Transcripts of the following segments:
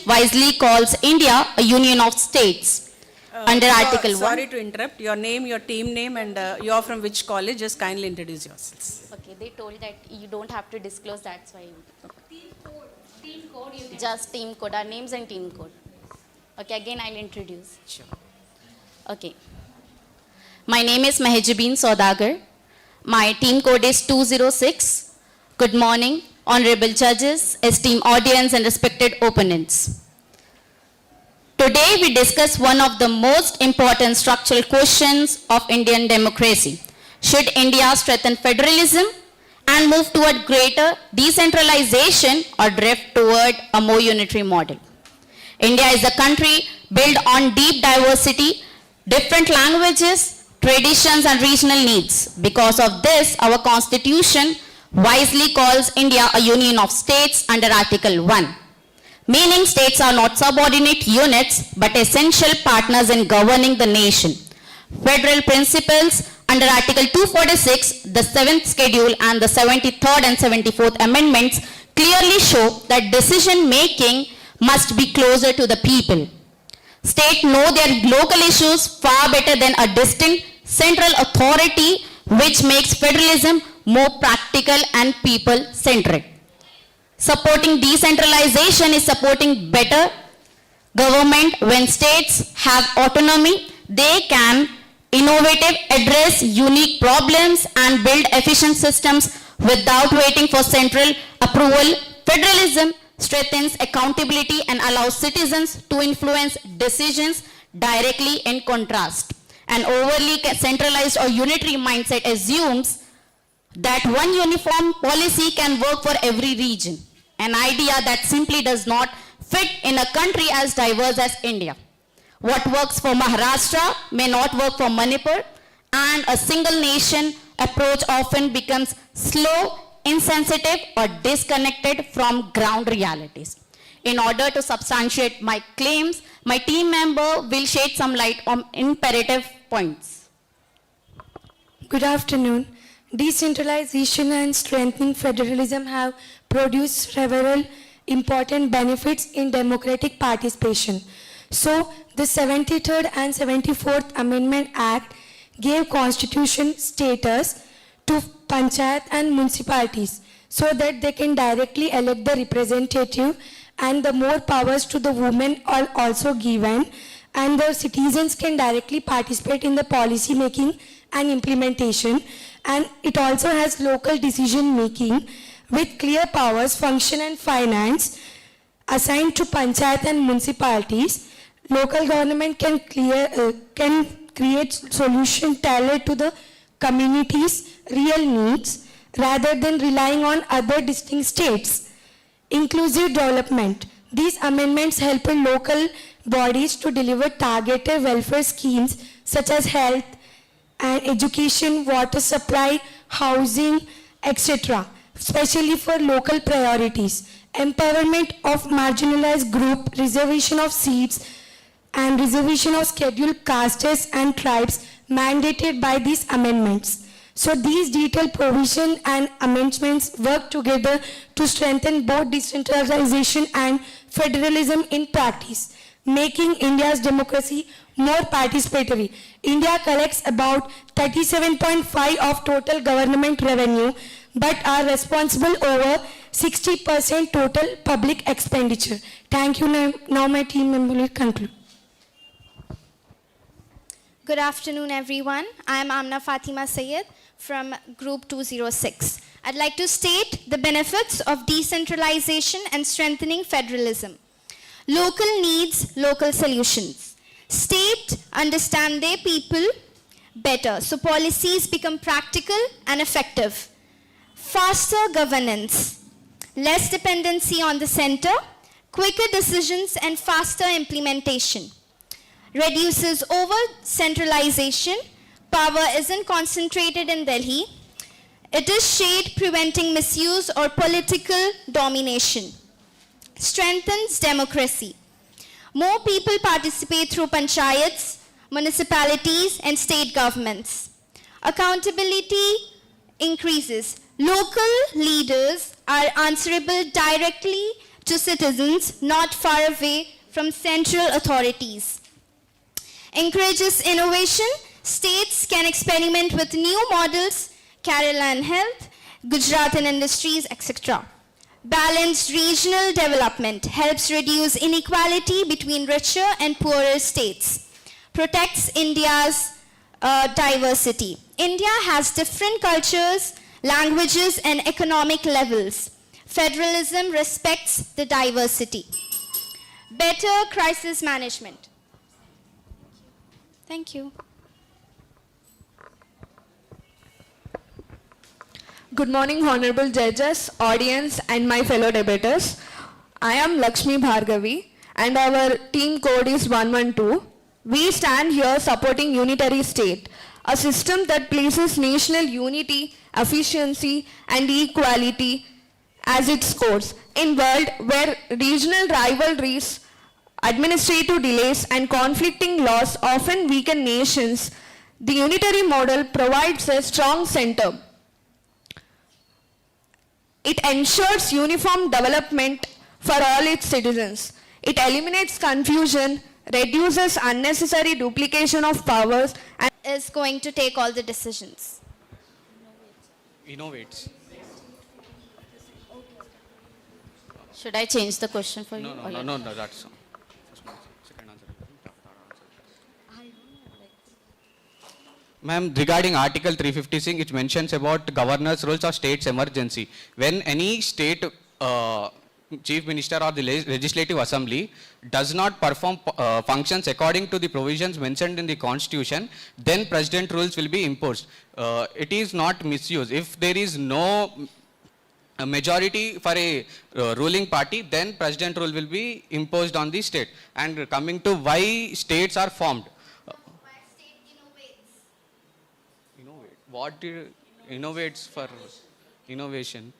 wisely calls India a union of states under Article 1. Sorry to interrupt. Your name, your team name, and you are from which college? Just kindly introduce yourselves. Okay, they told that you don't have to disclose, that's why. Team code. Just team code, our names and team code. Okay, again I'll introduce. Sure. Okay. My name is Mahejabeen Saudagar. My team code is 206. Good morning, honorable judges, esteemed audience and respected opponents. Today we discuss one of the most important structural questions of Indian democracy. Should India strengthen federalism and move toward greater decentralization or drift toward a more unitary model? India is a country built on deep diversity, different languages, traditions and regional needs. Because of this, our constitution wisely calls India a union of states under Article 1. Meaning states are not subordinate units but essential partners in governing the nation. Federal principles under Article 246, the 7th schedule and the 73rd and 74th amendments clearly show that decision making must be closer to the people. States know their local issues far better than a distinct central authority, which makes federalism more practical and people-centric. Supporting decentralization is supporting better government. When states have autonomy, they can innovative address unique problems and build efficient systems without waiting for central approval. Federalism strengthens accountability and allows citizens to influence decisions directly. In contrast, an overly centralized or unitary mindset assumes that one uniform policy can work for every region, an idea that simply does not fit in a country as diverse as India. What works for Maharashtra may not work for Manipur, and a single nation approach often becomes slow, insensitive, or disconnected from ground realities. In order to substantiate my claims, my team member will shed some light on imperative points. Good afternoon. Decentralization and strengthening federalism have produced several important benefits in democratic participation. So, the 73rd and 74th Amendment Act gave constitution status to panchayat and municipalities so that they can directly elect the representative, and the more powers to the women are also given, and the citizens can directly participate in the policy making and implementation. And it also has local decision making with clear powers, function and finance assigned to panchayat and municipalities. Local government can create solution tailored to the community's real needs rather than relying on other distinct states. Inclusive development. These amendments help local bodies to deliver targeted welfare schemes such as health and education, water supply, housing, etc., especially for local priorities. Empowerment of marginalized group, reservation of seats, and reservation of scheduled castes and tribes mandated by these amendments. So these detailed provision and amendments work together to strengthen both decentralization and federalism in practice, making India's democracy more participatory. India collects about 37.5% of total government revenue, but are responsible over 60% total public expenditure. Thank you. Now my team member will conclude. Good afternoon, everyone. I am Amna Fatima Sayed from Group 206. I'd like to state the benefits of decentralization and strengthening federalism. Local needs, local solutions. States understand their people better, so policies become practical and effective. Faster governance, less dependency on the center, quicker decisions and faster implementation. Reduces over-centralization. Power isn't concentrated in Delhi. It is shared, preventing misuse or political domination. Strengthens democracy. More people participate through panchayats, municipalities, and state governments. Accountability increases. Local leaders are answerable directly to citizens not far away from central authorities. Encourages innovation. States can experiment with new models, Kerala in health, Gujarat in industries, etc. Balanced regional development helps reduce inequality between richer and poorer states. Protects India's diversity. India has different cultures, languages, and economic levels. Federalism respects the diversity. Better crisis management. Thank you. Good morning, honorable judges, audience, and my fellow debaters. I am Lakshmi Bhargavi, and our team code is 112. We stand here supporting unitary state, a system that places national unity, efficiency, and equality as its course. In world where regional rivalries, administrative delays, and conflicting laws often weaken nations, the unitary model provides a strong center. It ensures uniform development for all its citizens. It eliminates confusion, reduces unnecessary duplication of powers, and Is going to take all the decisions. Innovates. Should I change the question for you? No, or no, you- no, no, that's first one, second answer. Ma'am, regarding Article 356, it mentions about governor's rules of state's emergency. When any state chief minister or the legislative assembly does not perform functions according to the provisions mentioned in the constitution, then president rules will be imposed. It is not misuse. If there is no majority for a ruling party, then president rule will be imposed on the state. And coming to why states are formed. Innovate. What innovates for innovation?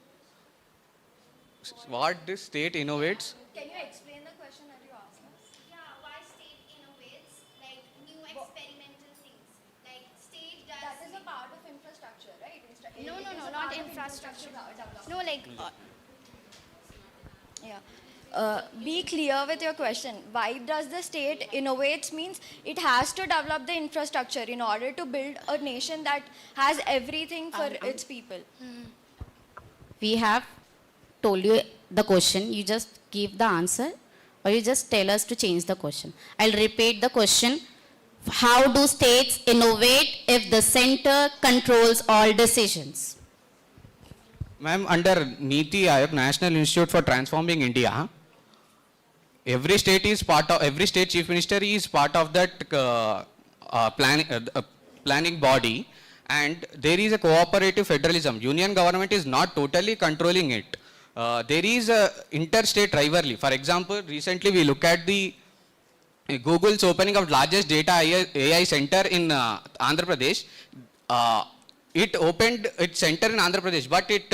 What this state innovates? Can you explain the question that you asked us? Yeah, why state innovates, like new experimental things. Like state does... That is a part of infrastructure, right? No, It no, is no, a not part of infrastructure. development. No, like... Yeah. Be clear with your question. Why does the state innovates means it has to develop the infrastructure in order to build a nation that has everything for its people. We have told you the question, you just give the answer, or you just tell us to change the question. I'll repeat the question. How do states innovate if the center controls all decisions? Ma'am, under Niti Aayog, National Institute for Transforming India, every state chief minister is part of that planning body, and there is a cooperative federalism. Union government is not totally controlling it. There is a interstate rivalry. For example, recently we look at the Google's opening of largest data AI center in Andhra Pradesh. It opened its center in Andhra Pradesh, but it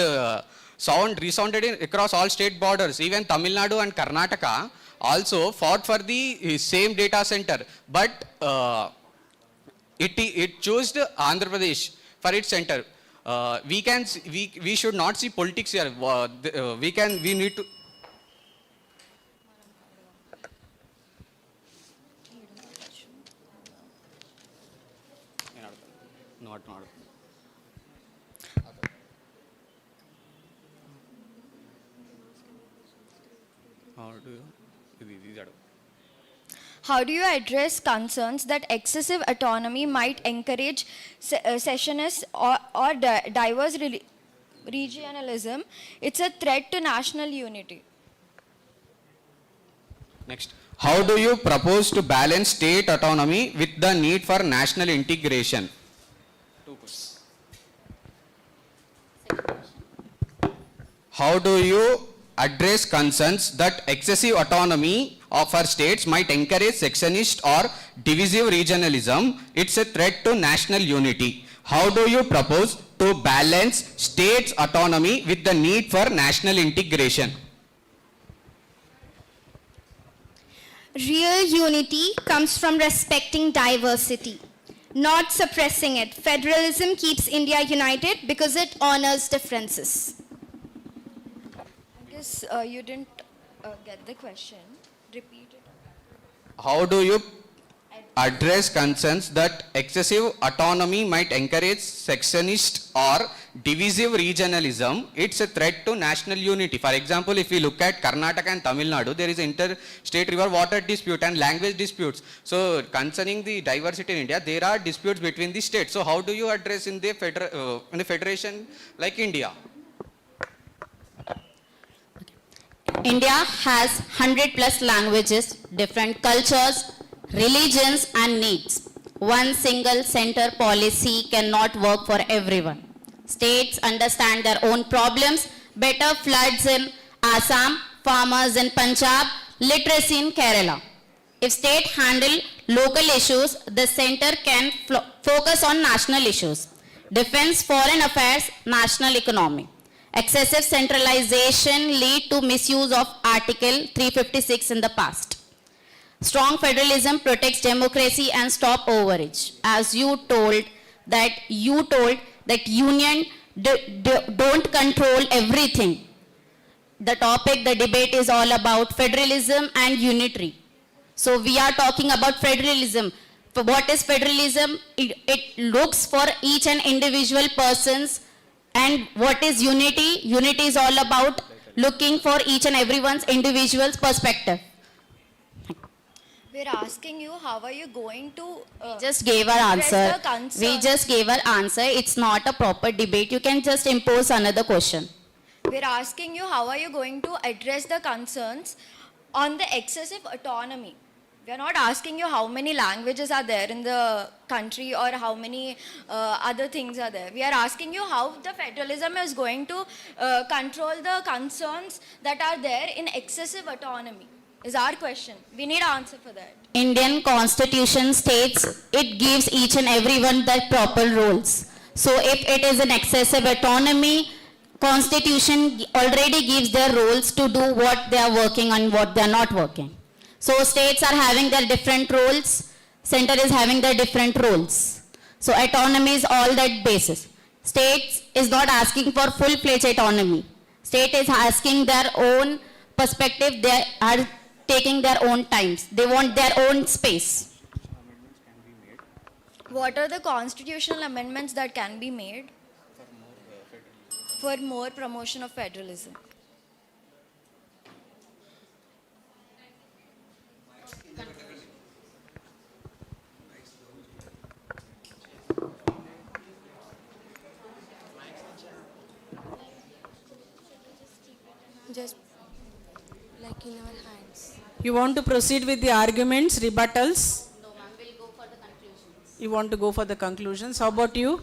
resounded across all state borders. Even Tamil Nadu and Karnataka also fought for the same data center, but it chose Andhra Pradesh for its center. We should not see politics here. We need to. Not. How do you address concerns that excessive autonomy might encourage secessionist or diverse regionalism? It's a threat to national unity. Next. How do you propose to balance state autonomy with the need for national integration? How do you address concerns that excessive autonomy of our states might encourage secessionist or divisive regionalism? It's a threat to national unity. How do you propose to balance states' autonomy with the need for national integration? Real unity comes from respecting diversity, not suppressing it. Federalism keeps India united because it honors differences. I guess you didn't get the question. Repeat it. How do you address concerns that excessive autonomy might encourage secessionist or divisive regionalism? It's a threat to national unity. For example, if we look at Karnataka and Tamil Nadu, there is interstate river water dispute and language disputes. So concerning the diversity in India, there are disputes between the states. So how do you address in the federation like India? India has 100 plus languages, different cultures, religions and needs. One single center policy cannot work for everyone. States understand their own problems, better floods in Assam, farmers in Punjab, literacy in Kerala. If state handle local issues, the center can focus on national issues. Defense, foreign affairs, national economy. Excessive centralization lead to misuse of Article 356 in the past. Strong federalism protects democracy and stop overreach. As you told that union don't control everything. The topic, the debate is all about federalism and unitary. So we are talking about federalism. What is federalism? It looks for each and individual person's. And what is unity? Unity is all about looking for each and everyone's individual's perspective. We're asking you, how are you going to Just gave our address answer. the concerns? We just gave our answer. It's not a proper debate. You can just impose another question. We're asking you, how are you going to address the concerns on the excessive autonomy? We're not asking you how many languages are there in the country or how many other things are there. We are asking you how the federalism is going to control the concerns that are there in excessive autonomy, is our question. We need an answer for that. Indian constitution states it gives each and everyone their proper roles. So if it is an excessive autonomy, constitution already gives their roles to do what they are working and what they are not working. So states are having their different roles, center is having their different roles. So autonomy is all that basis. States is not asking for full-fledged autonomy. State is asking their own perspective, they are taking their own times. They want their own space. What are the constitutional amendments that can be made for more promotion of federalism? Just like in our hands. You want to proceed with the arguments, rebuttals? No, ma'am, we'll go for the conclusions. You want to go for the conclusions? How about you?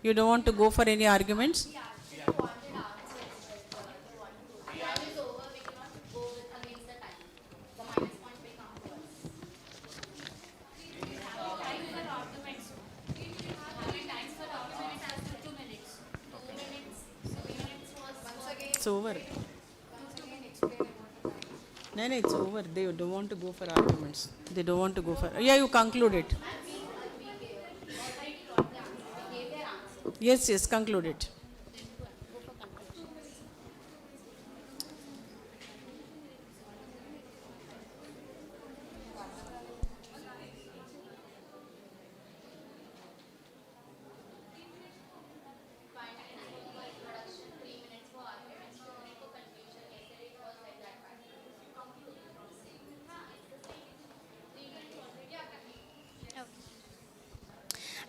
You don't want to go for any arguments? It's over. No, it's over. They don't want to go for arguments. They don't want to go for. Yeah, you conclude it. Yes, conclude it.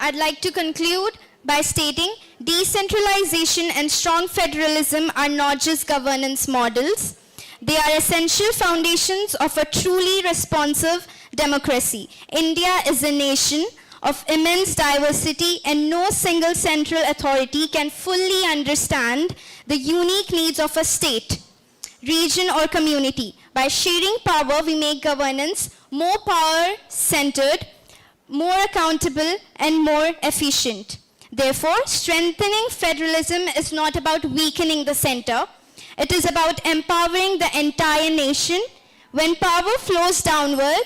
I'd like to conclude by stating decentralization and strong federalism are not just governance models. They are essential foundations of a truly responsive democracy. India is a nation of immense diversity, and no single central authority can fully understand the unique needs of a state, region, or community. By sharing power, we make governance more power-centered, more accountable, and more efficient. Therefore, strengthening federalism is not about weakening the center. It is about empowering the entire nation. When power flows downward,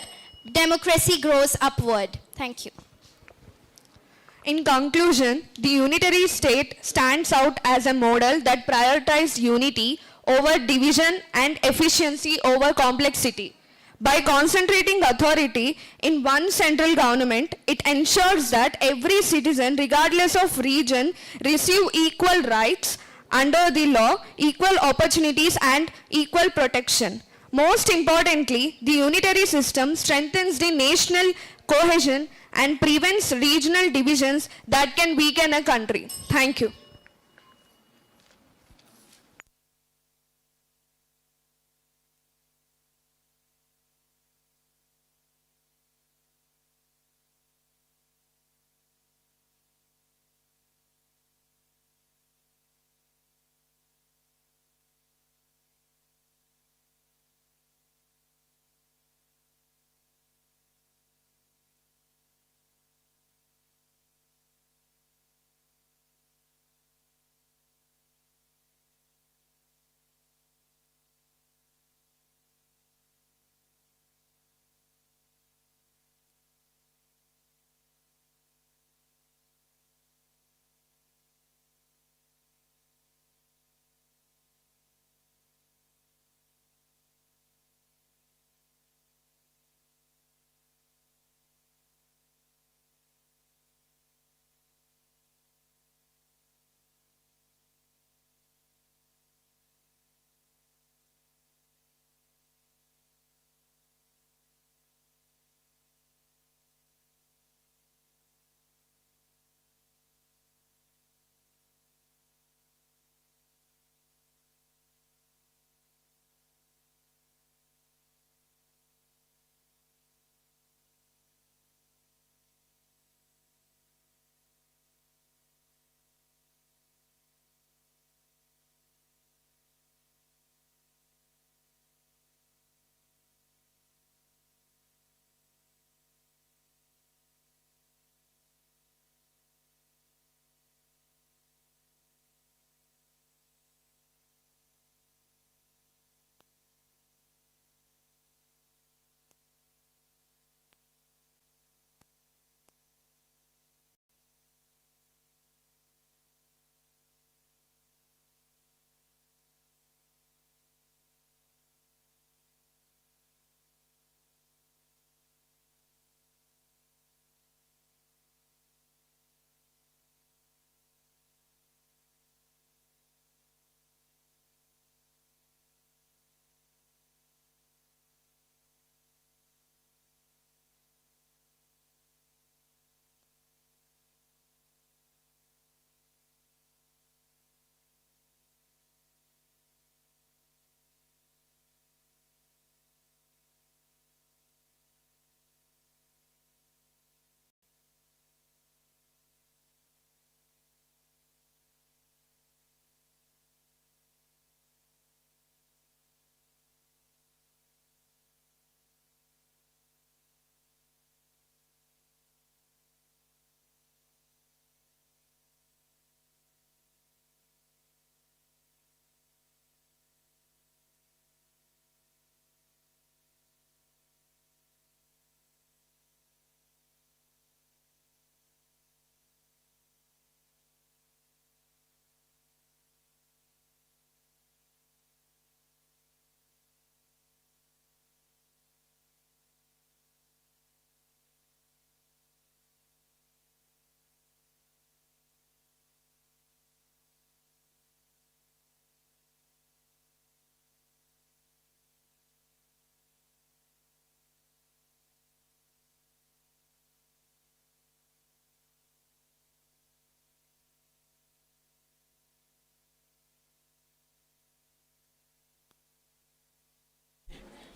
democracy grows upward. Thank you. In conclusion, the unitary state stands out as a model that prioritizes unity over division and efficiency over complexity. By concentrating authority in one central government, it ensures that every citizen, regardless of region, receive equal rights under the law, equal opportunities and equal protection. Most importantly, the unitary system strengthens the national cohesion and prevents regional divisions that can weaken a country. Thank you.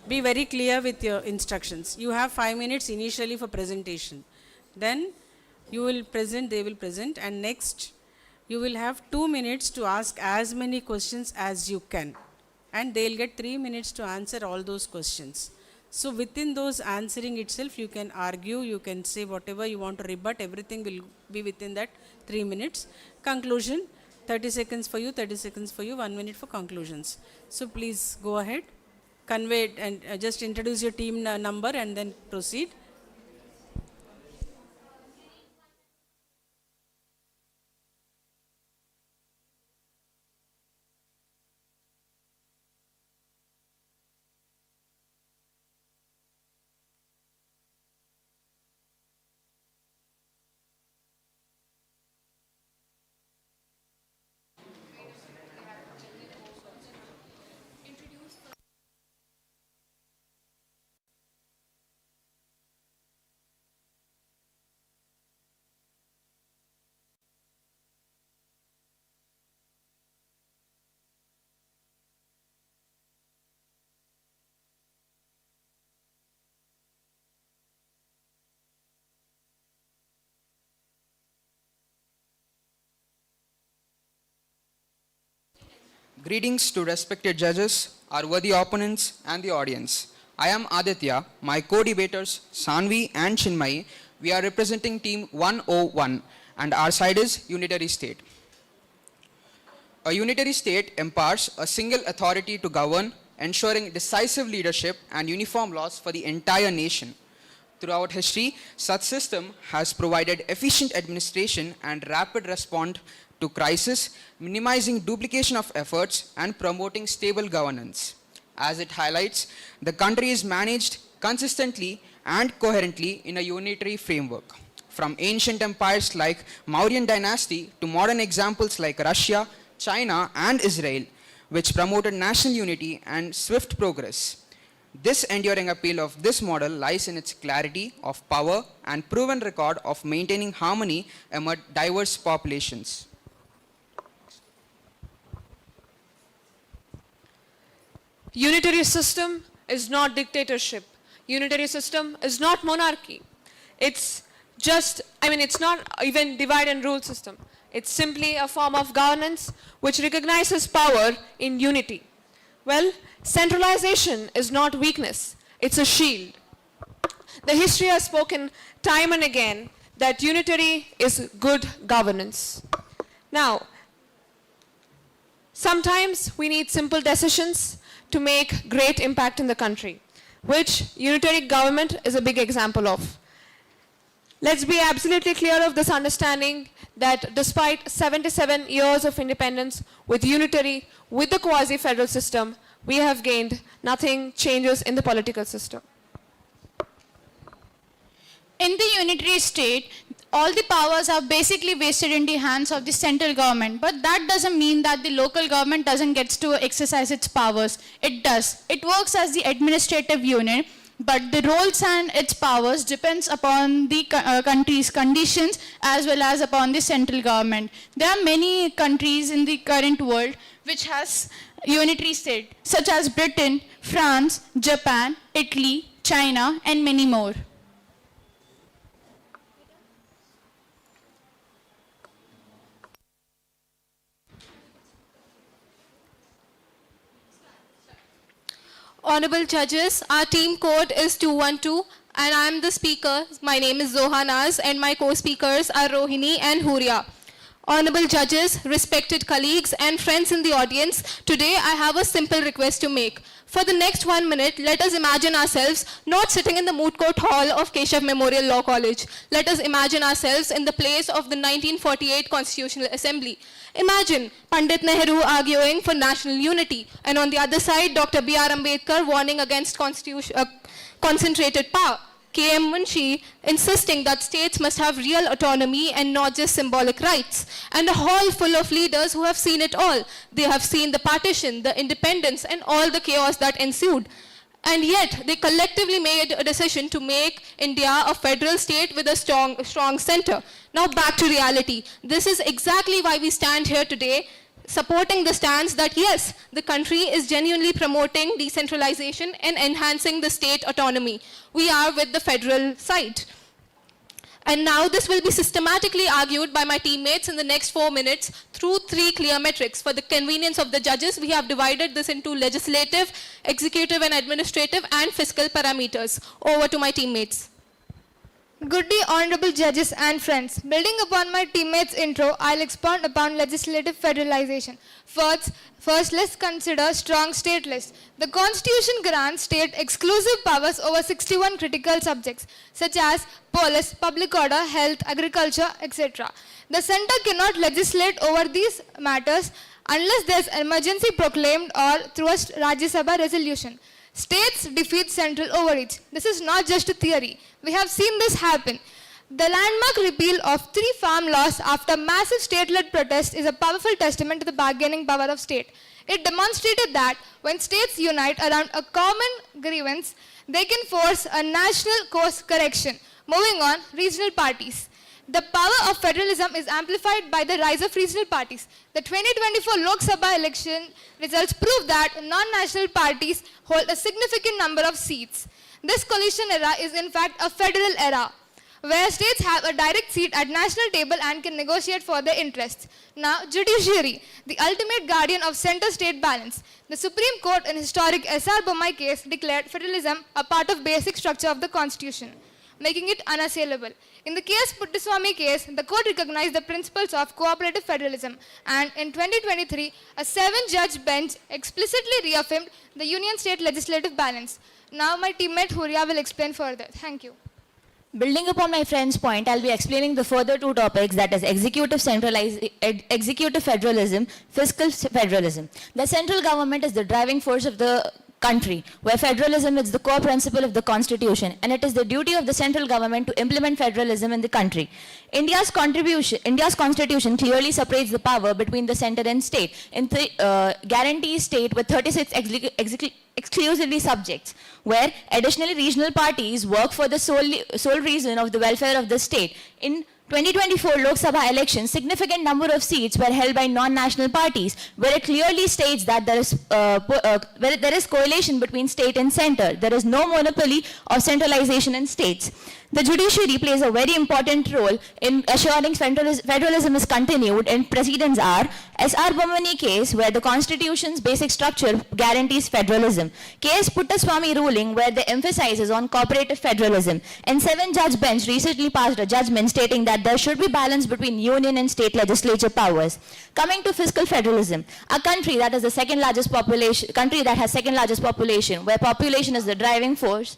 Be very clear with your instructions. You have 5 minutes initially for presentation. Then you will present, they will present, and next you will have 2 minutes to ask as many questions as you can. And they'll get 3 minutes to answer all those questions. So within those answering itself, you can argue, you can say whatever you want to rebut, everything will be within that 3 minutes. Conclusion, 30 seconds for you, 30 seconds for you, 1 minute for conclusions. So please go ahead, convey it and just introduce your team number and then proceed. Greetings to respected judges, our worthy opponents, and the audience. I am Aditya. My co-debaters, Sanvi and Chinmay, we are representing Team 101, and our side is Unitary State. A unitary state empowers a single authority to govern, ensuring decisive leadership and uniform laws for the entire nation. Throughout history, such system has provided efficient administration and rapid response to crisis, minimizing duplication of efforts and promoting stable governance. As it highlights, the country is managed consistently and coherently in a unitary framework. From ancient empires like Mauryan dynasty to modern examples like Russia, China, and Israel, which promoted national unity and swift progress. This enduring appeal of this model lies in its clarity of power and proven record of maintaining harmony among diverse populations. Unitary system is not dictatorship. Unitary system is not monarchy. It's it's not even divide and rule system. It's simply a form of governance which recognizes power in unity. Well, centralization is not weakness, it's a shield. The history has spoken time and again that unitary is good governance. Now, sometimes we need simple decisions to make great impact in the country, which unitary government is a big example of. Let's be absolutely clear of this understanding that despite 77 years of independence with unitary, with the quasi-federal system, we have gained nothing changes in the political system. In the unitary state, all the powers are basically vested in the hands of the central government, but that doesn't mean that the local government doesn't get to exercise its powers. It does. It works as the administrative unit, but the roles and its powers depends upon the country's conditions as well as upon the central government. There are many countries in the current world which has unitary state, such as Britain, France, Japan, Italy, China, and many more. Honorable judges, our team code is 212 and I am the speaker. My name is Zohanaz and my co-speakers are Rohini and Huria. Honorable judges, respected colleagues and friends in the audience, today I have a simple request to make. For the next 1 minute, let us imagine ourselves not sitting in the moot court hall of Keshav Memorial Law College. Let us imagine ourselves in the place of the 1948 Constitutional Assembly. Imagine Pandit Nehru arguing for national unity, and on the other side, Dr. B.R. Ambedkar warning against concentrated power. K.M. Munshi insisting that states must have real autonomy and not just symbolic rights. And a hall full of leaders who have seen it all. They have seen the partition, the independence, and all the chaos that ensued. And yet, they collectively made a decision to make India a federal state with a strong center. Now back to reality. This is exactly why we stand here today, supporting the stance that yes, the country is genuinely promoting decentralization and enhancing the state autonomy. We are with the federal side. And now this will be systematically argued by my teammates in the next 4 minutes through 3 clear metrics. For the convenience of the judges, we have divided this into legislative, executive and administrative and fiscal parameters. Over to my teammates. Good day, honorable judges and friends. Building upon my teammates' intro, I'll expound upon legislative federalization. First, let's consider strong state list. The Constitution grants state exclusive powers over 61 critical subjects, such as police, public order, health, agriculture, etc. The center cannot legislate over these matters unless there's emergency proclaimed or through a Rajya Sabha resolution. States defeat central overreach. This is not just a theory. We have seen this happen. The landmark repeal of 3 farm laws after massive state-led protest is a powerful testament to the bargaining power of state. It demonstrated that when states unite around a common grievance, they can force a national course correction. Moving on, regional parties. The power of federalism is amplified by the rise of regional parties. The 2024 Lok Sabha election results prove that non-national parties hold a significant number of seats. This coalition era is in fact a federal era. where states have a direct seat at national table and can negotiate for their interests. Now, judiciary, the ultimate guardian of center-state balance. The Supreme Court in historic S.R. Bommai case declared federalism a part of basic structure of the constitution, making it unassailable. In the K.S. Puttaswamy case, the court recognized the principles of cooperative federalism, and in 2023, a 7-judge bench explicitly reaffirmed the union-state legislative balance. Now my teammate Huria will explain further. Thank you. Building upon my friend's point, I'll be explaining the further two topics, that is executive federalism, fiscal federalism. The central government is the driving force of the country, where federalism is the core principle of the constitution, and it is the duty of the central government to implement federalism in the country. India's constitution clearly separates the power between the center and state, guarantees state with 36 exclusively subjects, where additionally regional parties work for the sole reason of the welfare of the state. In 2024 Lok Sabha elections, significant number of seats were held by non-national parties, where it clearly states that where there is correlation between state and center. There is no monopoly of centralization in states. The judiciary plays a very important role in assuring federalism is continued, and precedents are S.R. Bommai case, where the constitution's basic structure guarantees federalism. K.S. Puttaswamy ruling, where the emphasis is on cooperative federalism. And 7-judge bench recently passed a judgment stating that there should be balance between union and state legislature powers. Coming to fiscal federalism, a country that has the second largest population, where population is the driving force,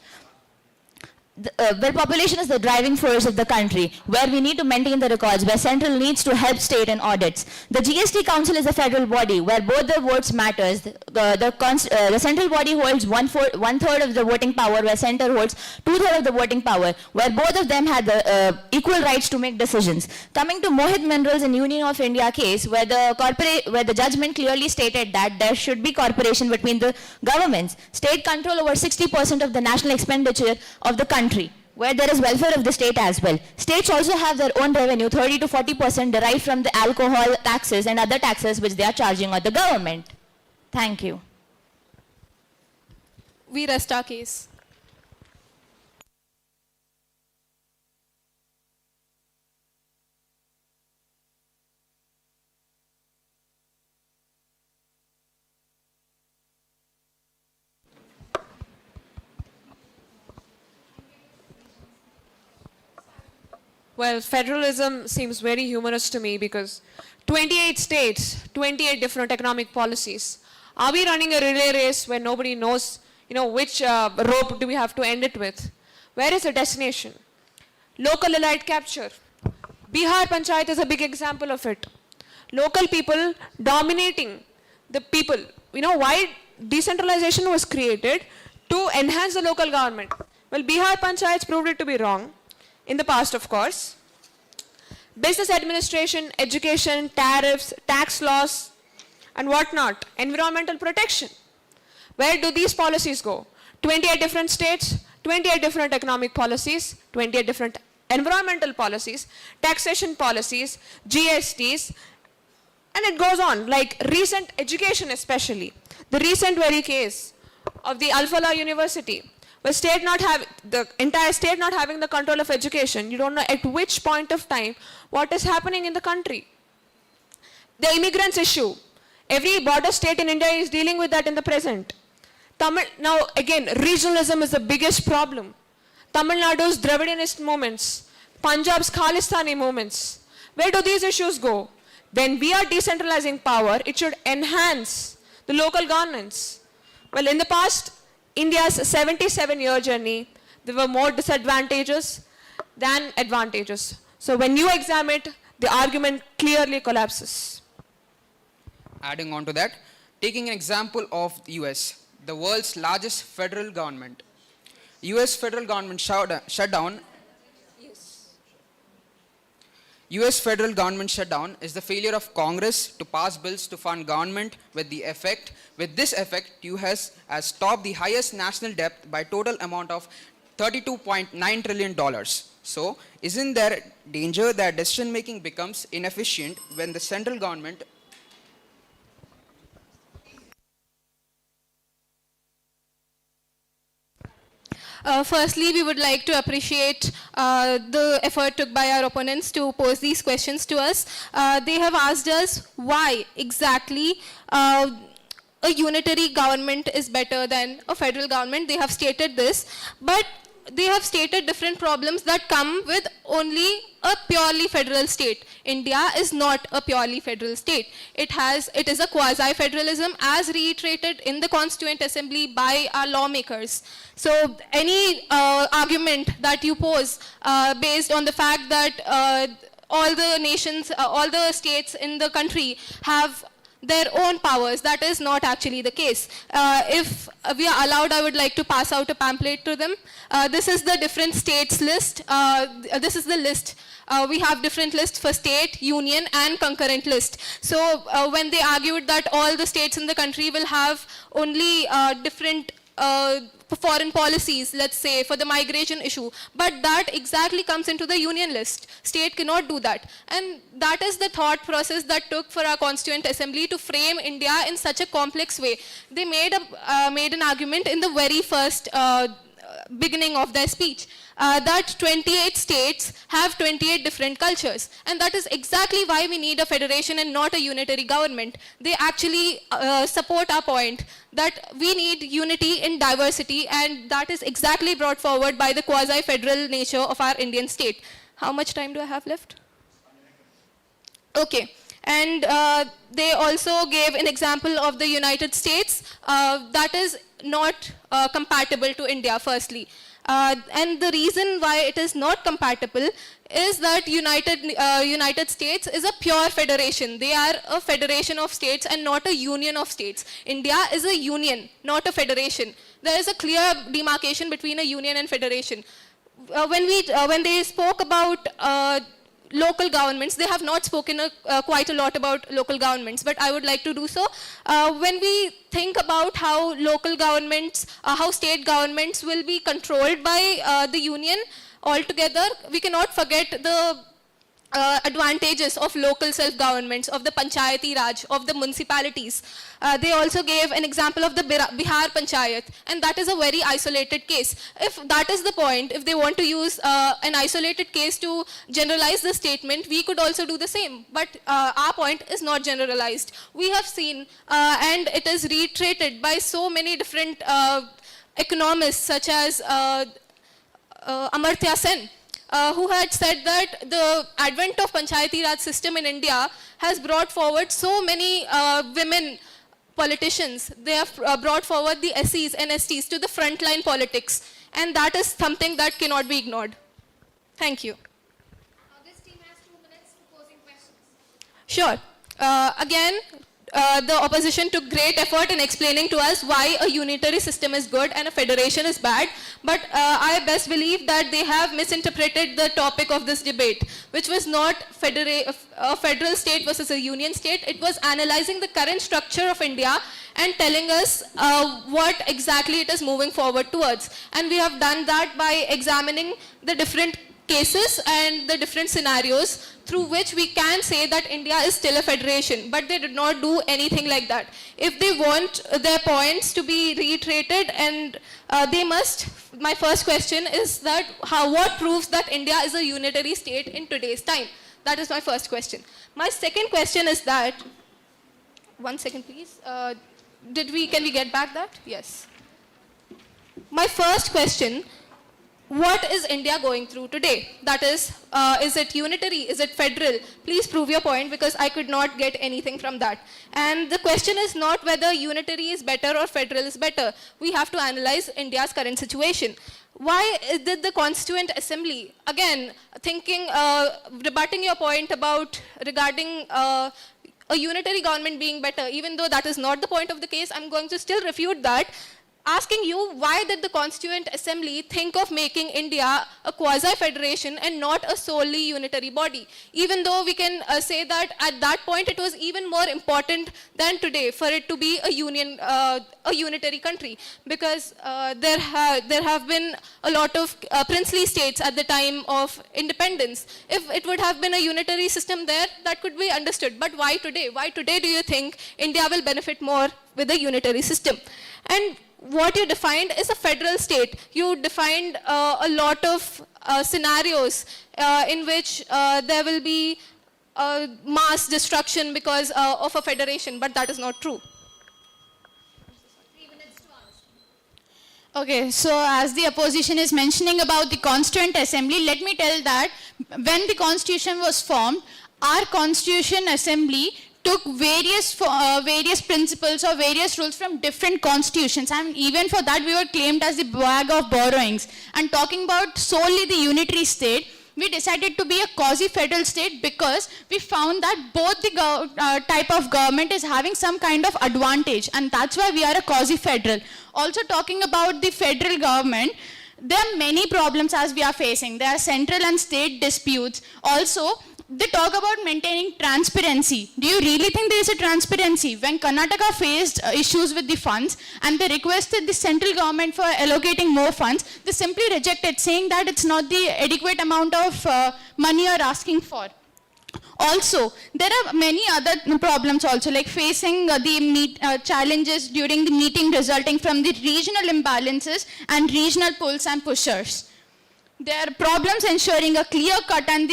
where population is the driving force of the country, where we need to maintain the records, where central needs to help state in audits. The GST Council is a federal body where both the votes matters. The central body holds one-third of the voting power, where center holds 2/3 of the voting power, where both of them had the equal rights to make decisions. Coming to Mohit Minerals and Union of India case, where the judgment clearly stated that there should be cooperation between the governments. State control over 60% of the national expenditure of the country, where there is welfare of the state as well. States also have their own revenue, 30 to 40% derived from the alcohol taxes and other taxes which they are charging on the government. Thank you. We rest our case. Well, federalism seems very humorous to me because 28 states, 28 different economic policies. Are we running a relay race where nobody knows, which rope do we have to end it with? Where is the destination? Local elite capture. Bihar Panchayat is a big example of it. Local people dominating the people. Why decentralization was created? To enhance the local government. Well, Bihar Panchayats proved it to be wrong. In the past, of course. Business administration, education, tariffs, tax laws, and whatnot. Environmental protection. Where do these policies go? 28 different states, 28 different economic policies, 28 different environmental policies, taxation policies, GSTs, and it goes on. Like recent education especially. The recent very case of the Al-Falah University, where the entire state not having the control of education. You don't know at which point of time what is happening in the country. The immigrants issue. Every border state in India is dealing with that in the present. Now again, regionalism is the biggest problem. Tamil Nadu's Dravidianist movements, Punjab's Khalistani movements. Where do these issues go? When we are decentralizing power, it should enhance the local governance. Well, in the past, India's 77-year journey, there were more disadvantages than advantages. So when you examine it, the argument clearly collapses. Adding on to that, taking an example of the US, the world's largest federal government. US federal government shutdown. US federal government shutdown is the failure of Congress to pass bills to fund government with this effect, US has topped the highest national debt by total amount of $32.9 trillion. So, isn't there danger that decision making becomes inefficient when the central government Firstly, we would like to appreciate the effort took by our opponents to pose these questions to us. They have asked us why exactly a unitary government is better than a federal government. They have stated this, but they have stated different problems that come with only a purely federal state. India is not a purely federal state. It is a quasi-federalism as reiterated in the Constituent Assembly by our lawmakers. So any argument that you pose based on the fact that all the nations, all the states in the country have their own powers, that is not actually the case. If we are allowed, I would like to pass out a pamphlet to them. This is the different states list. This is the list. We have different lists for state, union, and concurrent list. So when they argued that all the states in the country will have only different foreign policies, let's say, for the migration issue, but that exactly comes into the union list. State cannot do that. And that is the thought process that took for our Constituent Assembly to frame India in such a complex way. They made an argument in the very first beginning of their speech that 28 states have 28 different cultures, and that is exactly why we need a federation and not a unitary government. They actually support our point that we need unity in diversity, and that is exactly brought forward by the quasi-federal nature of our Indian state. How much time do I have left? Okay. And they also gave an example of the United States that is not compatible to India, firstly. And the reason why it is not compatible is that United States is a pure federation. They are a federation of states and not a union of states. India is a union, not a federation. There is a clear demarcation between a union and federation. When they spoke about local governments, they have not spoken quite a lot about local governments, but I would like to do so. When we think about how local governments, how state governments will be controlled by the union altogether, we cannot forget the advantages of local self-governments, of the Panchayati Raj, of the municipalities. They also gave an example of the Bihar Panchayat, and that is a very isolated case. If that is the point, if they want to use an isolated case to generalize the statement, we could also do the same. But our point is not generalized. We have seen, and it is reiterated by so many different economists, such as Amartya Sen, who had said that the advent of Panchayati Raj system in India has brought forward so many women politicians. They have brought forward the SCs and STs to the frontline politics, and that is something that cannot be ignored. Thank you. This team has 2 minutes for posing questions. Sure. Again, the opposition took great effort in explaining to us why a unitary system is good and a federation is bad. But I best believe that they have misinterpreted the topic of this debate, which was not a federal state versus a union state. It was analyzing the current structure of India and telling us what exactly it is moving forward towards. And we have done that by examining the different cases and the different scenarios through which we can say that India is still a federation, but they did not do anything like that. If they want their points to be reiterated, and they must, my first question is that what proves that India is a unitary state in today's time? That is my first question. My second question is that, 1 second please, can we get back that? Yes. My first question, what is India going through today? That is it unitary? Is it federal? Please prove your point, because I could not get anything from that. And the question is not whether unitary is better or federal is better. We have to analyze India's current situation. Why did the Constituent Assembly, again, rebutting your point regarding a unitary government being better, even though that is not the point of the case, I'm going to still refute that. Asking you, why did the Constituent Assembly think of making India a quasi-federation and not a solely unitary body? Even though we can say that at that point it was even more important than today for it to be a unitary country, because there have been a lot of princely states at the time of independence. If it would have been a unitary system there, that could be understood. But why today? Why today do you think India will benefit more with a unitary system? And what you defined is a federal state. You defined a lot of scenarios in which there will be mass destruction because of a federation, but that is not true. Okay, so as the opposition is mentioning about the Constituent Assembly, let me tell that when the Constitution was formed, our Constitution Assembly took various principles or various rules from different constitutions, and even for that we were claimed as the bag of borrowings. And talking about solely the unitary state, we decided to be a quasi-federal state because we found that both the type of government is having some kind of advantage, and that's why we are a quasi-federal. Also talking about the federal government, there are many problems as we are facing. There are central and state disputes. Also, they talk about maintaining transparency. Do you really think there is a transparency? When Karnataka faced issues with the funds and they requested the central government for allocating more funds, they simply rejected, saying that it's not the adequate amount of money you're asking for. Also, there are many other problems also, like facing the challenges during the meeting resulting from the regional imbalances and regional pulls and pushers. There are problems ensuring a clear cut and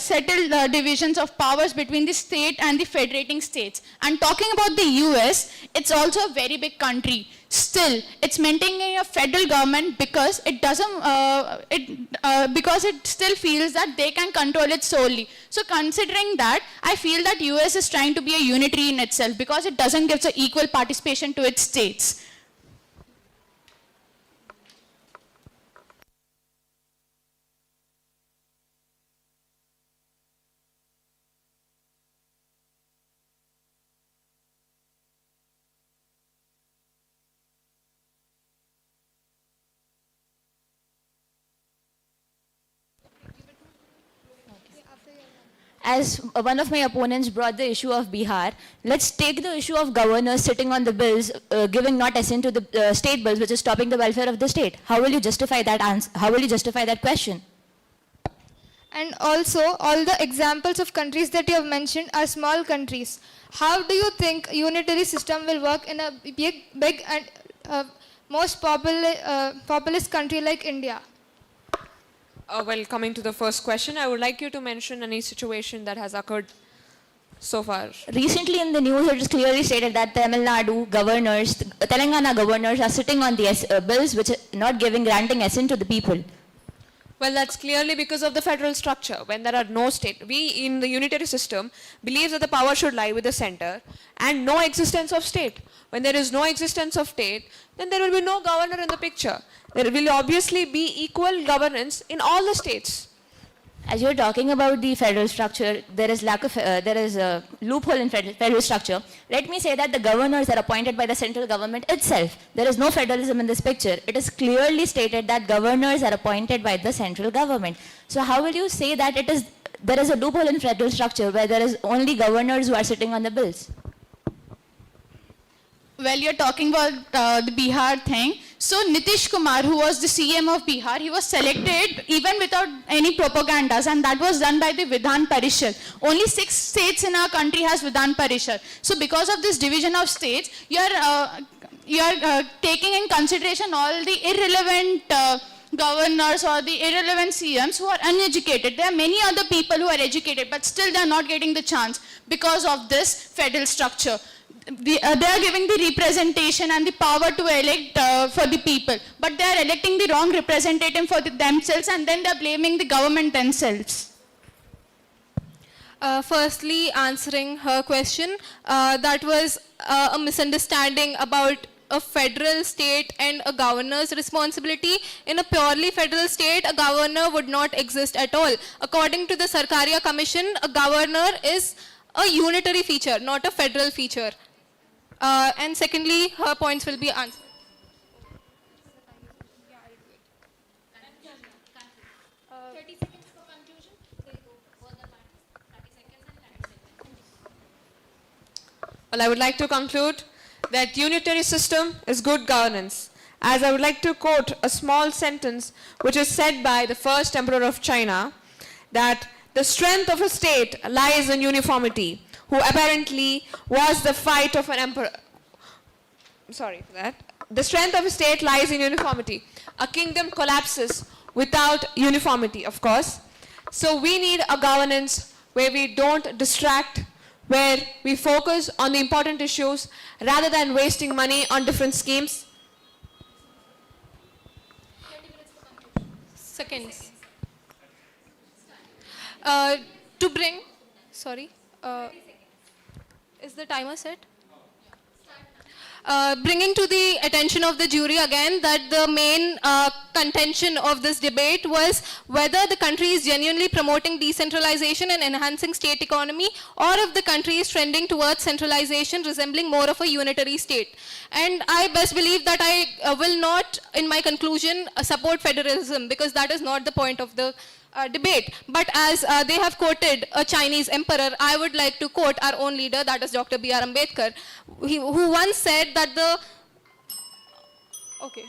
settled divisions of powers between the state and the federating states. And talking about the US, it's also a very big country. Still, it's maintaining a federal government because it because it still feels that they can control it solely. So considering that, I feel that US is trying to be a unitary in itself because it doesn't give the equal participation to its states. As one of my opponents brought the issue of Bihar, let's take the issue of governors sitting on the bills, giving not assent to the state bills, which is stopping the welfare of the state. How will you justify that answer? How will you justify that question? And also, all the examples of countries that you have mentioned are small countries. How do you think unitary system will work in a big and most populous country like India? Well, coming to the first question, I would like you to mention any situation that has occurred so far. Recently in the news, it is clearly stated that Telangana governors are sitting on the bills which are not granting assent to the people. Well, that's clearly because of the federal structure. When there are no state, we in the unitary system believe that the power should lie with the center and no existence of state. When there is no existence of state, then there will be no governor in the picture. There will obviously be equal governance in all the states. As you're talking about the federal structure, there is a loophole in federal structure. Let me say that the governors are appointed by the central government itself. There is no federalism in this picture. It is clearly stated that governors are appointed by the central government. So how will you say that there is a loophole in federal structure where there is only governors who are sitting on the bills? Well, you're talking about the Bihar thing. So Nitish Kumar, who was the CM of Bihar, he was selected even without any propagandas, and that was done by the Vidhan Parishad. Only 6 states in our country has Vidhan Parishad. So because of this division of states, you are taking in consideration all the irrelevant governors or the irrelevant CMs who are uneducated. There are many other people who are educated, but still they are not getting the chance because of this federal structure. They are giving the representation and the power to elect for the people, but they are electing the wrong representative for themselves, and then they are blaming the government themselves. Firstly, answering her question, that was a misunderstanding about a federal state and a governor's responsibility. In a purely federal state, a governor would not exist at all. According to the Sarkaria Commission, a governor is a unitary feature, not a federal feature. And secondly, her points will be answered. Well, I would like to conclude that unitary system is good governance. As I would like to quote a small sentence which is said by the first emperor of China, that the strength of a state lies in uniformity, who apparently was the fight of an emperor. Sorry for that. The strength of a state lies in uniformity. A kingdom collapses without uniformity, of course. So we need a governance where we don't distract, where we focus on the important issues rather than wasting money on different schemes. Seconds. To bring, sorry, is the timer set? Bringing to the attention of the jury again that the main contention of this debate was whether the country is genuinely promoting decentralization and enhancing state economy, or if the country is trending towards centralization, resembling more of a unitary state. And I best believe that I will not, in my conclusion, support federalism, because that is not the point of the debate. But as they have quoted a Chinese emperor, I would like to quote our own leader, that is Dr. B.R. Ambedkar, who once said that the... Okay.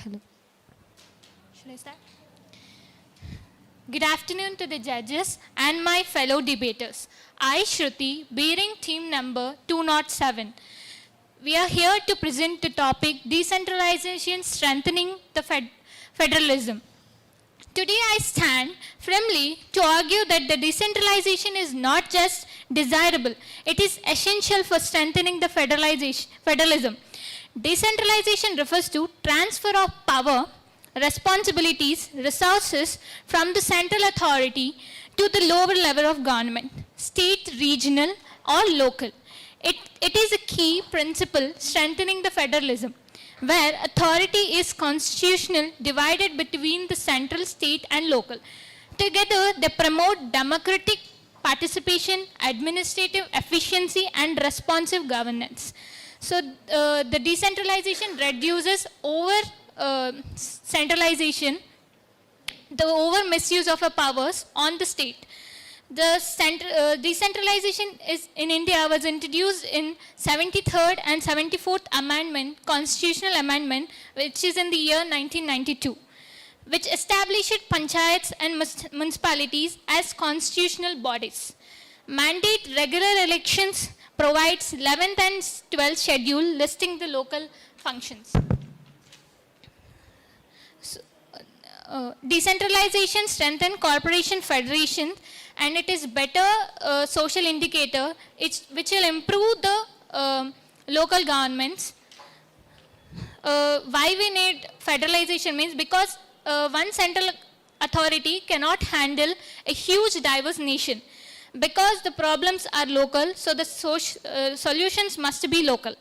Hello. Should I start? Good afternoon to the judges and my fellow debaters. I, Shruti, bearing team number 207. We are here to present the topic Decentralization Strengthening the Federalism. Today I stand firmly to argue that the decentralization is not just desirable, it is essential for strengthening the federalism. Decentralization refers to transfer of power, responsibilities, resources from the central authority to the lower level of government, state, regional or local. It is a key principle strengthening the federalism, where authority is constitutional, divided between the central, state and local. Together, they promote democratic participation, administrative efficiency and responsive governance. So, the decentralization reduces centralization, the over misuse of our powers on the state. The decentralization is in India was introduced in 73rd and 74th Amendment, Constitutional Amendment, which is in the year 1992, which established panchayats and municipalities as constitutional bodies. Mandate regular elections, provides 11th and 12th schedule listing the local functions. Decentralization strengthen corporation federation, and it is better social indicator which will improve the local governments. Why we need federalization means because one central authority cannot handle a huge diverse nation. Because the problems are local, so the solutions must be local.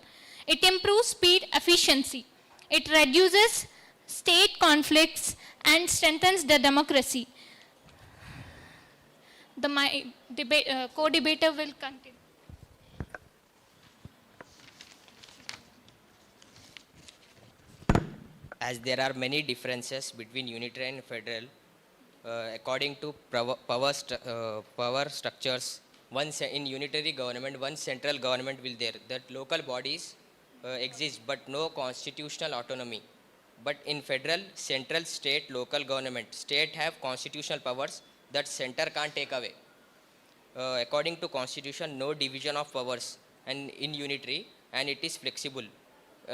It improves speed, efficiency. It reduces state conflicts and strengthens the democracy. My co-debater will continue. As there are many differences between unitary and federal, according to power structures, in unitary government, one central government will there. That local bodies exist, but no constitutional autonomy. But in federal, central, state, local government, state have constitutional powers that center can't take away. According to constitution, no division of powers, and in unitary, and it is flexible.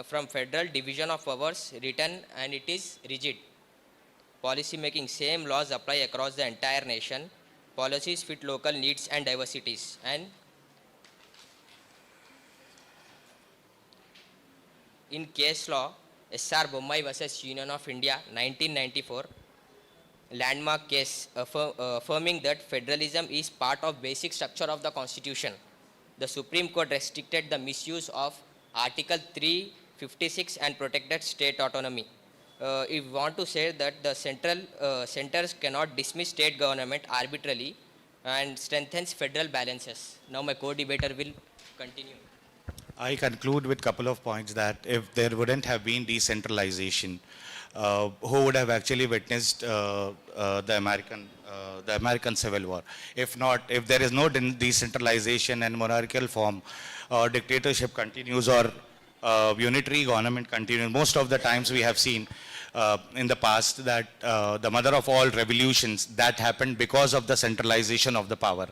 From federal, division of powers written, and it is rigid. Policy making, same laws apply across the entire nation. Policies fit local needs and diversities. And in case law, S.R. Bommai versus Union of India, 1994, landmark case affirming that federalism is part of basic structure of the constitution. The Supreme Court restricted the misuse of Article 356 and protected state autonomy. If we want to say that the centers cannot dismiss state government arbitrarily and strengthens federal balances. Now my co-debater will continue. I conclude with a couple of points that if there wouldn't have been decentralization, who would have actually witnessed the American Civil War? If not, if there is no decentralization and monarchical form, dictatorship continues or unitary government continues. Most of the times we have seen in the past that the mother of all revolutions that happened because of the centralization of the power.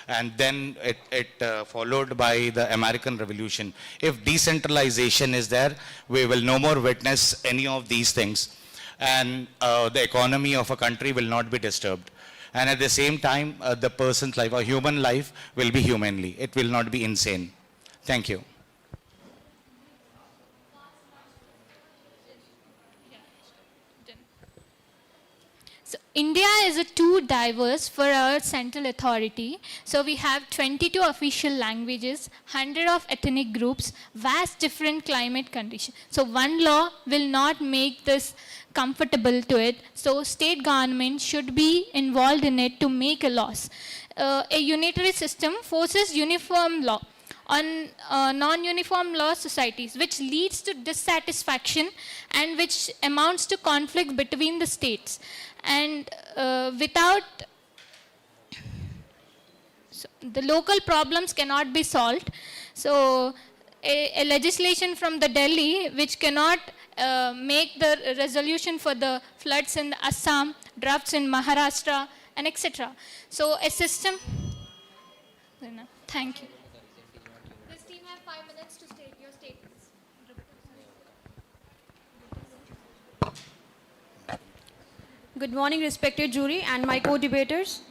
And then it followed by the American Revolution. If decentralization is there, we will no more witness any of these things. And the economy of a country will not be disturbed. And at the same time, the person's life, or human life, will be humanly. It will not be insane. Thank you. So India is too diverse for our central authority. So we have 22 official languages, 100 of ethnic groups, vast different climate conditions. So one law will not make this comfortable to it. So state government should be involved in it to make a laws. A unitary system forces uniform law on non-uniform law societies, which leads to dissatisfaction and which amounts to conflict between the states. And the local problems cannot be solved. So a legislation from the Delhi which cannot make the resolution for the floods in Assam, droughts in Maharashtra, and etc. So a system. Thank you. This team have 5 minutes to state your statements. Good morning, respected jury and my co-debaters.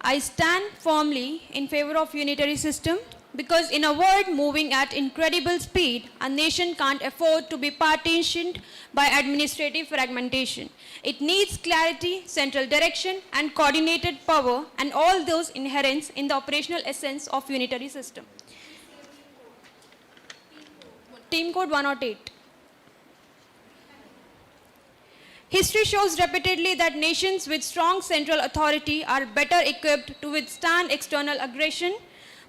I stand firmly in favor of unitary system because in a world moving at incredible speed, a nation can't afford to be partitioned by administrative fragmentation. It needs clarity, central direction, and coordinated power, and all those inherent in the operational essence of unitary system. Team Code 108. History shows repeatedly that nations with strong central authority are better equipped to withstand external aggression,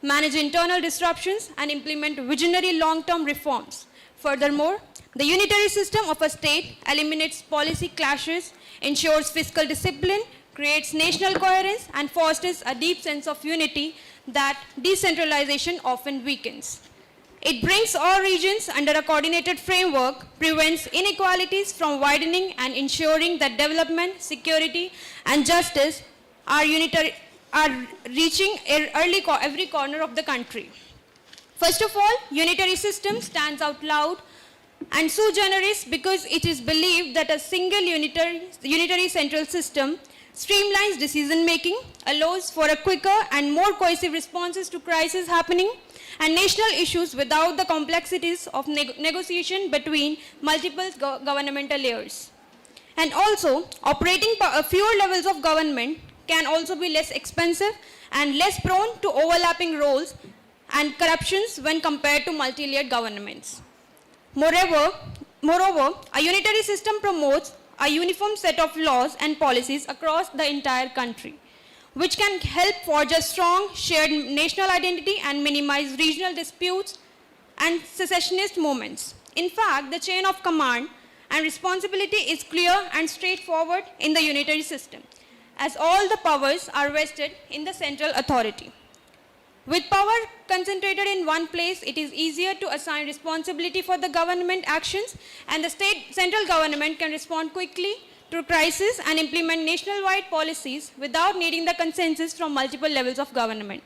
manage internal disruptions, and implement visionary long-term reforms. Furthermore, the unitary system of a state eliminates policy clashes, ensures fiscal discipline, creates national coherence, and fosters a deep sense of unity that decentralization often weakens. It brings all regions under a coordinated framework, prevents inequalities from widening, and ensuring that development, security, and justice are reaching every corner of the country. First of all, unitary system stands out loud and sui generis because it is believed that a single unitary central system streamlines decision making, allows for a quicker and more cohesive responses to crises happening, and national issues without the complexities of negotiation between multiple governmental layers. And also, operating fewer levels of government can also be less expensive and less prone to overlapping roles and corruptions when compared to multi-layered governments. Moreover, a unitary system promotes a uniform set of laws and policies across the entire country, which can help forge a strong shared national identity and minimize regional disputes and secessionist movements. In fact, the chain of command and responsibility is clear and straightforward in the unitary system, as all the powers are vested in the central authority. With power concentrated in one place, it is easier to assign responsibility for the government actions, and the central government can respond quickly to crisis and implement nationwide policies without needing the consensus from multiple levels of government.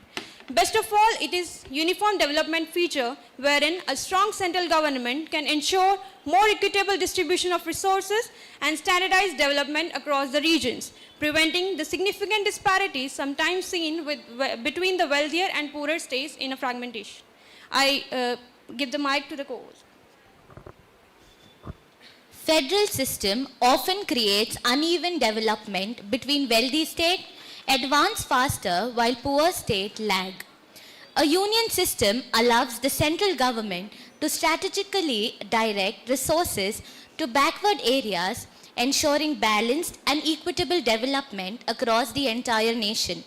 Best of all, it is uniform development feature wherein a strong central government can ensure more equitable distribution of resources and standardized development across the regions, preventing the significant disparities sometimes seen between the wealthier and poorer states in a fragmentation. I give the mic to the co-host. Federal system often creates uneven development between wealthy state advance faster while poor state lag. A union system allows the central government to strategically direct resources to backward areas, ensuring balanced and equitable development across the entire nation.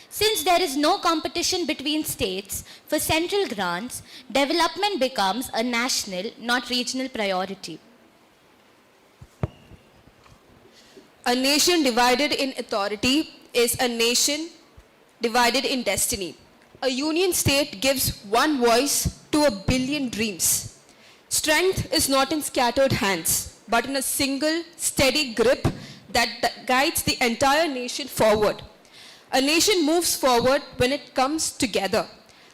Since there is no competition between states for central grants, development becomes a national, not regional priority. A nation divided in authority is a nation divided in destiny. A union state gives one voice to a billion dreams. Strength is not in scattered hands, but in a single, steady grip that guides the entire nation forward. A nation moves forward when it comes together.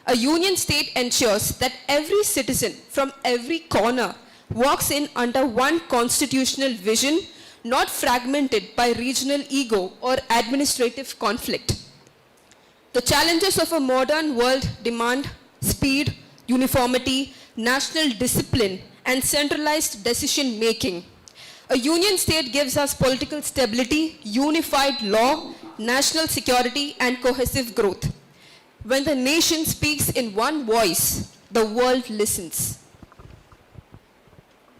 A union state ensures that every citizen from every corner walks in under one constitutional vision, not fragmented by regional ego or administrative conflict. The challenges of a modern world demand speed, uniformity, national discipline, and centralized decision making. A union state gives us political stability, unified law, national security, and cohesive growth. When the nation speaks in one voice, the world listens.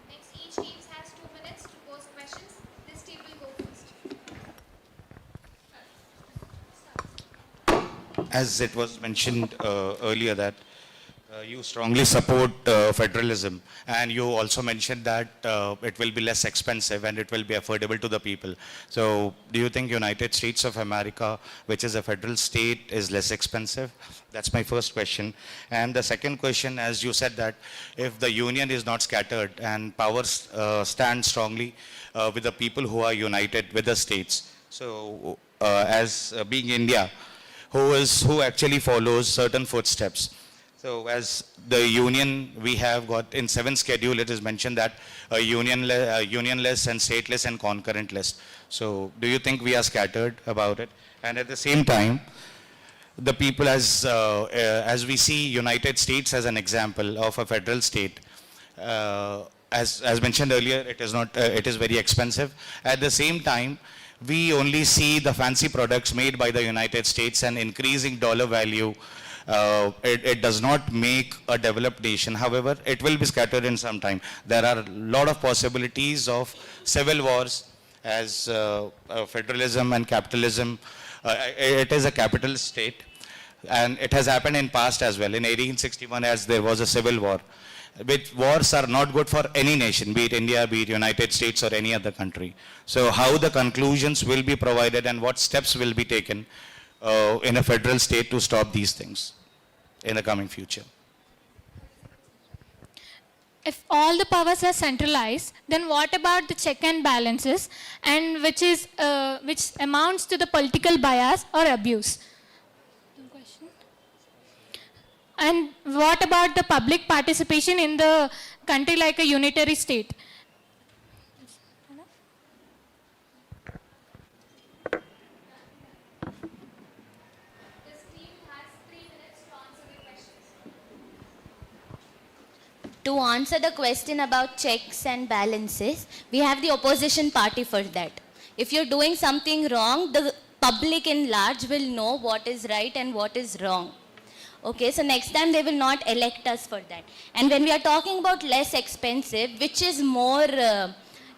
Next, each team has 2 minutes to pose questions. This team will go first. As it was mentioned earlier that You strongly support federalism, and you also mentioned that it will be less expensive and it will be affordable to the people. So do you think United States of America, which is a federal state, is less expensive? That's my first question. And the second question, as you said that if the union is not scattered and powers stand strongly with the people who are united with the states. So as being India, who actually follows certain footsteps. So as the union, we have got in 7th schedule, it is mentioned that a unionless and stateless and concurrent list. So do you think we are scattered about it? And at the same time, the people as we see United States as an example of a federal state, as mentioned earlier, it is not, it is very expensive. At the same time, we only see the fancy products made by the United States and increasing dollar value. It does not make a developed nation. However, it will be scattered in some time. There are a lot of possibilities of civil wars as federalism and capitalism. It is a capitalist state, and it has happened in past as well. In 1861, as there was a civil war, which wars are not good for any nation, be it India, be it United States or any other country. So how the conclusions will be provided and what steps will be taken in a federal state to stop these things in the coming future? If all the powers are centralized, then what about the check and balances, and which amounts to the political bias or abuse? And what about the public participation in the country like a unitary state? To answer the question about checks and balances, we have the opposition party for that. If you're doing something wrong, the public in large will know what is right and what is wrong. Okay, so next time they will not elect us for that. And when we are talking about less expensive, which is more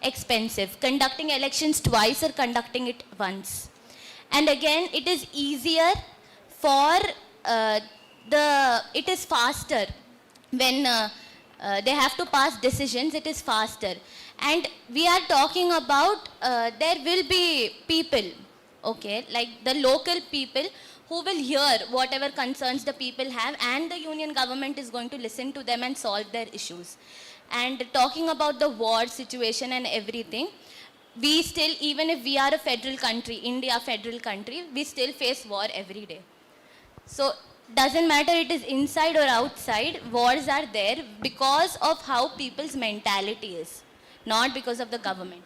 expensive, conducting elections twice or conducting it once? And again, it is easier for it is faster when they have to pass decisions, it is faster. And we are talking about there will be people, okay, like the local people who will hear whatever concerns the people have, and the union government is going to listen to them and solve their issues. And talking about the war situation and everything, we still, even if we are a federal country, India federal country, we still face war every day. So doesn't matter it is inside or outside, wars are there because of how people's mentality is, not because of the government.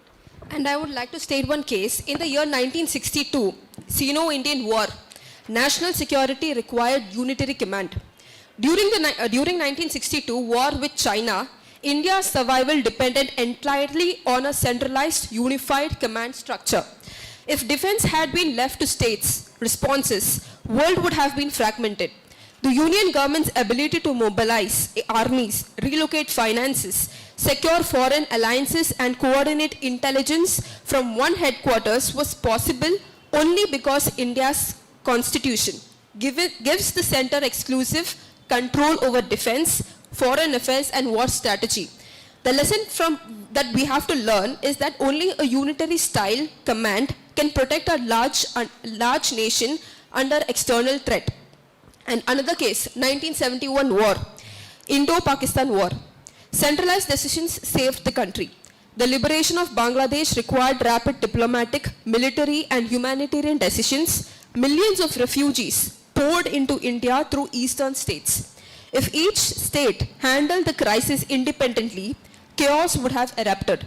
And I would like to state one case. In the year 1962, Sino-Indian War, national security required unitary command. During 1962 war with China, India's survival depended entirely on a centralized unified command structure. If defense had been left to states' responses, world would have been fragmented. The Union government's ability to mobilize armies, relocate finances, secure foreign alliances and coordinate intelligence from one headquarters was possible only because India's constitution gives the center exclusive control over defense, foreign affairs and war strategy. The lesson that we have to learn is that only a unitary style command can protect a large nation under external threat. And another case, 1971 war, Indo-Pakistan war. Centralized decisions saved the country. The liberation of Bangladesh required rapid diplomatic, military and humanitarian decisions. Millions of refugees poured into India through eastern states. If each state handled the crisis independently, chaos would have erupted.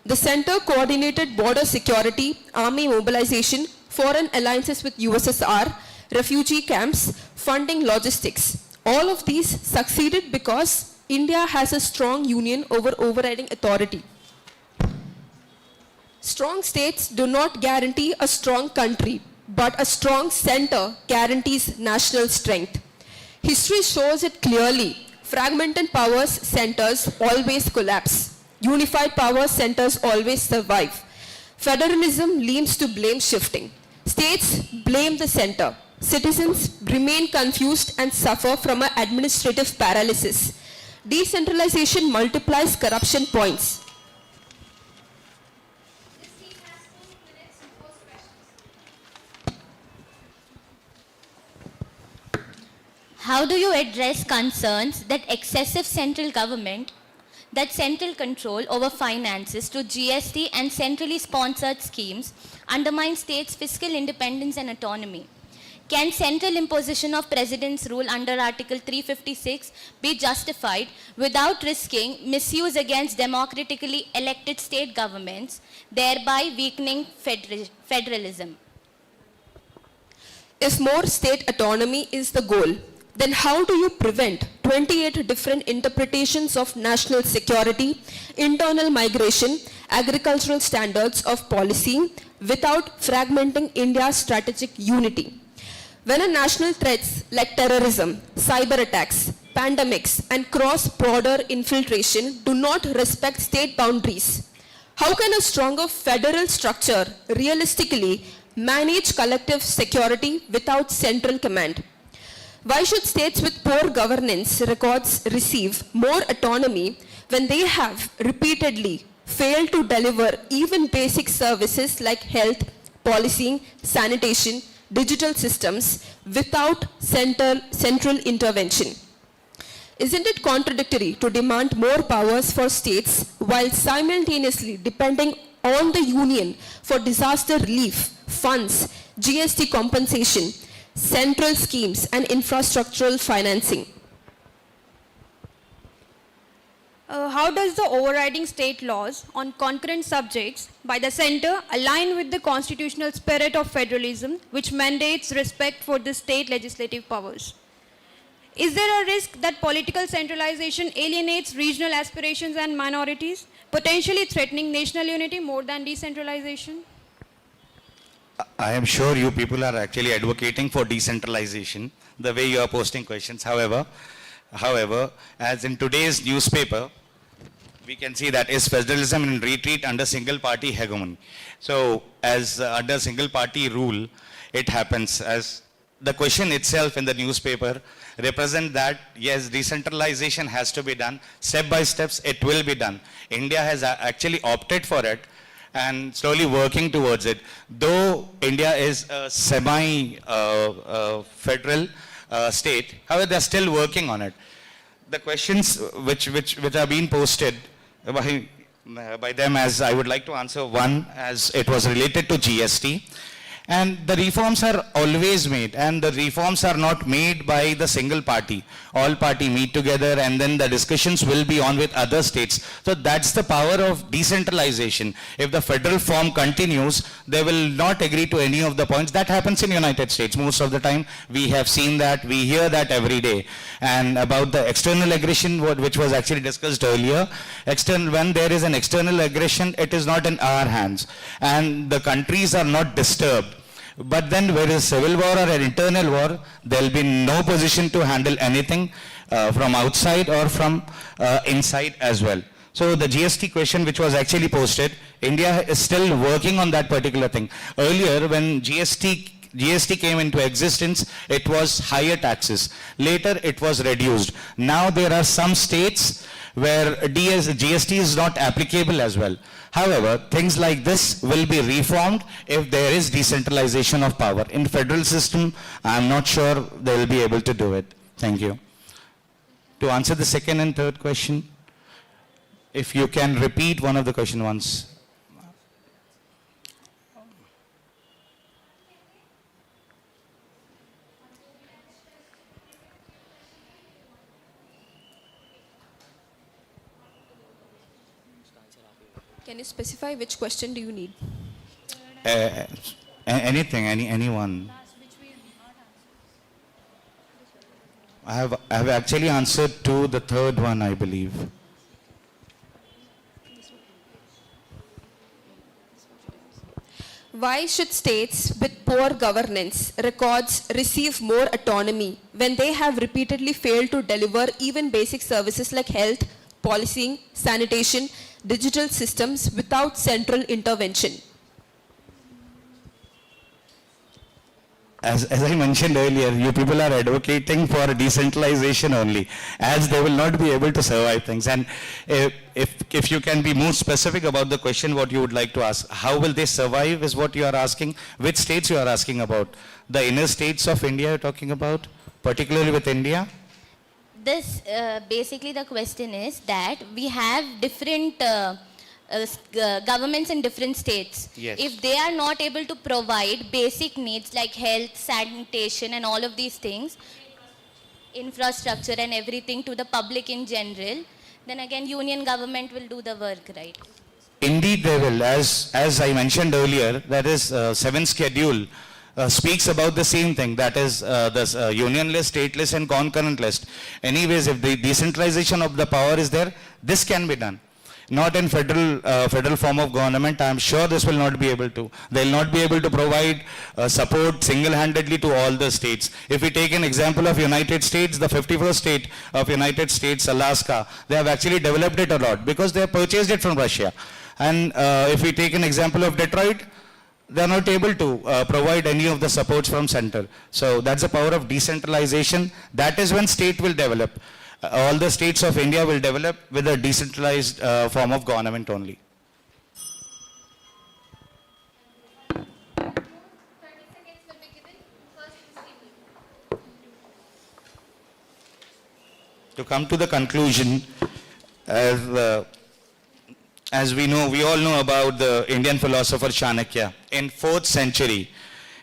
The center coordinated border security, army mobilization, foreign alliances with USSR, refugee camps, funding logistics. All of these succeeded because India has a strong union over overriding authority. Strong states do not guarantee a strong country, but a strong center guarantees national strength. History shows it clearly. Fragmented power centers always collapse. Unified power centers always survive. Federalism leans to blame shifting. States blame the center. citizens remain confused and suffer from an administrative paralysis. Decentralization multiplies corruption points. How do you address concerns that excessive central government, that central control over finances through GST and centrally sponsored schemes undermine states' fiscal independence and autonomy? Can central imposition of President's rule under Article 356 be justified without risking misuse against democratically elected state governments, thereby weakening federalism? If more state autonomy is the goal, then how do you prevent 28 different interpretations of national security, internal migration, agricultural standards of policy without fragmenting India's strategic unity? When a national threats like terrorism, cyber attacks, pandemics, and cross-border infiltration do not respect state boundaries, how can a stronger federal structure realistically manage collective security without central command? Why should states with poor governance records receive more autonomy when they have repeatedly failed to deliver even basic services like health, policing, sanitation, digital systems without central intervention? Isn't it contradictory to demand more powers for states while simultaneously depending on the union for disaster relief, funds, GST compensation, central schemes and infrastructural financing? How does the overriding state laws on concurrent subjects by the center align with the constitutional spirit of federalism, which mandates respect for the state legislative powers? Is there a risk that political centralization alienates regional aspirations and minorities, potentially threatening national unity more than decentralization? I am sure you people are actually advocating for decentralization, the way you are posting questions. However, as in today's newspaper, we can see that is federalism in retreat under single party hegemony. So as under single party rule, it happens as the question itself in the newspaper represent that yes, decentralization has to be done. Step by steps, it will be done. India has actually opted for it and slowly working towards it. Though India is a semi-federal state, however, they're still working on it. The questions which are being posted by them, as I would like to answer one, as it was related to GST. And the reforms are always made, and the reforms are not made by the single party. All party meet together and then the discussions will be on with other states. So that's the power of decentralization. If the federal form continues, they will not agree to any of the points. That happens in United States most of the time. We have seen that, we hear that every day. And about the external aggression, which was actually discussed earlier, when there is an external aggression, it is not in our hands. And the countries are not disturbed. But then where is civil war or an internal war, there will be no position to handle anything from outside or from inside as well. So the GST question which was actually posted, India is still working on that particular thing. Earlier when GST came into existence, it was higher taxes. Later it was reduced. Now there are some states where GST is not applicable as well. However, things like this will be reformed if there is decentralization of power. In federal system, I am not sure they will be able to do it. Thank you. To answer the second and third question, if you can repeat one of the question once. Can you specify which question do you need? Anything, anyone. I have actually answered to the third one, I believe. Why should states with poor governance records receive more autonomy when they have repeatedly failed to deliver even basic services like health, policing, sanitation, digital systems without central intervention? as I mentioned earlier, you people are advocating for decentralization only, as they will not be able to survive things. And if you can be more specific about the question, what you would like to ask, how will they survive is what you are asking. Which states you are asking about? The inner states of India you're talking about, particularly with India? This basically the question is that we have different governments in different states. Yes. If they are not able to provide basic needs like health, sanitation and all of these things, infrastructure and everything to the public in general, then again union government will do the work, right? Indeed they will. As I mentioned earlier, that is 7th schedule speaks about the same thing, that is the union list, state list and concurrent list. Anyways, if the decentralization of the power is there, this can be done. Not in federal form of government. I am sure this will not be able to. They will not be able to provide support single-handedly to all the states. If we take an example of United States, the 51st state of United States, Alaska, they have actually developed it a lot because they have purchased it from Russia. And if we take an example of Detroit, they are not able to provide any of the supports from center. So that's the power of decentralization. That is when state will develop. All the states of India will develop with a decentralized form of government only. To come to the conclusion, as we all know about the Indian philosopher Chanakya. In 4th century,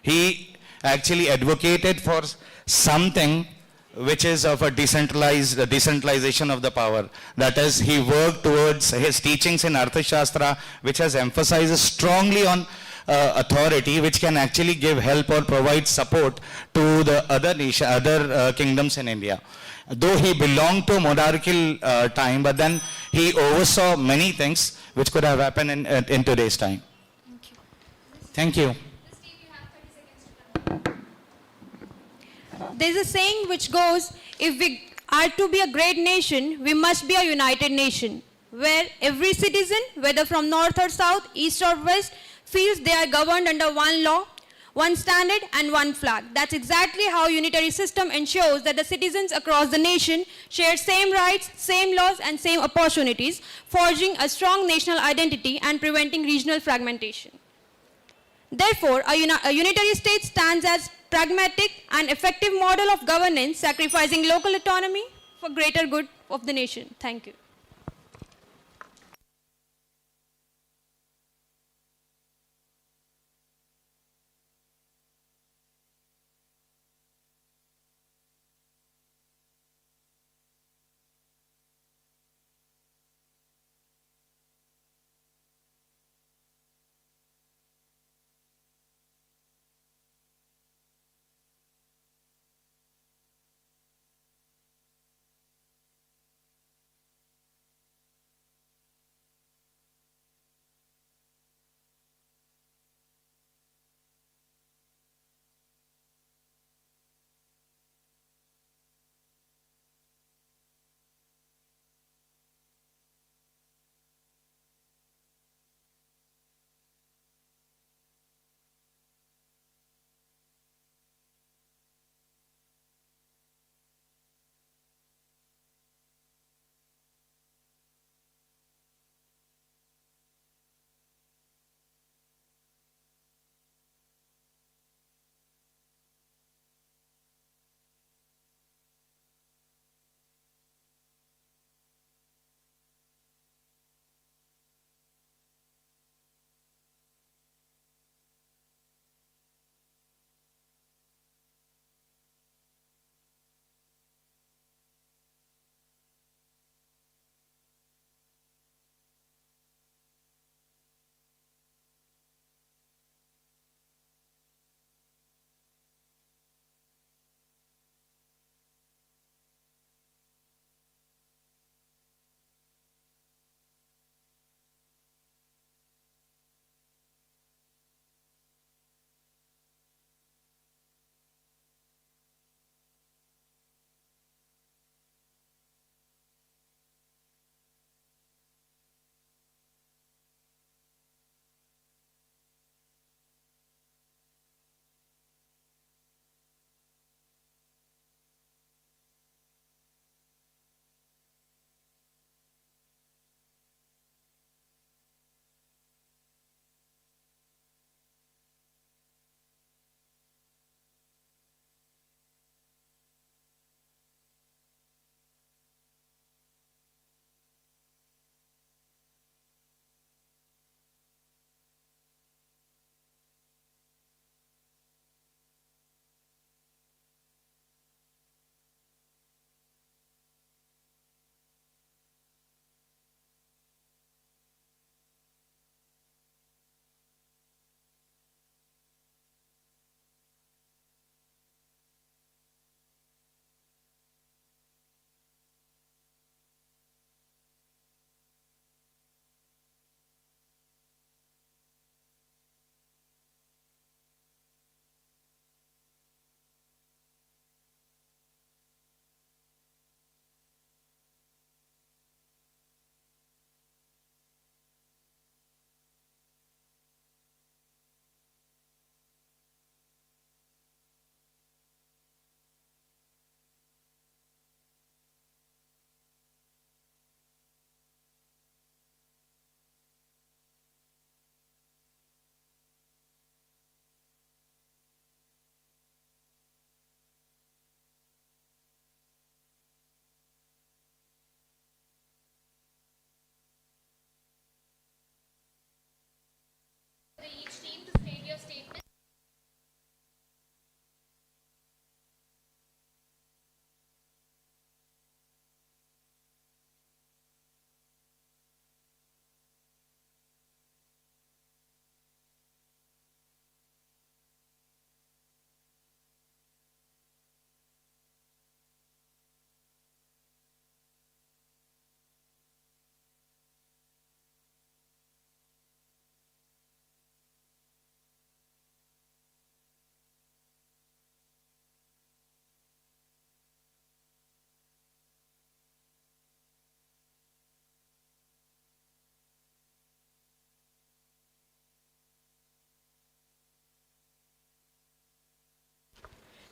he actually advocated for something which is of a decentralization of the power. That is, he worked towards his teachings in Arthashastra, which has emphasized strongly on authority, which can actually give help or provide support to the other kingdoms in India. Though he belonged to monarchical time, but then he oversaw many things which could have happened in today's time. Thank you. There's a saying which goes, if we are to be a great nation, we must be a united nation, where every citizen, whether from north or south, east or west, feels they are governed under one law, one standard and one flag. That's exactly how unitary system ensures that the citizens across the nation share same rights, same laws and same opportunities, forging a strong national identity and preventing regional fragmentation. Therefore, a unitary state stands as pragmatic and effective model of governance, sacrificing local autonomy for greater good of the nation. Thank you.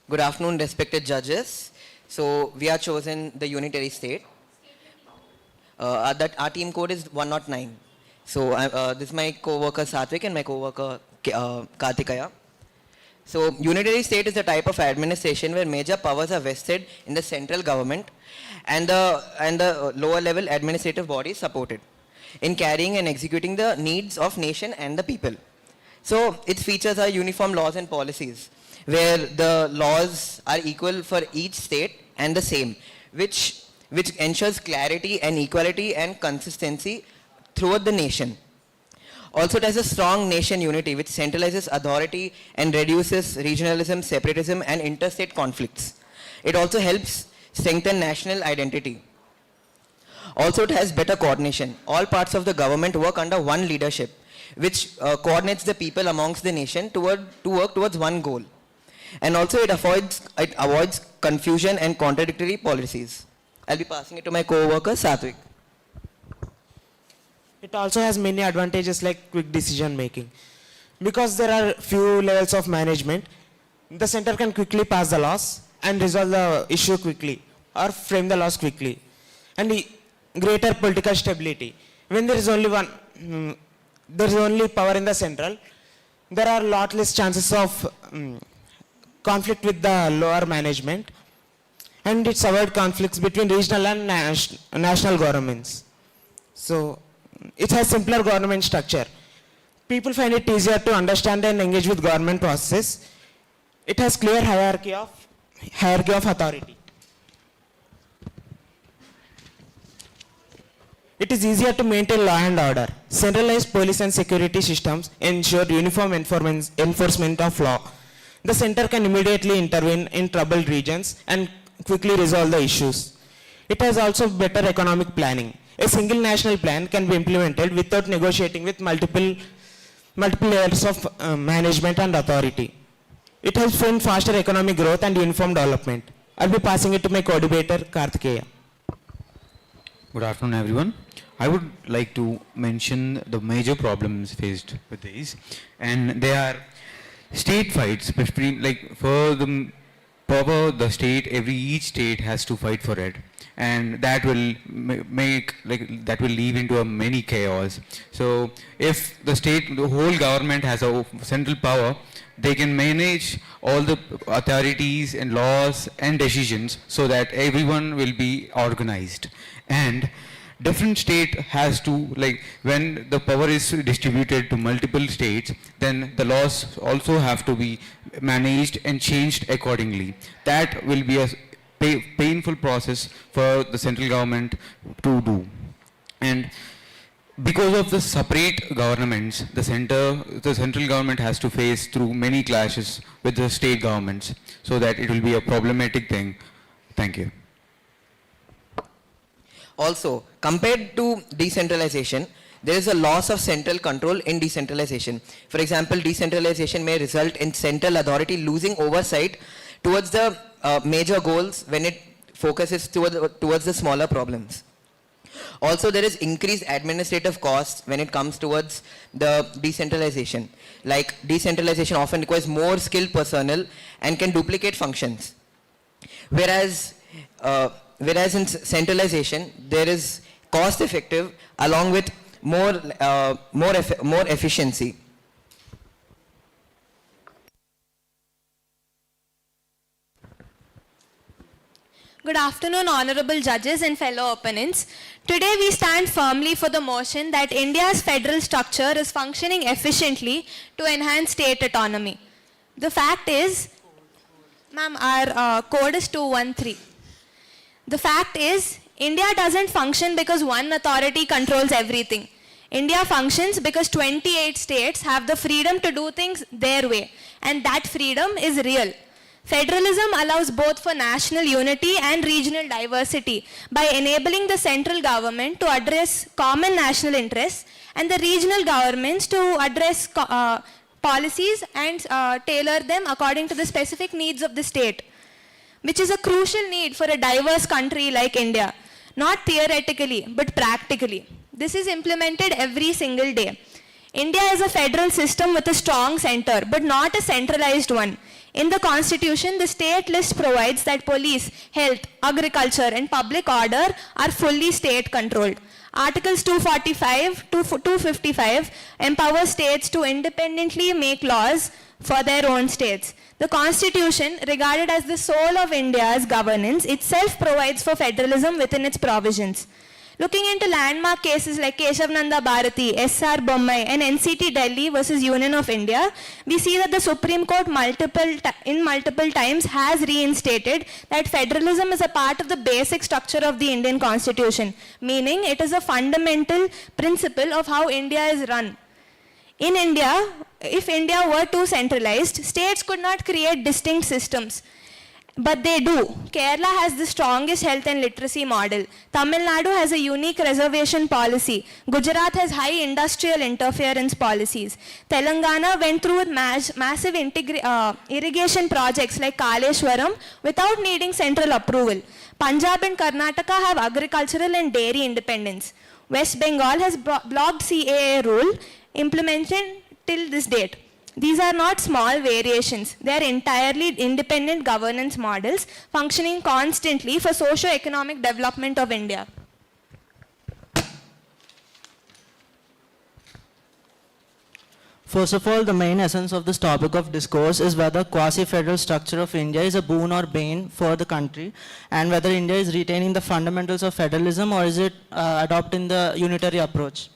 Good afternoon, respected judges. So we are chosen the unitary state. That our team code is 109. So this is my co-worker Satvik and my co-worker Kartikaya. So unitary state is a type of administration where major powers are vested in the central government and the lower level administrative bodies supported in carrying and executing the needs of nation and the people. So its features are uniform laws and policies, where the laws are equal for each state and the same, which ensures clarity and equality and consistency throughout the nation. Also, it has a strong nation unity which centralizes authority and reduces regionalism, separatism and interstate conflicts. It also helps strengthen national identity. Also, it has better coordination. All parts of the government work under one leadership, which coordinates the people amongst the nation to work towards one goal. And also it avoids confusion and contradictory policies. I'll be passing it to my co-worker Satvik. It also has many advantages like quick decision making. Because there are few levels of management, the center can quickly pass the laws and resolve the issue quickly or frame the laws quickly. And greater political stability. When there is only power in the central, there are lot less chances of conflict with the lower management, and it's avoid conflicts between regional and national governments. So it has simpler government structure. People find it easier to understand and engage with government processes. It has clear hierarchy of authority. It is easier to maintain law and order. Centralized police and security systems ensure uniform enforcement of law. The center can immediately intervene in troubled regions and quickly resolve the issues. It has also better economic planning. A single national plan can be implemented without negotiating with multiple layers of management and authority. It helps in faster economic growth and uniform development. I'll be passing it to my co-debater Kartikeya. Good afternoon, everyone. I would like to mention the major problems faced with these, and they are state fights between, like, for the power, the state, each state has to fight for it, and that will that will lead into many chaos. So if the whole government has a central power, they can manage all the authorities and laws and decisions so that everyone will be organized. And different state has to, when the power is distributed to multiple states, then the laws also have to be managed and changed accordingly. That will be a painful process for the central government to do. And because of the separate governments, the central government has to face through many clashes with the state governments, so that it will be a problematic thing. Thank you. Also, compared to decentralization, there is a loss of central control in decentralization. For example, decentralization may result in central authority losing oversight towards the major goals when it focuses towards the smaller problems. Also, there is increased administrative costs when it comes towards the decentralization. Like, decentralization often requires more skilled personnel and can duplicate functions. Whereas in centralization, there is cost effective along with more efficiency. Good afternoon, honorable judges and fellow opponents. Today we stand firmly for the motion that India's federal structure is functioning efficiently to enhance state autonomy. The fact is, ma'am, our code is 213. The fact is, India doesn't function because one authority controls everything. India functions because 28 states have the freedom to do things their way, and that freedom is real. Federalism allows both for national unity and regional diversity by enabling the central government to address common national interests and the regional governments to address policies and tailor them according to the specific needs of the state, which is a crucial need for a diverse country like India, not theoretically but practically. This is implemented every single day. India is a federal system with a strong center, but not a centralized one. In the constitution, the state list provides that police, health, agriculture and public order are fully state controlled. Articles 245 to 255 empower states to independently make laws for their own states. The constitution, regarded as the soul of India's governance, itself provides for federalism within its provisions. Looking into landmark cases like Keshav Nanda Bharati, S.R. Bommai and NCT Delhi versus Union of India, we see that the Supreme Court multiple times has reinstated that federalism is a part of the basic structure of the Indian Constitution, meaning it is a fundamental principle of how India is run. In India, if India were too centralized, states could not create distinct systems. But they do. Kerala has the strongest health and literacy model. Tamil Nadu has a unique reservation policy. Gujarat has high industrial interference policies. Telangana went through with massive irrigation projects like Kaleshwaram without needing central approval. Punjab and Karnataka have agricultural and dairy independence. West Bengal has blocked CAA rule implemented till this date. These are not small variations. They are entirely independent governance models functioning constantly for socio-economic development of India. First of all, the main essence of this topic of discourse is whether quasi-federal structure of India is a boon or bane for the country, and whether India is retaining the fundamentals of federalism or is it adopting the unitary approach.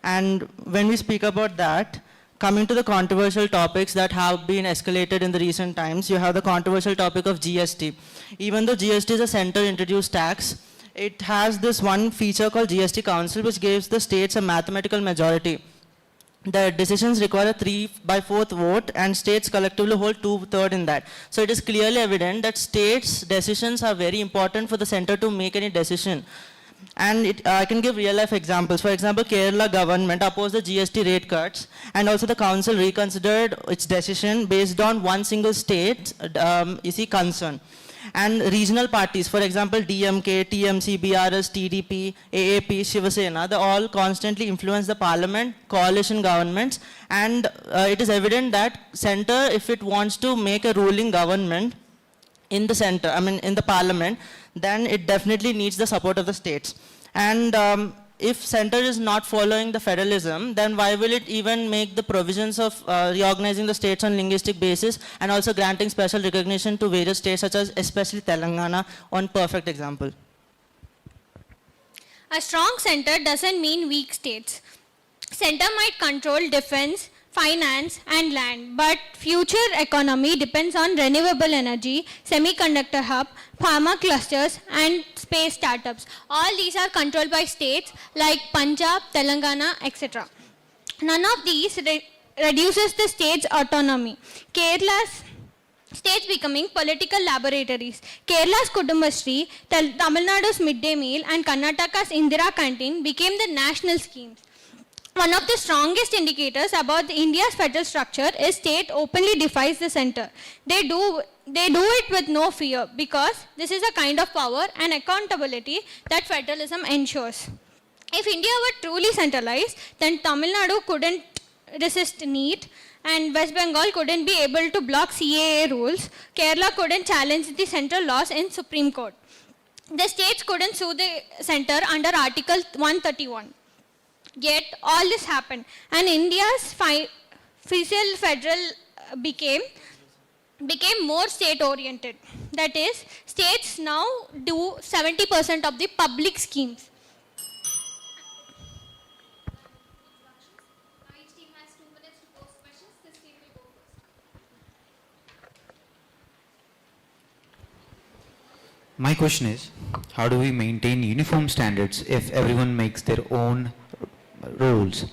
And when we speak about that, coming to the controversial topics that have been escalated in the recent times, you have the controversial topic of GST. Even though GST is a center-introduced tax, it has this one feature called GST Council, which gives the states a mathematical majority. The decisions require a 3/4 vote, and states collectively hold 2/3 in that. So it is clearly evident that states' decisions are very important for the center to make any decision. And I can give real life examples. For example, Kerala government opposed the GST rate cuts, and also the council reconsidered its decision based on one single state, concern. And regional parties, for example, DMK, TMC, BRS, TDP, AAP, Shiva Sena, they all constantly influence the parliament, coalition governments, and it is evident that center, if it wants to make a ruling government in the center, in the parliament, then it definitely needs the support of the states. And if center is not following the federalism, then why will it even make the provisions of reorganizing the states on linguistic basis and also granting special recognition to various states, such as especially Telangana, one perfect example. A strong center doesn't mean weak states. Center might control defense, finance and land, but future economy depends on renewable energy, semiconductor hub, pharma clusters and space startups. All these are controlled by states like Punjab, Telangana, etc. None of these reduces the state's autonomy. Kerala's states becoming political laboratories. Kerala's Kudumbashree, Tamil Nadu's midday meal and Karnataka's Indira canteen became the national schemes. One of the strongest indicators about India's federal structure is state openly defies the center. They do it with no fear, because this is a kind of power and accountability that federalism ensures. If India were truly centralized, then Tamil Nadu couldn't resist NEET, and West Bengal couldn't be able to block CAA rules. Kerala couldn't challenge the central laws in Supreme Court. The states couldn't sue the center under Article 131. Yet all this happened, and India's official federal became more state-oriented. That is, states now do 70% of the public schemes. Each team has 2 minutes to pose questions. This team will go first. My question is, how do we maintain uniform standards if everyone makes their own rules?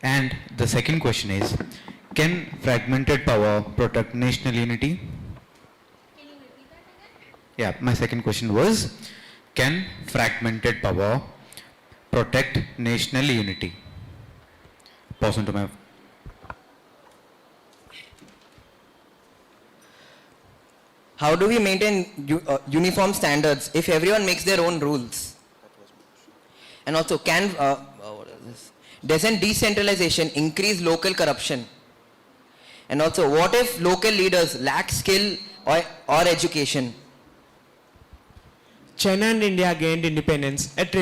And the second question is, can fragmented power protect national unity? Can you repeat that again? Yeah, my second question was, can fragmented power protect national unity? Pause on to my... How do we maintain uniform standards if everyone makes their own rules? And also, doesn't decentralization increase local corruption? And also, what if local leaders lack skill or education? China and India gained independence at a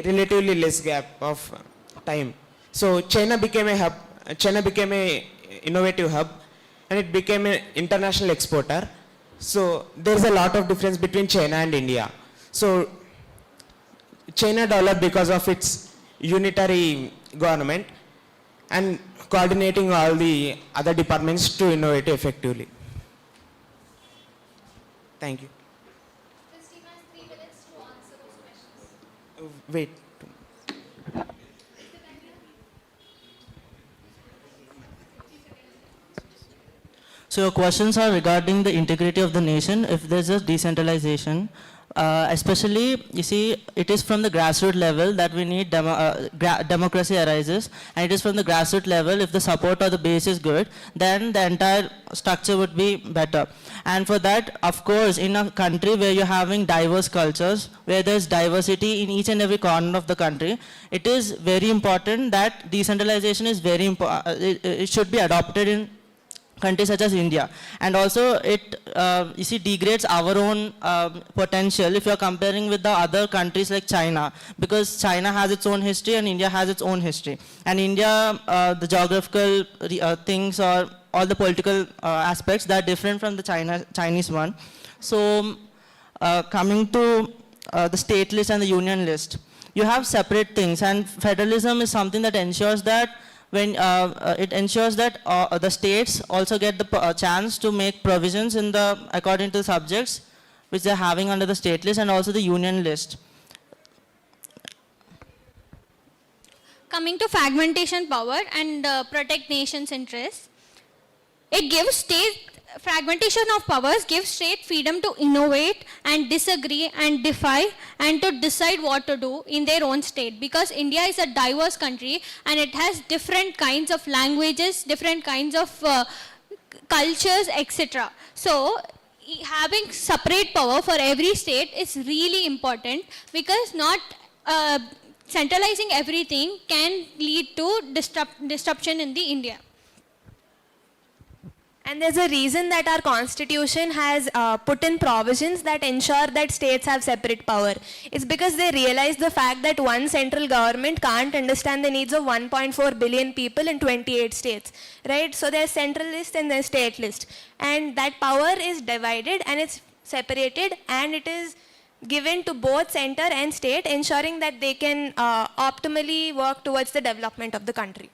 relatively less gap of time. So China became a innovative hub, and it became an international exporter. So there's a lot of difference between China and India. So China developed because of its unitary government and coordinating all the other departments to innovate effectively. Thank you. This team has 3 minutes to answer those questions. Wait. So your questions are regarding the integrity of the nation if there's a decentralization. Especially, you see, it is from the grassroots level that we need democracy arises, and it is from the grassroots level, if the support or the base is good, then the entire structure would be better. And for that, of course, in a country where you're having diverse cultures, where there's diversity in each and every corner of the country, it is very important that decentralization is very important. It should be adopted in countries such as India. And also it, you see, degrades our own potential if you're comparing with the other countries like China, because China has its own history and India has its own history. And India, the geographical things or all the political aspects that are different from the Chinese one. So coming to the state list and the union list, you have separate things, and federalism is something that ensures that when it ensures that the states also get the chance to make provisions in the according to the subjects which they're having under the state list and also the union list. Coming to fragmentation power and protect nation's interests, it gives fragmentation of powers gives state freedom to innovate and disagree and defy and to decide what to do in their own state, because India is a diverse country and it has different kinds of languages, different kinds of cultures, etc. So having separate power for every state is really important, because not centralizing everything can lead to disruption in the India. And there's a reason that our constitution has put in provisions that ensure that states have separate power. It's because they realize the fact that one central government can't understand the needs of 1.4 billion people in 28 states, right? So there's central list and there's state list. And that power is divided and it's separated, and it is given to both center and state, ensuring that they can optimally work towards the development of the country.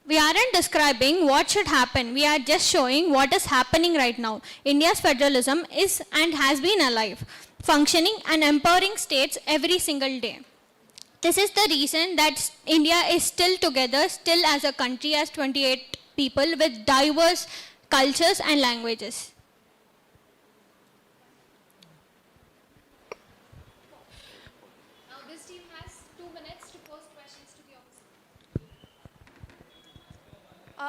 We aren't describing what should happen. We are just showing what is happening right now. India's federalism is and has been alive, functioning and empowering states every single day. This is the reason that India is still together, still as a country, as 28 people with diverse cultures and languages. Now this team has 2 minutes to pose questions to the opposition.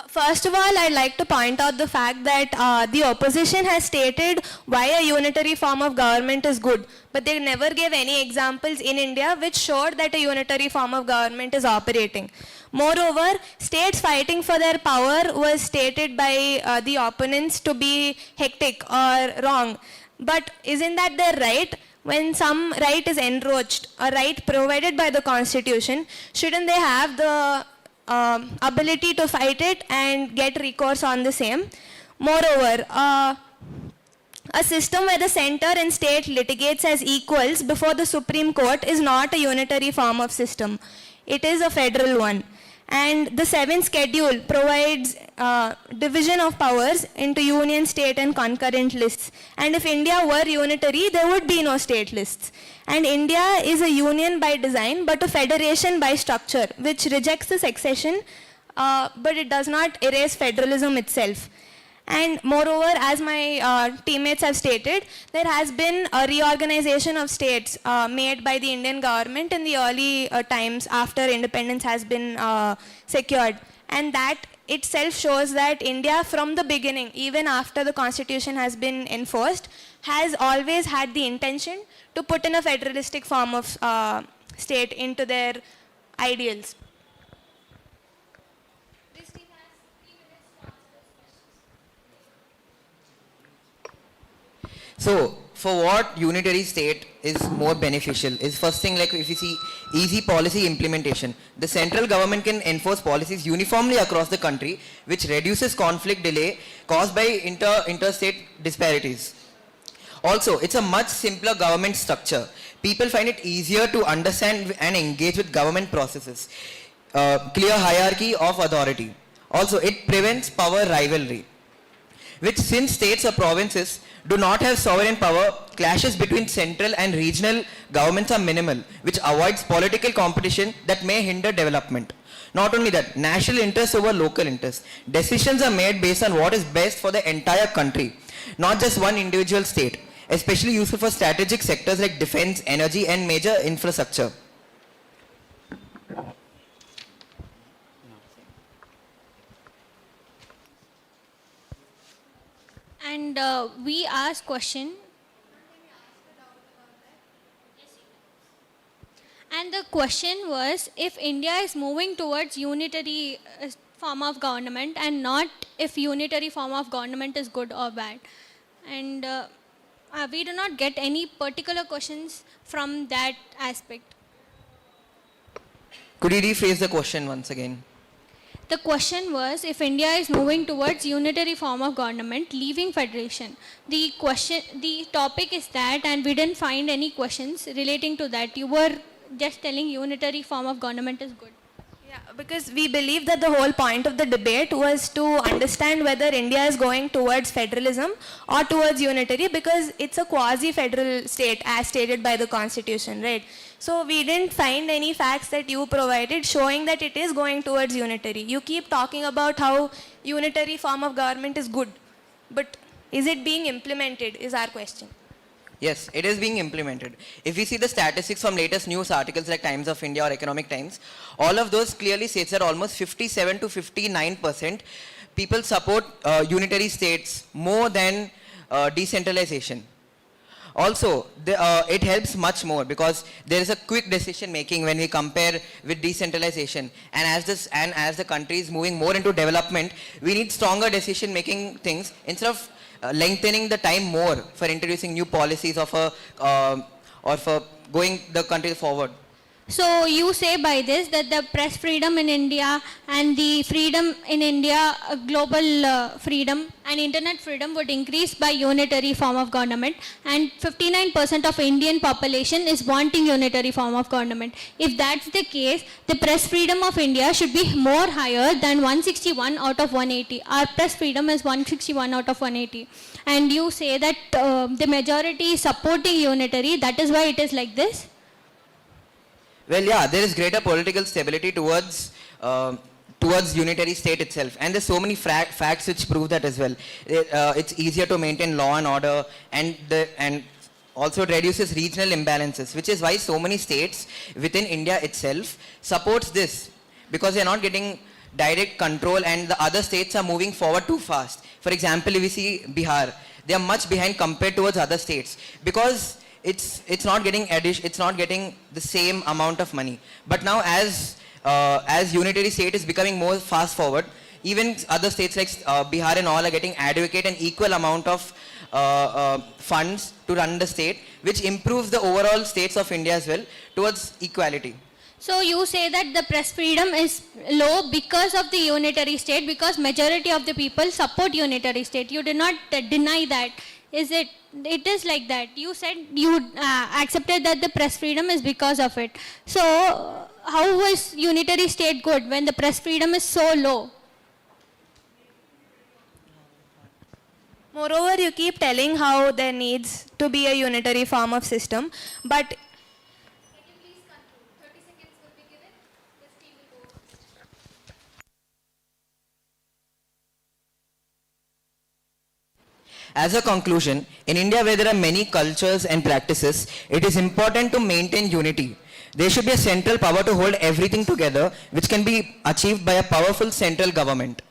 First of all, I'd like to point out the fact that the opposition has stated why a unitary form of government is good, but they never gave any examples in India which showed that a unitary form of government is operating. Moreover, states fighting for their power was stated by the opponents to be hectic or wrong. But isn't that their right? When some right is encroached, a right provided by the constitution, shouldn't they have the ability to fight it and get recourse on the same? Moreover, a system where the center and state litigates as equals before the Supreme Court is not a unitary form of system. It is a federal one. And the 7th schedule provides division of powers into union, state and concurrent lists. And if India were unitary, there would be no state lists. And India is a union by design, but a federation by structure, which rejects the succession, but it does not erase federalism itself. And moreover, as my teammates have stated, there has been a reorganization of states made by the Indian government in the early times after independence has been secured. And that itself shows that India from the beginning, even after the constitution has been enforced, has always had the intention to put in a federalistic form of state into their ideals. This So, for what unitary state is more beneficial is first thing, like if you see easy policy implementation. The central government can enforce policies uniformly across the country, which reduces conflict delay caused by interstate disparities. Also, it's a much simpler government structure. People find it easier to understand and engage with government processes. Clear hierarchy of authority. Also, it prevents power rivalry, which since states or provinces do not have sovereign power, clashes between central and regional governments are minimal, which avoids political competition that may hinder development. Not only that, national interests over local interests. Decisions are made based on what is best for the entire country, not just one individual state, especially useful for strategic sectors like defense, energy, and major infrastructure. And we asked question. And the question was, if India is moving towards unitary form of government and not if unitary form of government is good or bad. And we do not get any particular questions from that aspect. Could you rephrase the question once again? The question was, if India is moving towards unitary form of government, leaving federation. The topic is that, and we didn't find any questions relating to that. You were just telling unitary form of government is good. Yeah, because we believe that the whole point of the debate was to understand whether India is going towards federalism or towards unitary, because it's a quasi-federal state as stated by the constitution, right? So we didn't find any facts that you provided showing that it is going towards unitary. You keep talking about how unitary form of government is good, but is it being implemented is our question. Yes, it is being implemented. If we see the statistics from latest news articles like Times of India or Economic Times, all of those clearly states that almost 57 to 59% people support unitary states more than decentralization. Also, it helps much more because there is a quick decision making when we compare with decentralization. And as the country is moving more into development, we need stronger decision making things instead of lengthening the time more for introducing new policies or for going the country forward. So you say by this that the press freedom in India and the freedom in India, global freedom and internet freedom would increase by unitary form of government, and 59% of Indian population is wanting unitary form of government. If that's the case, the press freedom of India should be more higher than 161 out of 180. Our press freedom is 161 out of 180. And you say that the majority is supporting unitary, that is why it is like this? Well, yeah, there is greater political stability towards unitary state itself, and there's so many facts which prove that as well. It's easier to maintain law and order, and also it reduces regional imbalances, which is why so many states within India itself supports this, because they're not getting direct control and the other states are moving forward too fast. For example, if we see Bihar, they are much behind compared towards other states because it's not getting it's not getting the same amount of money. But now as unitary state is becoming more fast forward, even other states like Bihar and all are getting adequate and equal amount of funds to run the state, which improves the overall states of India as well towards equality. So you say that the press freedom is low because of the unitary state, because majority of the people support unitary state. You did not deny that. Is it? It is like that. You said you accepted that the press freedom is because of it. So how is unitary state good when the press freedom is so low? Moreover, you keep telling how there needs to be a unitary form of system, but As a conclusion, in India where there are many cultures and practices, it is important to maintain unity. There should be a central power to hold everything together, which can be achieved by a powerful central government.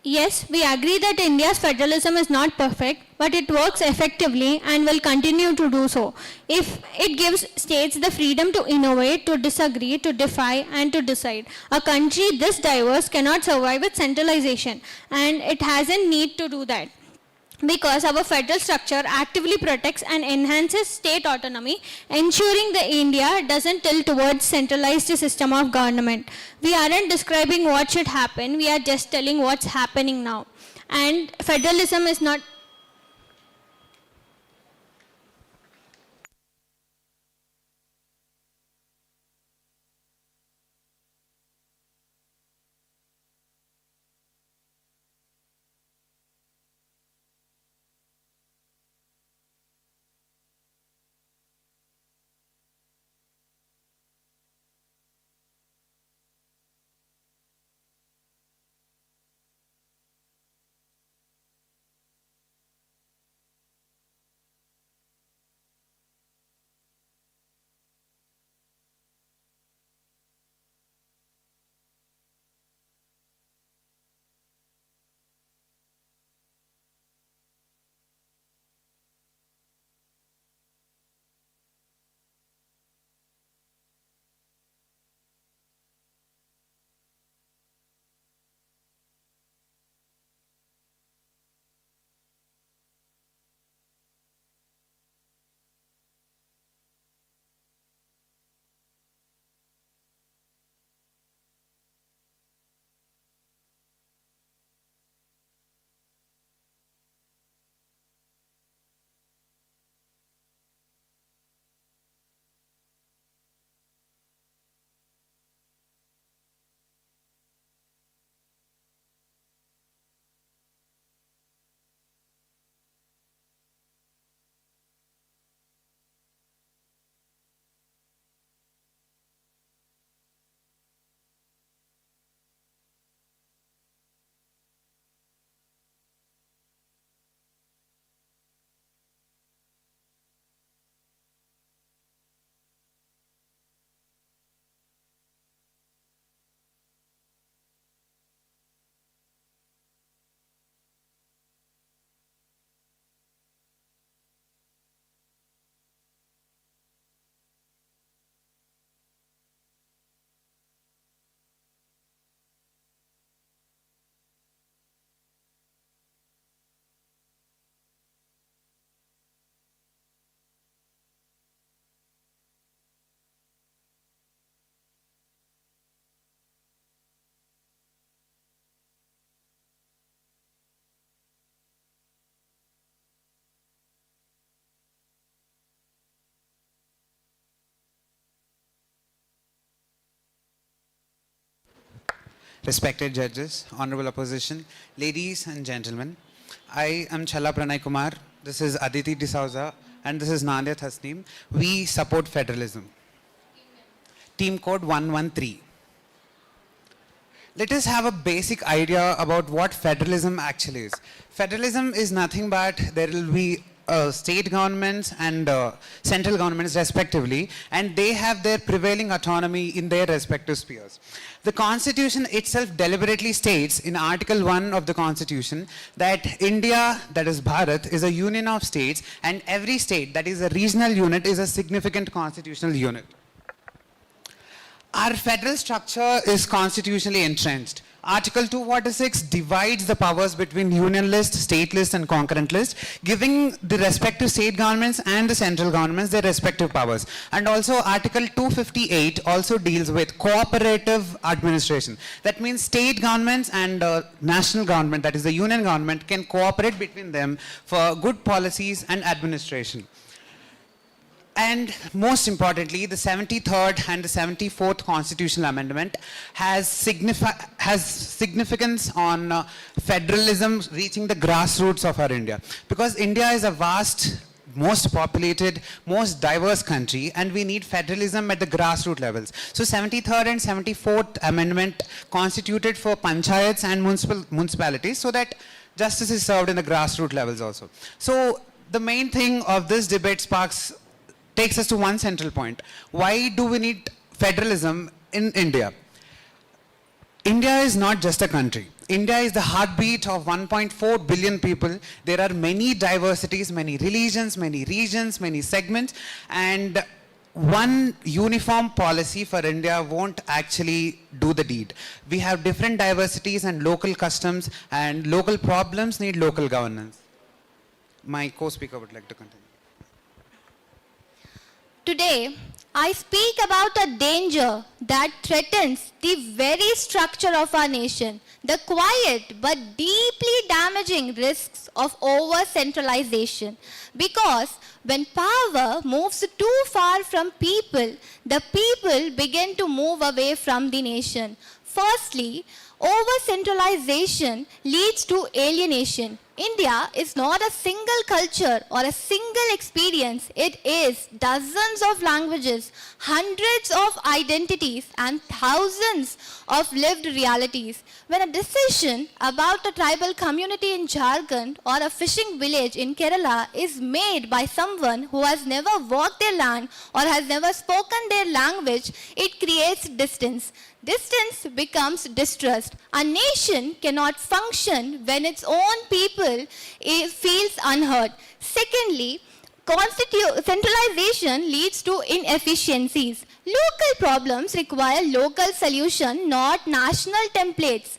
Yes, we agree that India's federalism is not perfect, but it works effectively and will continue to do so. If it gives states the freedom to innovate, to disagree, to defy, and to decide. A country this diverse cannot survive with centralization, and it hasn't need to do that. Because our federal structure actively protects and enhances state autonomy, ensuring that India doesn't tilt towards centralized system of government. We aren't describing what should happen, we are just telling what's happening now. And federalism is not Respected judges, honorable opposition, ladies and gentlemen, I am Chala Pranay Kumar, this is Aditi D'Souza, and this is Nadia Tasneem. We support federalism. Team code 113. Let us have a basic idea about what federalism actually is. Federalism is nothing but there will be state governments and central governments respectively, and they have their prevailing autonomy in their respective spheres. The Constitution itself deliberately states in Article 1 of the Constitution that India, that is Bharat, is a union of states, and every state, that is a regional unit, is a significant constitutional unit. Our federal structure is constitutionally entrenched. Article 246 divides the powers between union list, state list and concurrent list, giving the respective state governments and the central governments their respective powers. And also Article 258 also deals with cooperative administration. That means state governments and national government, that is the union government, can cooperate between them for good policies and administration. And most importantly, the 73rd and the 74th constitutional amendment has significance on federalism reaching the grassroots of our India. Because India is a vast, most populated, most diverse country, and we need federalism at the grassroots levels. So 73rd and 74th amendment constituted for panchayats and municipalities so that justice is served in the grassroots levels also. So the main thing of this debate takes us to one central point. Why do we need federalism in India? India is not just a country. India is the heartbeat of 1.4 billion people. There are many diversities, many religions, many regions, many segments, and one uniform policy for India won't actually do the deed. We have different diversities and local customs, and local problems need local governance. My co-speaker would like to continue. Today, I speak about a danger that threatens the very structure of our nation, the quiet but deeply damaging risks of over-centralization. Because when power moves too far from people, the people begin to move away from the nation. Firstly, over-centralization leads to alienation. India is not a single culture or a single experience. It is dozens of languages, hundreds of identities, and thousands of lived realities. When a decision about a tribal community in Jharkhand or a fishing village in Kerala is made by someone who has never walked their land or has never spoken their language, it creates distance. Distance becomes distrust. A nation cannot function when its own people feels unheard. Secondly, centralization leads to inefficiencies. Local problems require local solution, not national templates.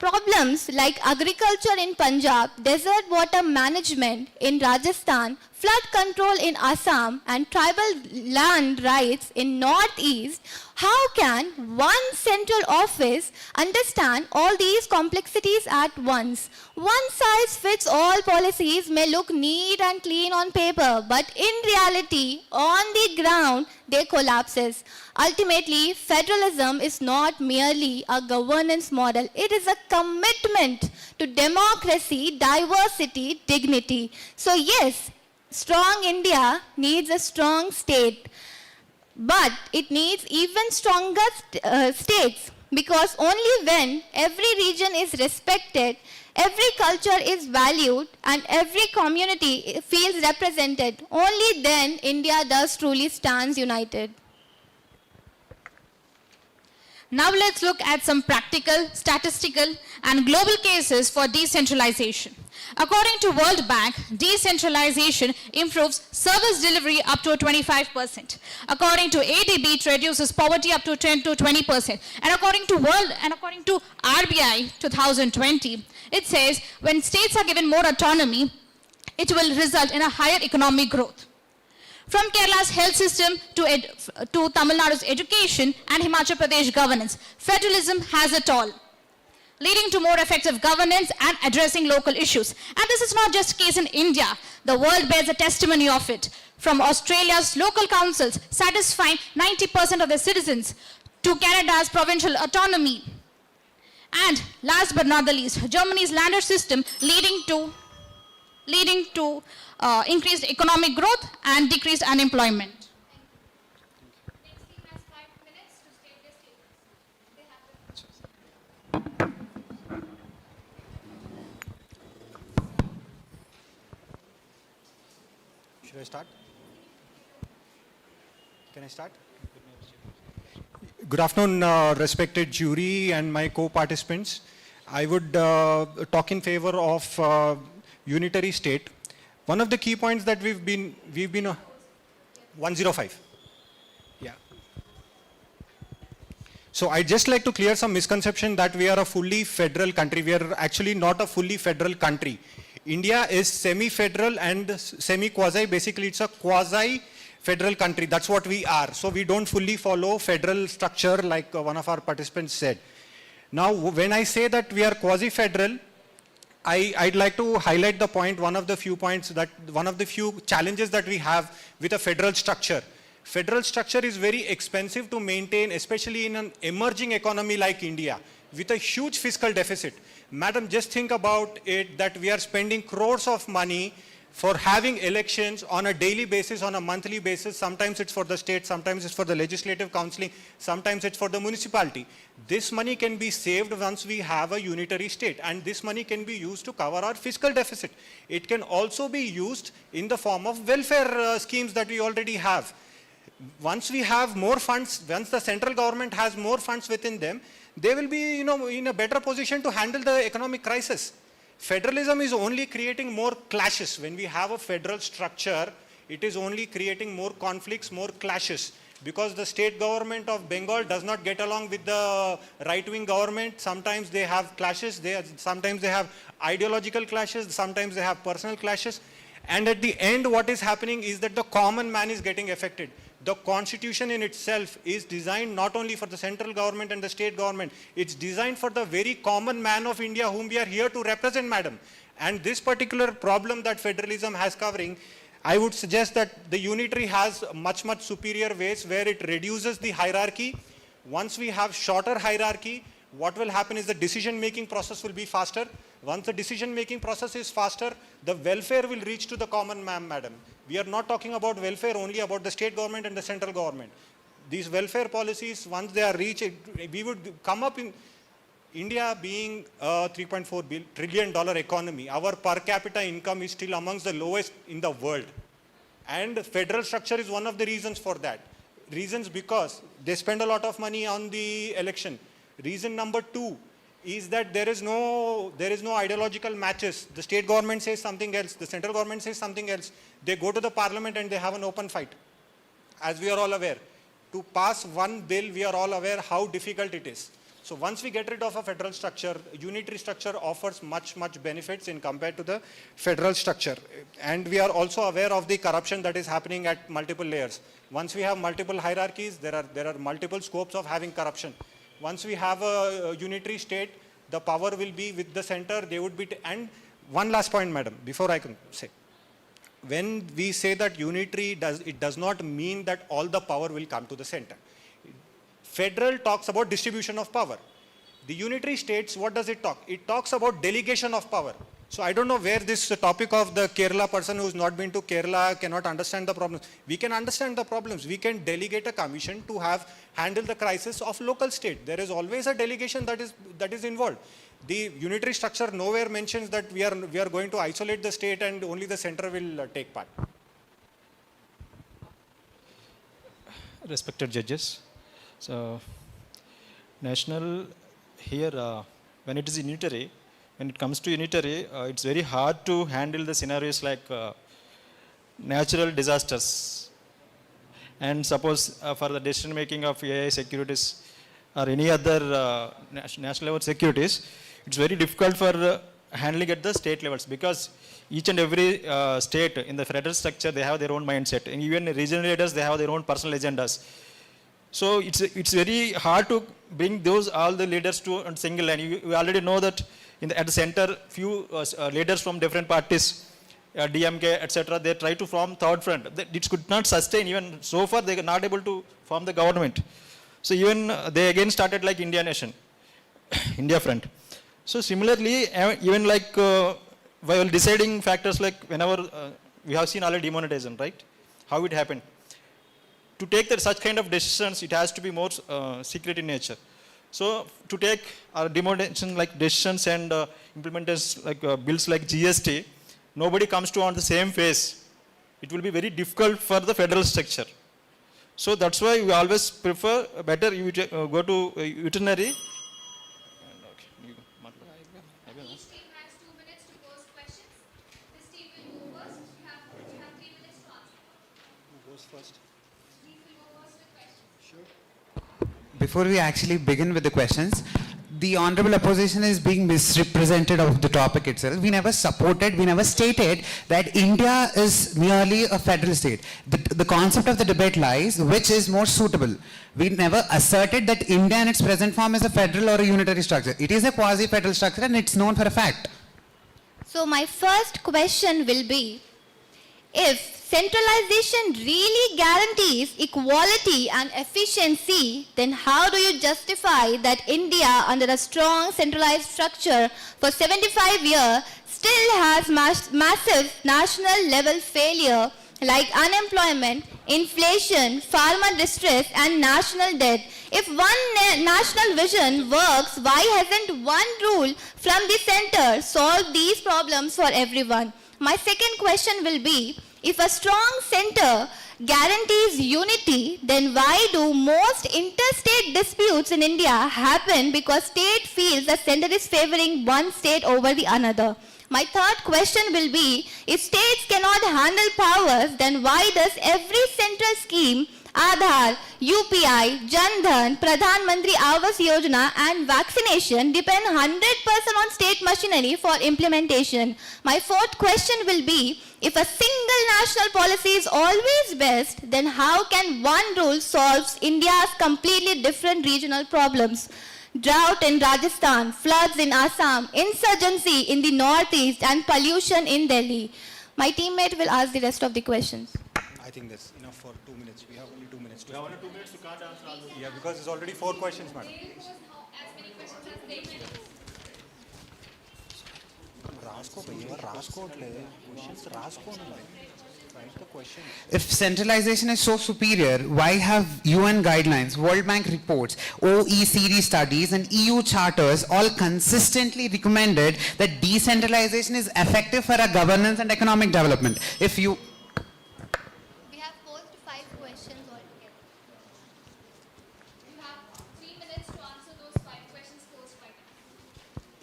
Problems like agriculture in Punjab, desert water management in Rajasthan, flood control in Assam, and tribal land rights in Northeast. How can one central office understand all these complexities at once? One-size-fits-all policies may look neat and clean on paper, but in reality, on the ground, they collapses. Ultimately, federalism is not merely a governance model. It is a commitment to democracy, diversity, dignity. So yes, strong India needs a strong state. But it needs even stronger states, because only when every region is respected, every culture is valued, and every community feels represented, only then India does truly stands united. Now let's look at some practical, statistical, and global cases for decentralization. According to World Bank, decentralization improves service delivery up to 25%. According to ADB, it reduces poverty up to 10 to 20%. And according to RBI 2020, it says when states are given more autonomy, it will result in a higher economic growth. From Kerala's health system to Tamil Nadu's education and Himachal Pradesh governance, federalism has it all, leading to more effective governance and addressing local issues. And this is not just the case in India. The world bears a testimony of it. From Australia's local councils satisfying 90% of their citizens to Canada's provincial autonomy. And last but not the least, Germany's lander system leading to increased economic growth and decreased unemployment. Should I start? Can I start? Good afternoon, respected jury and my co-participants. I would talk in favor of unitary state. One of the key points that we've been 105. Yeah. So I'd just like to clear some misconception that we are a fully federal country. We are actually not a fully federal country. India is semi-federal and semi-quasi. Basically, it's a quasi-federal country. That's what we are. So we don't fully follow federal structure like one of our participants said. Now, when I say that we are quasi-federal, I'd like to highlight the point, one of the few challenges that we have with a federal structure. Federal structure is very expensive to maintain, especially in an emerging economy like India, with a huge fiscal deficit. Madam, just think about it that we are spending crores of money for having elections on a daily basis, on a monthly basis. Sometimes it's for the state, sometimes it's for the legislative counseling, sometimes it's for the municipality. This money can be saved once we have a unitary state, and this money can be used to cover our fiscal deficit. It can also be used in the form of welfare schemes that we already have. Once we have more funds, once the central government has more funds within them, they will be, in a better position to handle the economic crisis. Federalism is only creating more clashes. When we have a federal structure, it is only creating more conflicts, more clashes. Because the state government of Bengal does not get along with the right-wing government. Sometimes they have clashes, sometimes they have ideological clashes, sometimes they have personal clashes. And at the end, what is happening is that the common man is getting affected. The constitution in itself is designed not only for the central government and the state government, it's designed for the very common man of India whom we are here to represent, madam. And this particular problem that federalism has covering, I would suggest that the unitary has much superior ways where it reduces the hierarchy. Once we have shorter hierarchy, what will happen is the decision-making process will be faster. Once the decision-making process is faster, the welfare will reach to the common man, madam. We are not talking about welfare only about the state government and the central government. These welfare policies, once they are reached, we would come up in India being a $3.4 trillion economy. Our per capita income is still amongst the lowest in the world. And federal structure is one of the reasons for that. Reasons because they spend a lot of money on the election. Reason number 2 is that there is no ideological matches. The state government says something else, the central government says something else. They go to the parliament and they have an open fight. As we are all aware, to pass one bill, we are all aware how difficult it is. So once we get rid of a federal structure, unitary structure offers much benefits in compared to the federal structure. And we are also aware of the corruption that is happening at multiple layers. Once we have multiple hierarchies, there are multiple scopes of having corruption. Once we have a unitary state, the power will be with the center. They would be, and one last point, madam, before I can say. When we say that unitary, it does not mean that all the power will come to the center. Federal talks about distribution of power. The unitary states, what does it talk? It talks about delegation of power. So I don't know where this topic of the Kerala person who's not been to Kerala cannot understand the problems. We can understand the problems. We can delegate a commission to handle the crisis of local state. There is always a delegation that is involved. The unitary structure nowhere mentions that we are going to isolate the state and only the center will take part. Respected judges, so national here when it is unitary, when it comes to unitary, it's very hard to handle the scenarios like natural disasters. And suppose for the decision making of AI securities or any other national level securities, it's very difficult for handling at the state levels because each and every state in the federal structure, they have their own mindset. And even regional leaders, they have their own personal agendas. So it's very hard to bring all the leaders to a single line. You already know that at the center, few leaders from different parties, DMK, etc., they try to form third front. It could not sustain. Even so far, they are not able to form the government. So even they again started like India nation, India front. So similarly, even like while deciding factors like whenever we have seen already demonetization, right? How it happened. To take such kind of decisions, it has to be more secret in nature. So to take demonetization like decisions and implementations like bills like GST, nobody comes to on the same phase. It will be very difficult for the federal structure. So that's why we always prefer better you go to unitary. Before we actually begin with the questions, the honorable opposition is being misrepresented of the topic itself. We never supported, we never stated that India is merely a federal state. The concept of the debate lies, which is more suitable. We never asserted that India in its present form is a federal or a unitary structure. It is a quasi-federal structure and it's known for a fact. So my first question will be, if centralization really guarantees equality and efficiency, then how do you justify that India, under a strong centralized structure for 75 years, still has massive national level failure like unemployment, inflation, farmer distress and national debt? If one national vision works, why hasn't one rule from the center solved these problems for everyone? My second question will be, if a strong center guarantees unity, then why do most interstate disputes in India happen because state feels the center is favoring one state over the another? My third question will be, if states cannot handle powers, then why does every central scheme, Aadhaar, UPI, Jan Dhan, Pradhan Mantri Awas Yojana and vaccination depend 100% on state machinery for implementation? My fourth question will be, if a single national policy is always best, then how can one rule solve India's completely different regional problems? Drought in Rajasthan, floods in Assam, insurgency in the northeast and pollution in Delhi. My teammate will ask the rest of the questions. I think that's enough for 2 minutes. We have only 2 minutes. We have only 2 minutes to can't answer all those. Yeah, because it's already 4 questions, madam. If centralization is so superior, why have UN guidelines, World Bank reports, OECD studies and EU charters all consistently recommended that decentralization is effective for our governance and economic development? If you... We have 4 to 5 questions altogether. You have 3 minutes to answer those 5 questions posed by them.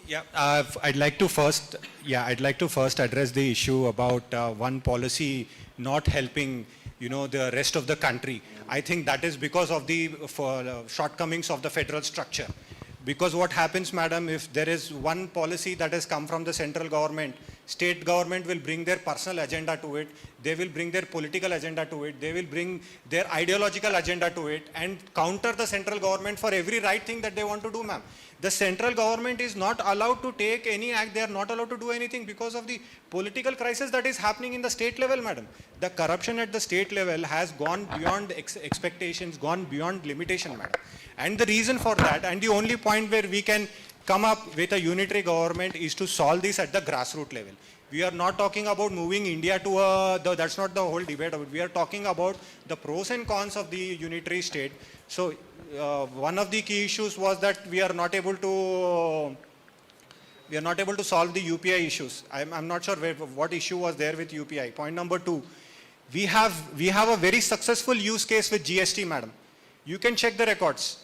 Yeah, I'd like to first address the issue about one policy not helping, the rest of the country. I think that is because of the shortcomings of the federal structure. Because what happens, madam, if there is one policy that has come from the central government, state government will bring their personal agenda to it, they will bring their political agenda to it, they will bring their ideological agenda to it and counter the central government for every right thing that they want to do, ma'am. The central government is not allowed to take any act, they are not allowed to do anything because of the political crisis that is happening in the state level, madam. The corruption at the state level has gone beyond expectations, gone beyond limitation, madam. And the reason for that, and the only point where we can come up with a unitary government is to solve this at the grassroots level. We are not talking about moving India to that's not the whole debate of it. We are talking about the pros and cons of the unitary state. So one of the key issues was that we are not able to solve the UPI issues. I'm not sure what issue was there with UPI. Point number 2, we have a very successful use case with GST, madam. You can check the records.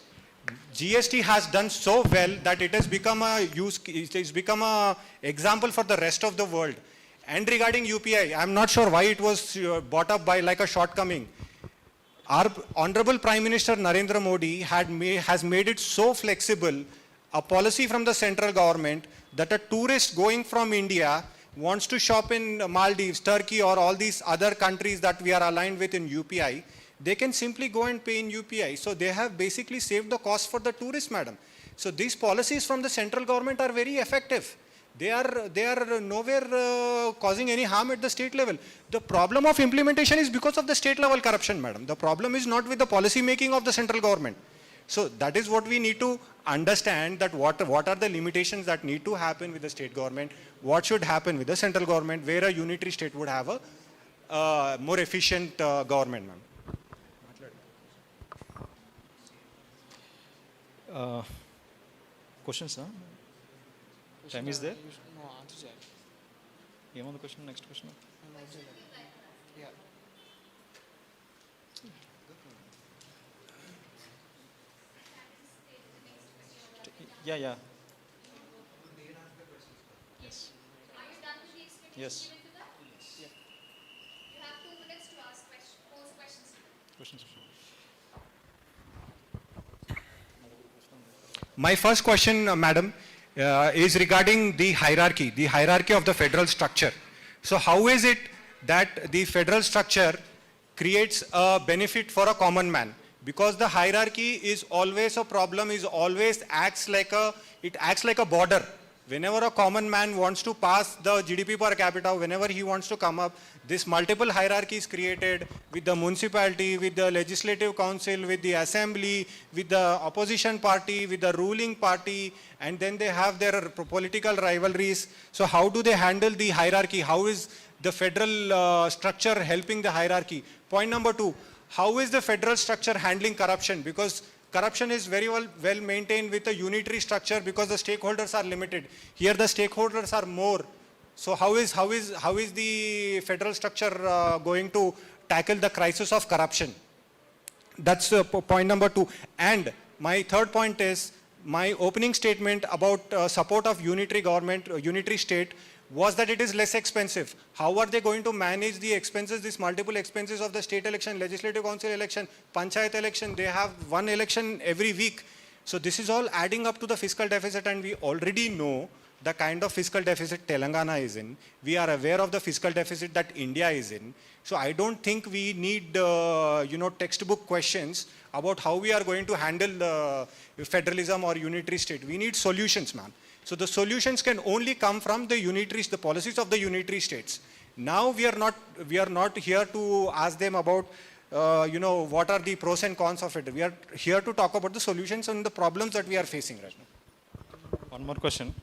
GST has done so well that it has become a example for the rest of the world. And regarding UPI, I'm not sure why it was brought up by like a shortcoming. Our Honorable Prime Minister Narendra Modi has made it so flexible, a policy from the central government, that a tourist going from India wants to shop in Maldives, Turkey or all these other countries that we are aligned with in UPI, they can simply go and pay in UPI. So they have basically saved the cost for the tourist, madam. So these policies from the central government are very effective. They are nowhere causing any harm at the state level. The problem of implementation is because of the state level corruption, madam. The problem is not with the policy making of the central government. So that is what we need to understand, that what are the limitations that need to happen with the state government, what should happen with the central government, where a unitary state would have a more efficient government, ma'am. Questions, huh? Time is there? You want the question? Next question? Yeah. Yes. Yes. You have 2 minutes to ask pose questions. Questions. My first question, madam, is regarding the hierarchy of the federal structure. So how is it that the federal structure creates a benefit for a common man? Because the hierarchy is always a problem, acts like a border. Whenever a common man wants to pass the GDP per capita, whenever he wants to come up, this multiple hierarchy is created with the municipality, with the legislative council, with the assembly, with the opposition party, with the ruling party, and then they have their political rivalries. So how do they handle the hierarchy? How is the federal structure helping the hierarchy? Point number 2, how is the federal structure handling corruption? Because corruption is very well maintained with a unitary structure because the stakeholders are limited. Here the stakeholders are more. So how is the federal structure going to tackle the crisis of corruption. That's point number 2. And my third point is, my opening statement about support of unitary government, unitary state, was that it is less expensive. How are they going to manage the expenses, these multiple expenses of the state election, legislative council election, panchayat election? They have one election every week. So this is all adding up to the fiscal deficit, and we already know the kind of fiscal deficit Telangana is in. We are aware of the fiscal deficit that India is in. So I don't think we need, textbook questions about how we are going to handle federalism or unitary state. We need solutions, man. So the solutions can only come from the policies of the unitary states. Now we are not here to ask them about, what are the pros and cons of it. We are here to talk about the solutions and the problems that we are facing right now. One more question.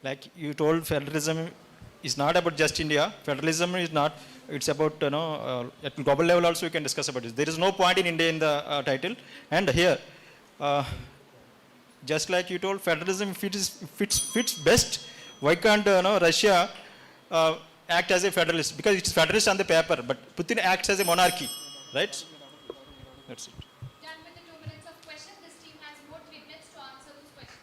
Like you told, federalism is not about just India. Federalism is not, it's about, at global level also we can discuss about this. There is no point in India in the title. And here, just like you told, federalism fits best. Why can't Russia act as a federalist? Because it's federalist on the paper, but Putin acts as a monarchy, right? That's it. Done with the 2 minutes of questions. This team has more 3 minutes to answer those questions.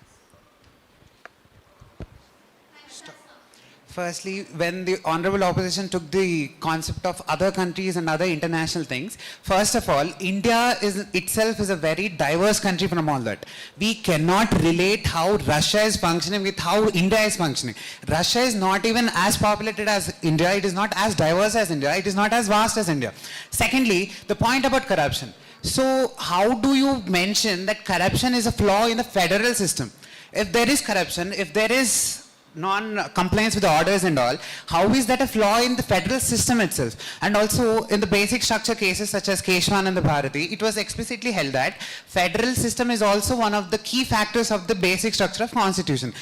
Firstly, when the honorable opposition took the concept of other countries and other international things, first of all, India itself is a very diverse country from all that. We cannot relate how Russia is functioning with how India is functioning. Russia is not even as populated as India. It is not as diverse as India. It is not as vast as India. Secondly, the point about corruption. So how do you mention that corruption is a flaw in the federal system? If there is corruption, if there is non-compliance with the orders and all, how is that a flaw in the federal system itself? And also in the basic structure cases such as Keshav and the Bharati, it was explicitly held that federal system is also one of the key factors of the basic structure of constitution.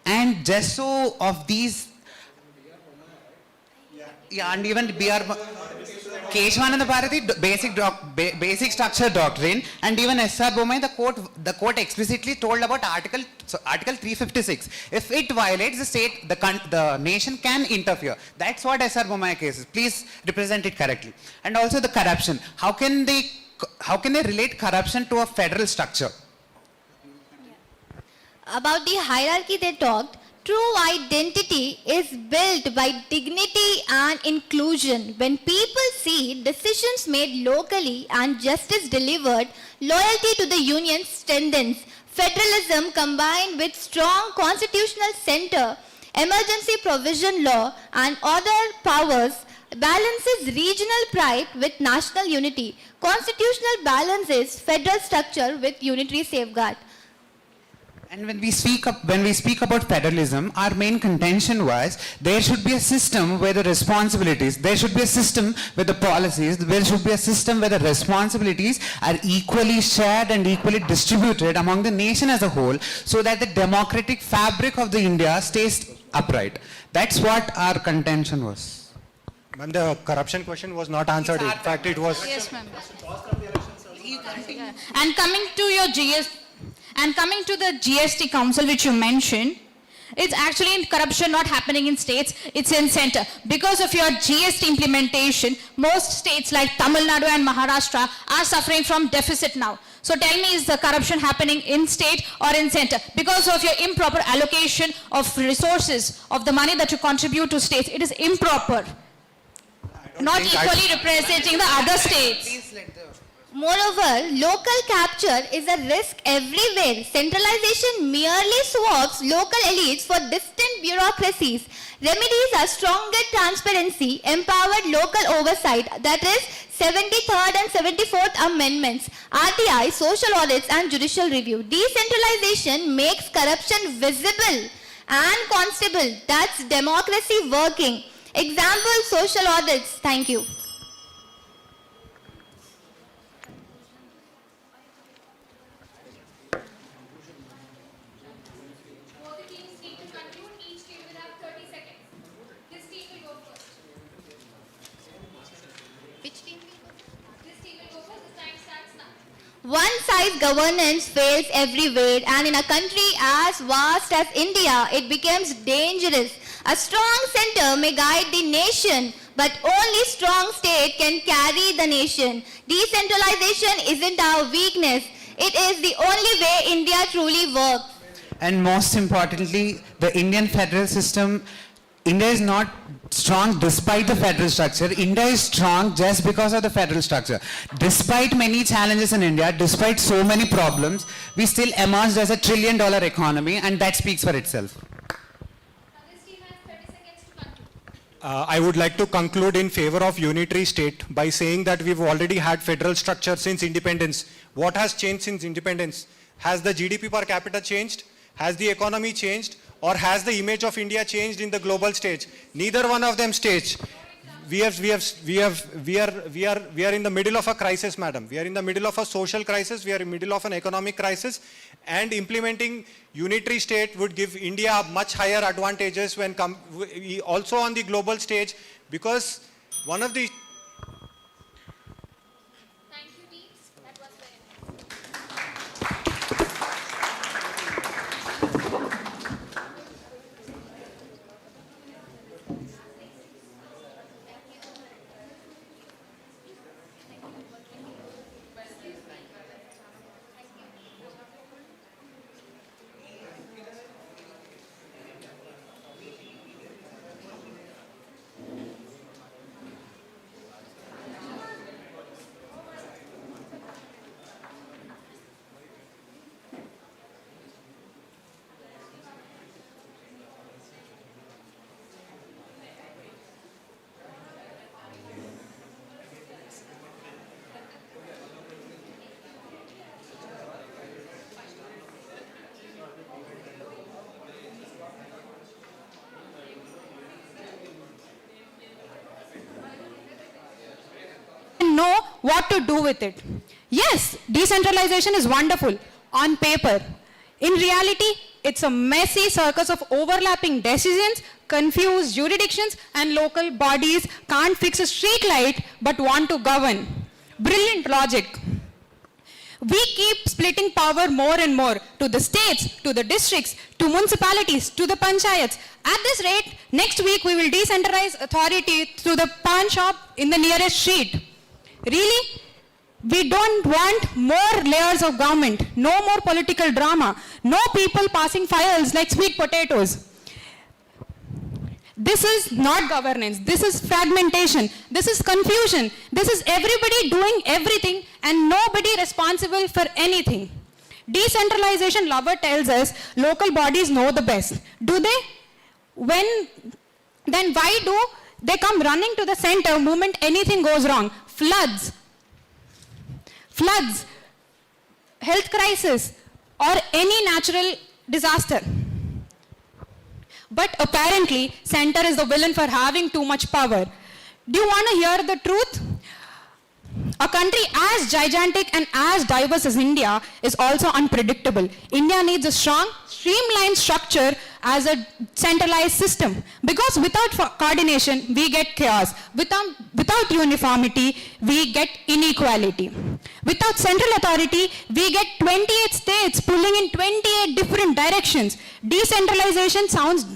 And just so of these, and even Keshav and the Bharati, basic structure doctrine, and even S.R. Bommai, the court explicitly told about Article 356. If it violates the state, the nation can interfere. That's what S.R. Bommai case is. Please represent it correctly. And also the corruption. How can they relate corruption to a federal structure? About the hierarchy they talked, true identity is built by dignity and inclusion. When people see decisions made locally and justice delivered, loyalty to the union strengthens. Federalism combined with strong constitutional center, emergency provision law and other powers balances regional pride with national unity. Constitutional balances federal structure with unitary safeguard. And when we speak about federalism, our main contention was there should be a system where the responsibilities, there should be a system where the policies, there should be a system where the responsibilities are equally shared and equally distributed among the nation as a whole, so that the democratic fabric of the India stays upright. That's what our contention was. Ma'am, the corruption question was not answered. In fact, it was... Yes, ma'am. And coming to your coming to the GST Council, which you mentioned, it's actually in corruption not happening in states, it's in center. Because of your GST implementation, most states like Tamil Nadu and Maharashtra are suffering from deficit now. So tell me, is the corruption happening in state or in center? Because of your improper allocation of resources, of the money that you contribute to states, it is improper. Not equally representing the other states. Moreover, local capture is a risk everywhere. Centralization merely swaps local elites for distant bureaucracies. Remedies are stronger transparency, empowered local oversight, that is 73rd and 74th Amendments, RTI, social audits and judicial review. Decentralization makes corruption visible and constable. That's democracy working. Example, social audits. Thank you. One-size governance fails everywhere, and in a country as vast as India, it becomes dangerous. A strong center may guide the nation, but only strong state can carry the nation. Decentralization isn't our weakness. It is the only way India truly works. And most importantly, the Indian federal system, India is not strong despite the federal structure. India is strong just because of the federal structure. Despite many challenges in India, despite so many problems, we still emerged as a $1 trillion economy, and that speaks for itself. I would like to conclude in favor of unitary state by saying that we've already had federal structure since independence. What has changed since independence? Has the GDP per capita changed? Has the economy changed? Or has the image of India changed in the global stage? Neither one of them stage. We are in the middle of a crisis, madam. We are in the middle of a social crisis. We are in the middle of an economic crisis. And implementing unitary state would give India much higher advantages when also on the global stage, because one of the know what to do with it. Yes, decentralization is wonderful on paper. In reality, it's a messy circus of overlapping decisions, confused jurisdictions, and local bodies can't fix a street light but want to govern. Brilliant logic. We keep splitting power more and more to the states, to the districts, to municipalities, to the panchayats. At this rate, next week we will decentralize authority to the pawn shop in the nearest street. Really? We don't want more layers of government, no more political drama, no people passing files like sweet potatoes. This is not governance, this is fragmentation, this is confusion, this is everybody doing everything and nobody responsible for anything. Decentralization lover tells us local bodies know the best. Do they? Then why do they come running to the center the moment anything goes wrong? Floods, health crisis, or any natural disaster. But apparently, center is the villain for having too much power. Do you want to hear the truth? A country as gigantic and as diverse as India is also unpredictable. India needs a strong, streamlined structure as a centralized system. Because without coordination, we get chaos. Without uniformity, we get inequality. Without central authority, we get 28 states pulling in 28 different directions. Decentralization sounds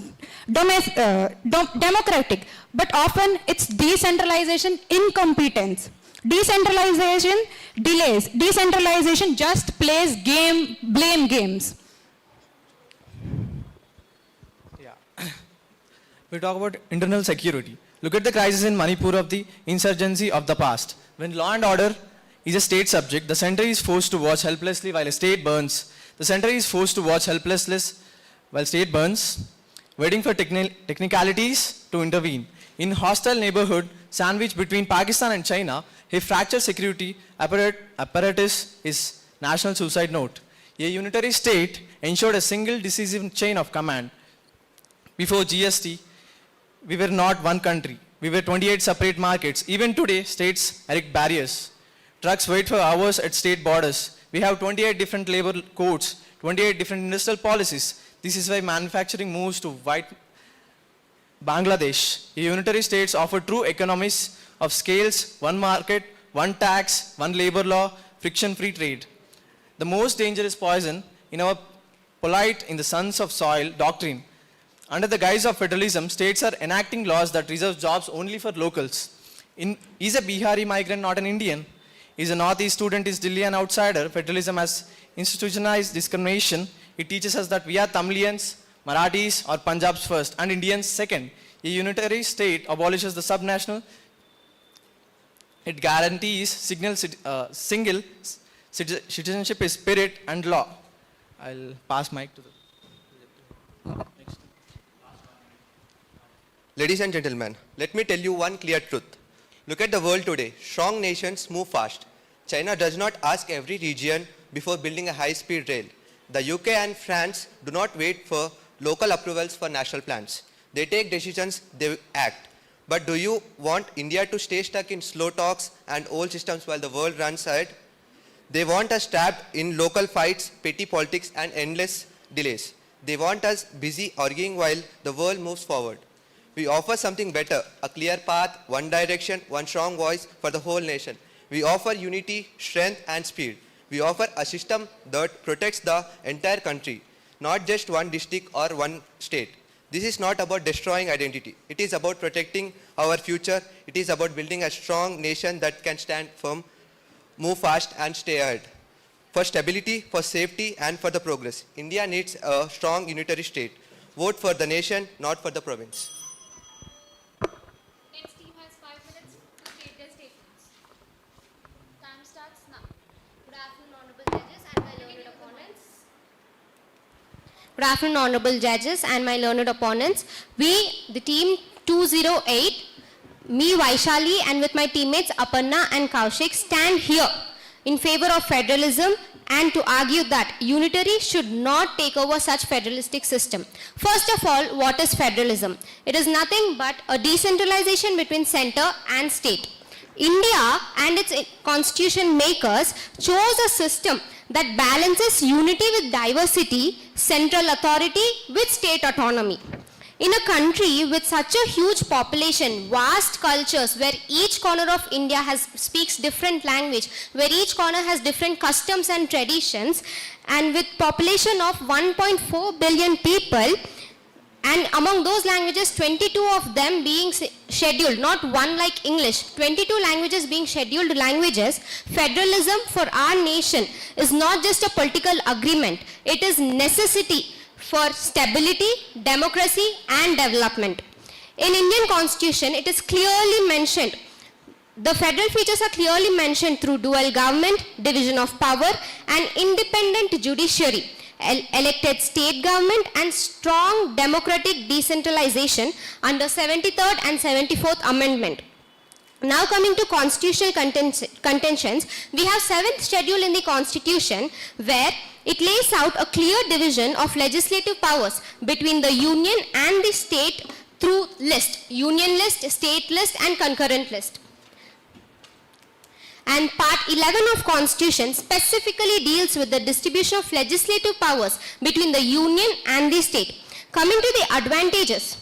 democratic, but often it's decentralization incompetence. Decentralization delays. Decentralization just plays blame games. We talk about internal security. Look at the crisis in Manipur of the insurgency of the past. When law and order is a state subject, the center is forced to watch helplessly while a state burns. The center is forced to watch helplessly while state burns, waiting for technicalities to intervene. In hostile neighborhood sandwiched between Pakistan and China, a fractured security apparatus is national suicide note. A unitary state ensured a single decisive chain of command. Before GST, we were not one country. We were 28 separate markets. Even today, states erect barriers. Trucks wait for hours at state borders. We have 28 different labor codes, 28 different industrial policies. This is why manufacturing moves to white Bangladesh. Unitary states offer true economies of scales, one market, one tax, one labor law, friction-free trade. The most dangerous poison in our polite in the sons of soil doctrine. Under the guise of federalism, states are enacting laws that reserve jobs only for locals. Is a Bihari migrant not an Indian? Is a Northeast student is Delhi an outsider? Federalism has institutionalized discrimination. It teaches us that we are Tamilians, Marathis or Punjabs first and Indians second. A unitary state abolishes the subnational. It guarantees single citizenship is spirit and law. I'll pass mic to the next. Ladies and gentlemen, let me tell you one clear truth. Look at the world today. Strong nations move fast. China does not ask every region before building a high-speed rail. The UK and France do not wait for local approvals for national plans. They take decisions, they act. But do you want India to stay stuck in slow talks and old systems while the world runs ahead? They want us trapped in local fights, petty politics and endless delays. They want us busy arguing while the world moves forward. We offer something better, a clear path, one direction, one strong voice for the whole nation. We offer unity, strength and speed. We offer a system that protects the entire country, not just one district or one state. This is not about destroying identity. It is about protecting our future. It is about building a strong nation that can stand firm, move fast and stay ahead. For stability, for safety and for the progress, India needs a strong unitary state. Vote for the nation, not for the province. Next team has 5 minutes to state their statements. Time starts now. Good afternoon, honorable judges and my learned opponents. Good afternoon, honorable judges and my learned opponents. We, the team 208, me, Vaishali, and with my teammates Aparna and Kaushik, stand here in favor of federalism and to argue that unitary should not take over such federalistic system. First of all, what is federalism? It is nothing but a decentralization between center and state. India and its constitution makers chose a system that balances unity with diversity, central authority with state autonomy. In a country with such a huge population, vast cultures, where each corner of India speaks different language, where each corner has different customs and traditions, and with population of 1.4 billion people, and among those languages, 22 of them being scheduled, not one like English, 22 languages being scheduled languages, federalism for our nation is not just a political agreement, it is necessity for stability, democracy and development. In Indian constitution, it is clearly mentioned, the federal features are clearly mentioned through dual government, division of power and independent judiciary, elected state government and strong democratic decentralization under 73rd and 74th amendment. Now coming to constitutional contentions, we have 7th schedule in the constitution where it lays out a clear division of legislative powers between the union and the state through list, union list, state list and concurrent list. And part 11 of constitution specifically deals with the distribution of legislative powers between the union and the state. Coming to the advantages.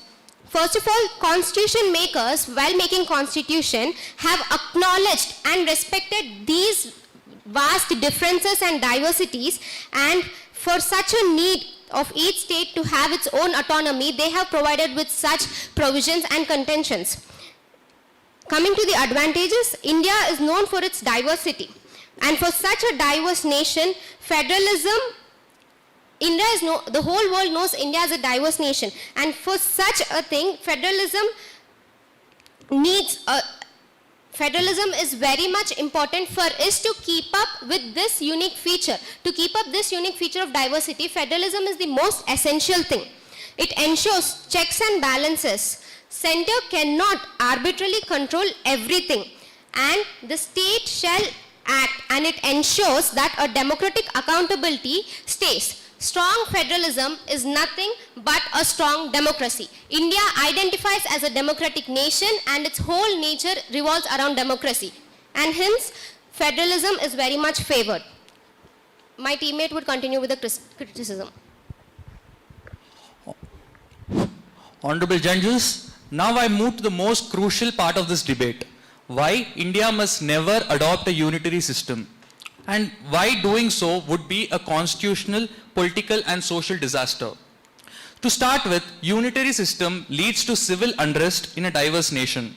First of all, constitution makers, while making constitution, have acknowledged and respected these vast differences and diversities, and for such a need of each state to have its own autonomy, they have provided with such provisions and contentions. Coming to the advantages, India is known for its diversity, and for such a diverse nation, federalism, the whole world knows India as a diverse nation, and for such a thing, federalism is very much important for us to keep up with this unique feature. To keep up this unique feature of diversity, federalism is the most essential thing. It ensures checks and balances. Center cannot arbitrarily control everything, and the state shall act, and it ensures that a democratic accountability stays. Strong federalism is nothing but a strong democracy. India identifies as a democratic nation and its whole nature revolves around democracy. And hence, federalism is very much favored. My teammate would continue with the criticism. Honorable judges, now I move to the most crucial part of this debate. Why India must never adopt a unitary system, and why doing so would be a constitutional, political and social disaster. To start with, unitary system leads to civil unrest in a diverse nation.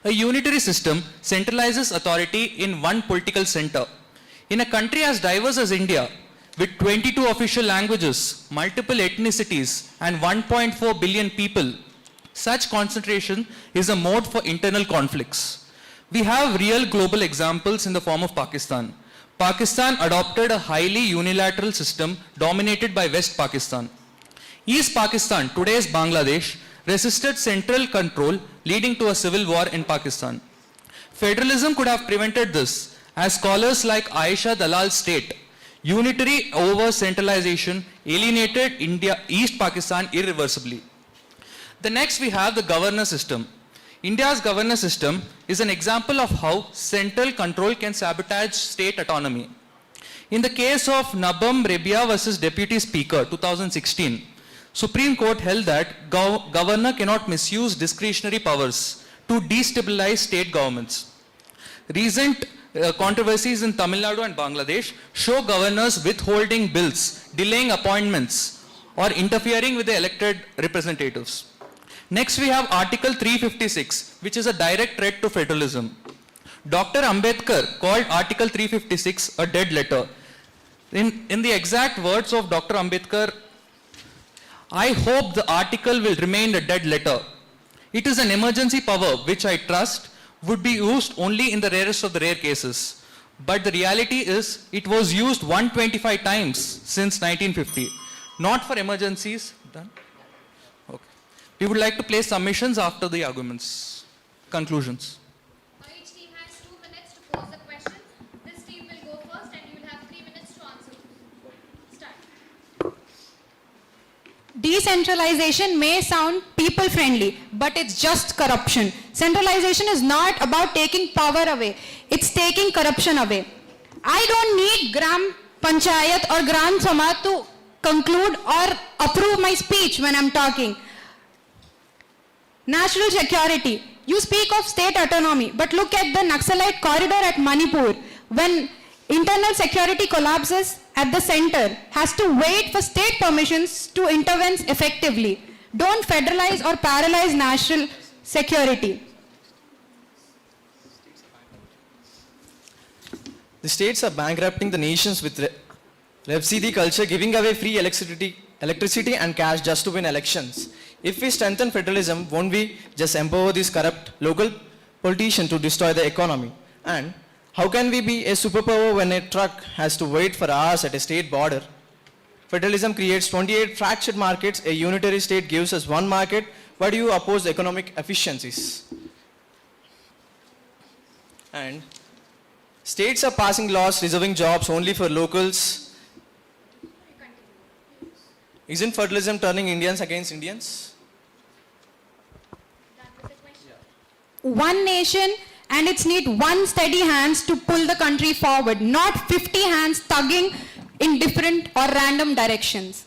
A unitary system centralizes authority in one political center. In a country as diverse as India, with 22 official languages, multiple ethnicities, and 1.4 billion people, such concentration is a mode for internal conflicts. We have real global examples in the form of Pakistan. Pakistan adopted a highly unilateral system dominated by West Pakistan. East Pakistan, today's Bangladesh, resisted central control, leading to a civil war in Pakistan. Federalism could have prevented this, as scholars like Aisha Dalal state. Unitary over centralization alienated East Pakistan irreversibly. The next we have the governor system. India's governor system is an example of how central control can sabotage state autonomy. In the case of Nabam Rebia versus Deputy Speaker 2016, Supreme Court held that governor cannot misuse discretionary powers to destabilize state governments. Recent controversies in Tamil Nadu and Bangladesh show governors withholding bills, delaying appointments, or interfering with the elected representatives. Next, we have Article 356, which is a direct threat to federalism. Dr. Ambedkar called Article 356 a dead letter. In the exact words of Dr. Ambedkar, I hope the article will remain a dead letter. It is an emergency power which I trust would be used only in the rarest of the rare cases. But the reality is it was used 125 times since 1950. Not for emergencies. Done? Okay. We would like to place submissions after the arguments. Conclusions. Each team has 2 minutes to pose the questions. This team will go first and you will have 3 minutes to answer. Start. Decentralization may sound people-friendly, but it's just corruption. Centralization is not about taking power away. It's taking corruption away. I don't need Gram Panchayat or Gram Samaj to conclude or approve my speech when I'm talking. National security. You speak of state autonomy, but look at the Naxalite corridor at Manipur. When internal security collapses at the center, has to wait for state permissions to intervene effectively. Don't federalize or paralyze national security. The states are bankrupting the nations with Rev-CD culture, giving away free electricity and cash just to win elections. If we strengthen federalism, won't we just empower these corrupt local politicians to destroy the economy? And how can we be a superpower when a truck has to wait for hours at a state border? Federalism creates 28 fractured markets. A unitary state gives us one market. Why do you oppose economic efficiencies? And states are passing laws reserving jobs only for locals. Isn't federalism turning Indians against Indians? One nation, and it's need one steady hands to pull the country forward, not 50 hands tugging in different or random directions.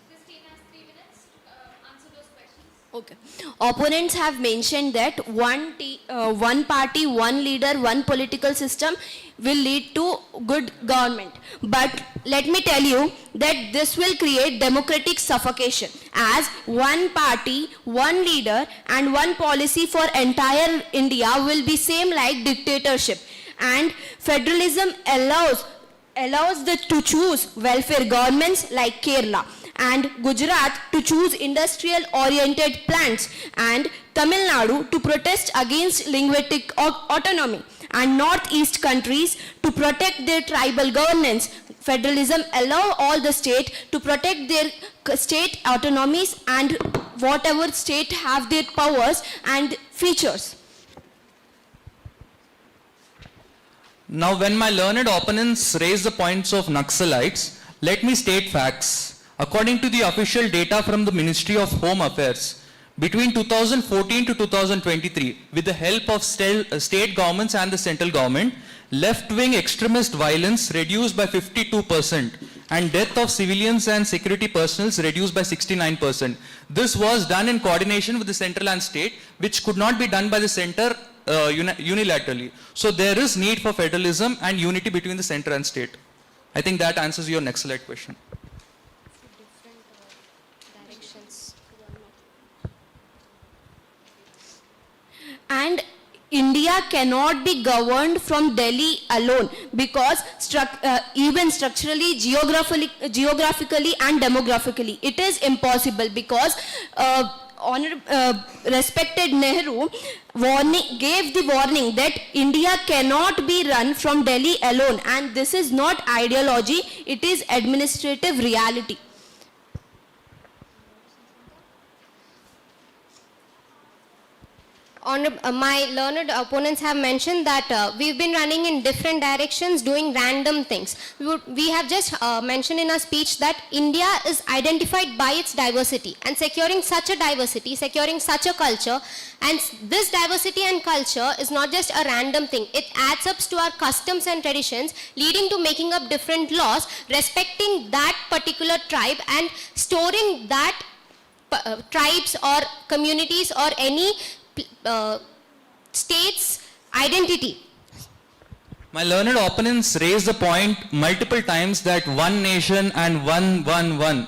This team has 3 minutes to answer those questions. Okay. Opponents have mentioned that one party, one leader, one political system will lead to good government. But let me tell you that this will create democratic suffocation, as one party, one leader and one policy for entire India will be same like dictatorship. And federalism allows to choose welfare governments like Kerala, and Gujarat to choose industrial oriented plants, and Tamil Nadu to protest against linguistic autonomy, and northeast countries to protect their tribal governance. Federalism allow all the state to protect their state autonomies, and whatever state have their powers and features. Now, when my learned opponents raise the points of Naxalites, let me state facts. According to the official data from the Ministry of Home Affairs, between 2014 to 2023, with the help of state governments and the central government, left-wing extremist violence reduced by 52% and death of civilians and security personnel reduced by 69%. This was done in coordination with the central and state, which could not be done by the center unilaterally. So there is need for federalism and unity between the center and state. I think that answers your next slide question. And India cannot be governed from Delhi alone because even structurally, geographically and demographically, it is impossible because respected Nehru gave the warning that India cannot be run from Delhi alone, and this is not ideology, it is administrative reality. My learned opponents have mentioned that we've been running in different directions doing random things. We have just mentioned in our speech that India is identified by its diversity, and securing such a diversity, securing such a culture, and this diversity and culture is not just a random thing. It adds up to our customs and traditions, leading to making up different laws, respecting that particular tribe and storing that tribes or communities or any state's identity. My learned opponents raised the point multiple times that one nation and one.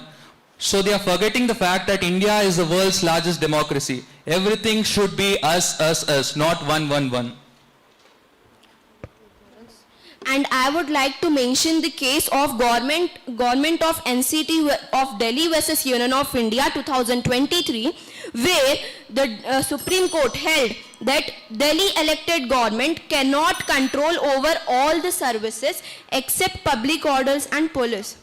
So they are forgetting the fact that India is the world's largest democracy. Everything should be us, not one. And I would like to mention the case of government of NCT of Delhi versus Union of India 2023, where the Supreme Court held that Delhi elected government cannot control over all the services except public orders and police.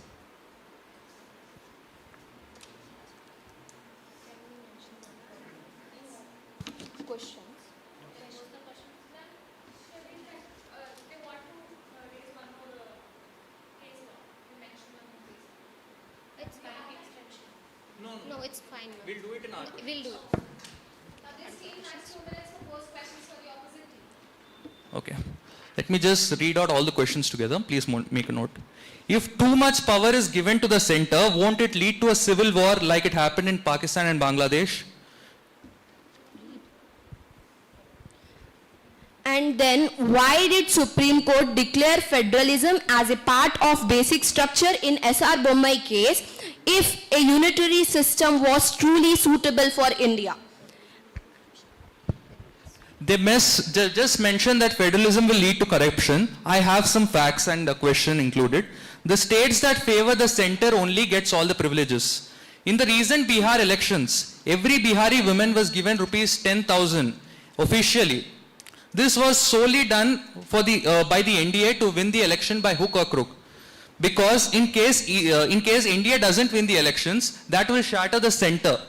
No, it's fine. We'll do it in our We'll do it. Okay. Let me just read out all the questions together. Please make a note. If too much power is given to the center, won't it lead to a civil war like it happened in Pakistan and Bangladesh? And then why did Supreme Court declare federalism as a part of basic structure in SR Bommai case if a unitary system was truly suitable for India? They just mentioned that federalism will lead to corruption. I have some facts and a question included. The states that favor the center only gets all the privileges. In the recent Bihar elections, every Bihari woman was given rupees 10,000 officially. This was solely done by the NDA to win the election by hook or crook. Because in case India doesn't win the elections, that will shatter the center.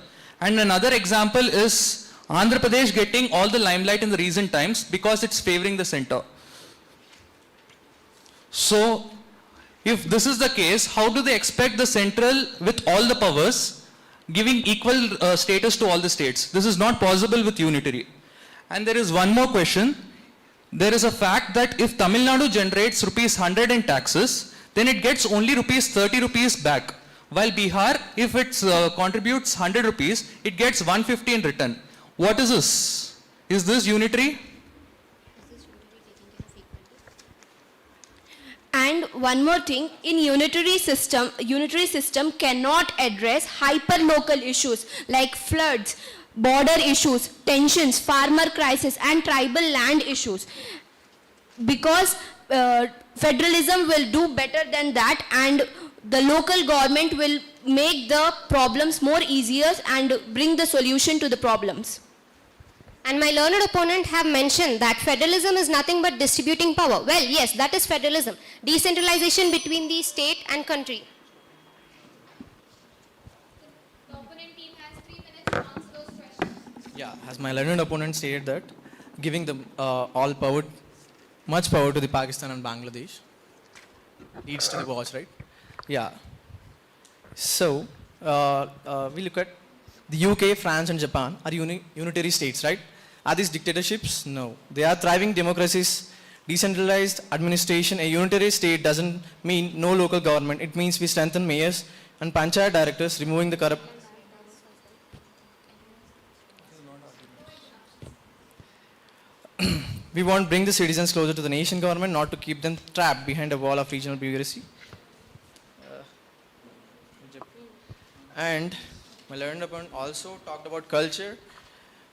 And another example is Andhra Pradesh getting all the limelight in the recent times because it's favoring the center. So, if this is the case, how do they expect the central with all the powers giving equal status to all the states? This is not possible with unitary. And there is one more question. There is a fact that if Tamil Nadu generates rupees 100 in taxes, then it gets only rupees 30 rupees back. While Bihar, if it contributes 100 rupees, it gets 150 in return. What is this? Is this unitary? And one more thing, in unitary system cannot address hyper-local issues like floods, border issues, tensions, farmer crisis and tribal land issues. Because federalism will do better than that, and the local government will make the problems more easier and bring the solution to the problems. And my learned opponent have mentioned that federalism is nothing but distributing power. Well, yes, that is federalism. Decentralization between the state and country. The opponent team has 3 minutes to answer those questions. Yeah, as my learned opponent stated that giving them all power, much power to the Pakistan and Bangladesh leads to the wars, right? Yeah. So, we look at the UK, France and Japan are unitary states, right? Are these dictatorships? No. They are thriving democracies, decentralized administration. A unitary state doesn't mean no local government. It means we strengthen mayors and panchayat directors, removing the corrupt. We want to bring the citizens closer to the nation government, not to keep them trapped behind a wall of regional bureaucracy. And my learned opponent also talked about culture,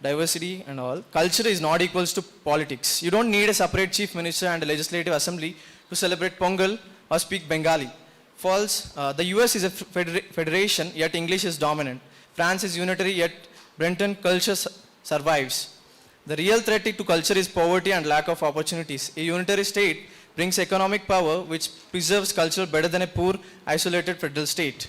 diversity and all. Culture is not equals to politics. You don't need a separate chief minister and a legislative assembly to celebrate Pongal or speak Bengali. False. The US is a federation, yet English is dominant. France is unitary, yet Brenton culture survives. The real threat to culture is poverty and lack of opportunities. A unitary state brings economic power which preserves culture better than a poor, isolated federal state.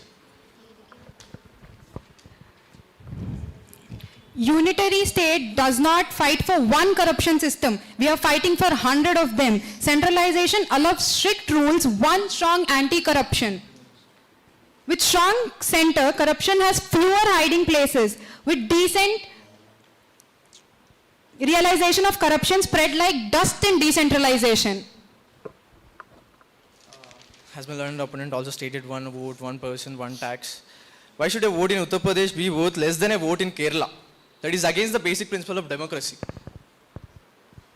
Unitary state does not fight for one corruption system. We are fighting for 100 of them. Centralization allows strict rules, one strong anti-corruption. With strong center, corruption has fewer hiding places. With decent realization of corruption spread like dust in decentralization. As my learned opponent also stated, one vote, one person, one tax. Why should a vote in Uttar Pradesh be worth less than a vote in Kerala? That is against the basic principle of democracy.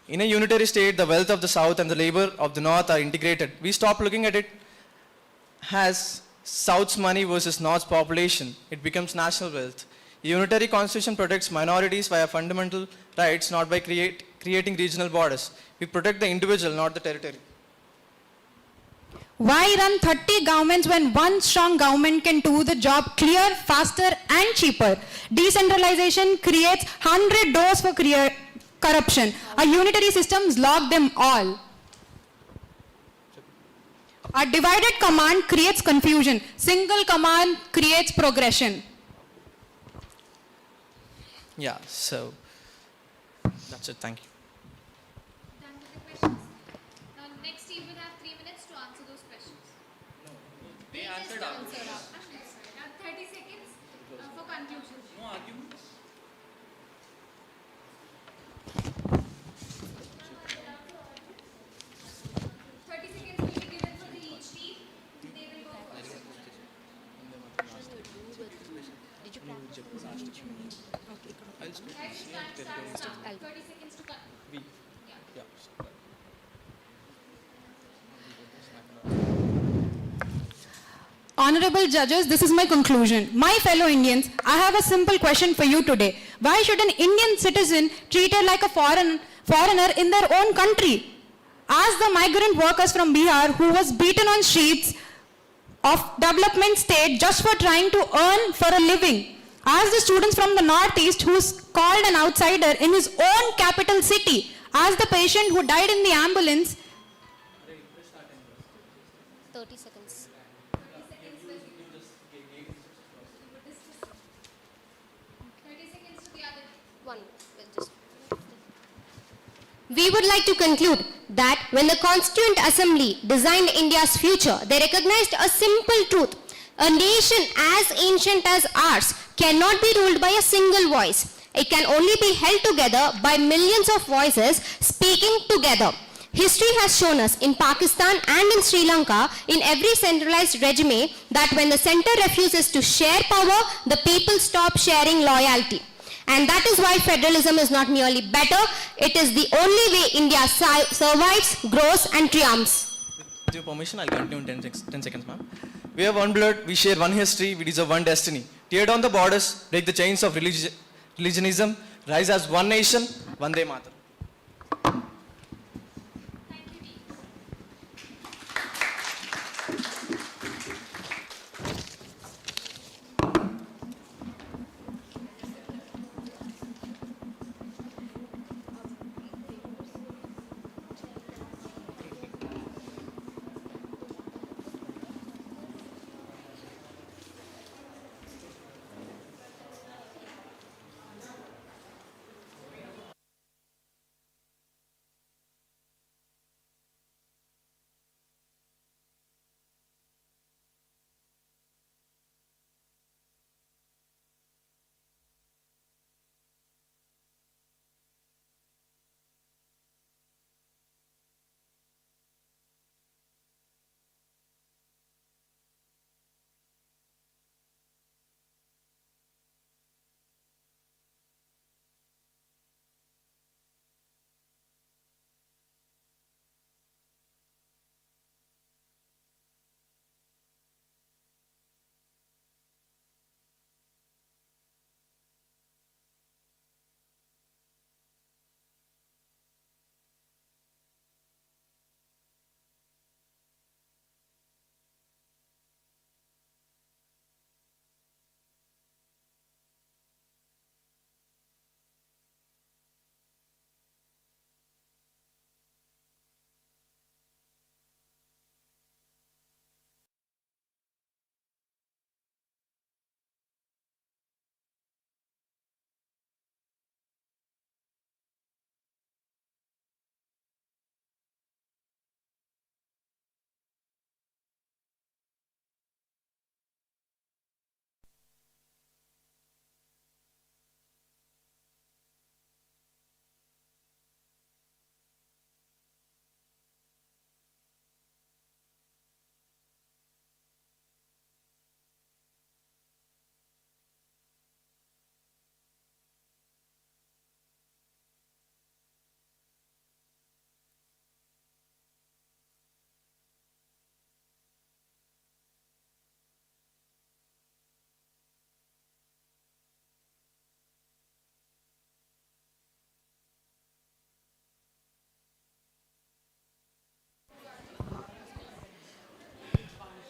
In a unitary state, the wealth of the south and the labor of the north are integrated. We stop looking at it as south's money versus north's population. It becomes national wealth. A unitary constitution protects minorities via fundamental rights, not by creating regional borders. We protect the individual, not the territory. Why run 30 governments when one strong government can do the job clear, faster and cheaper? Decentralization creates 100 doors for corruption. A unitary systems lock them all. A divided command creates confusion. Single command creates progression. Yeah, so that's it. Thank you. Next team will have 3 minutes to answer those questions. They answered our questions. 30 seconds for conclusion. No argument. Honorable judges, this is my conclusion. My fellow Indians, I have a simple question for you today. Why should an Indian citizen treated like a foreigner in their own country? Ask the migrant workers from Bihar who was beaten on streets of development state just for trying to earn for a living. Ask the students from the northeast who's called an outsider in his own capital city. Ask the patient who died in the ambulance. 30 seconds. We would like to conclude that when the Constituent Assembly designed India's future, they recognized a simple truth. A nation as ancient as ours cannot be ruled by a single voice. It can only be held together by millions of voices speaking together. History has shown us in Pakistan and in Sri Lanka, in every centralized regime, that when the center refuses to share power, the people stop sharing loyalty. And that is why federalism is not merely better, it is the only way India survives, grows and triumphs. With your permission, I'll continue in 10 seconds, ma'am. We have one blood, we share one history, we deserve one destiny. Tear down the borders, break the chains of religionism, rise as one nation, Vande Mataram.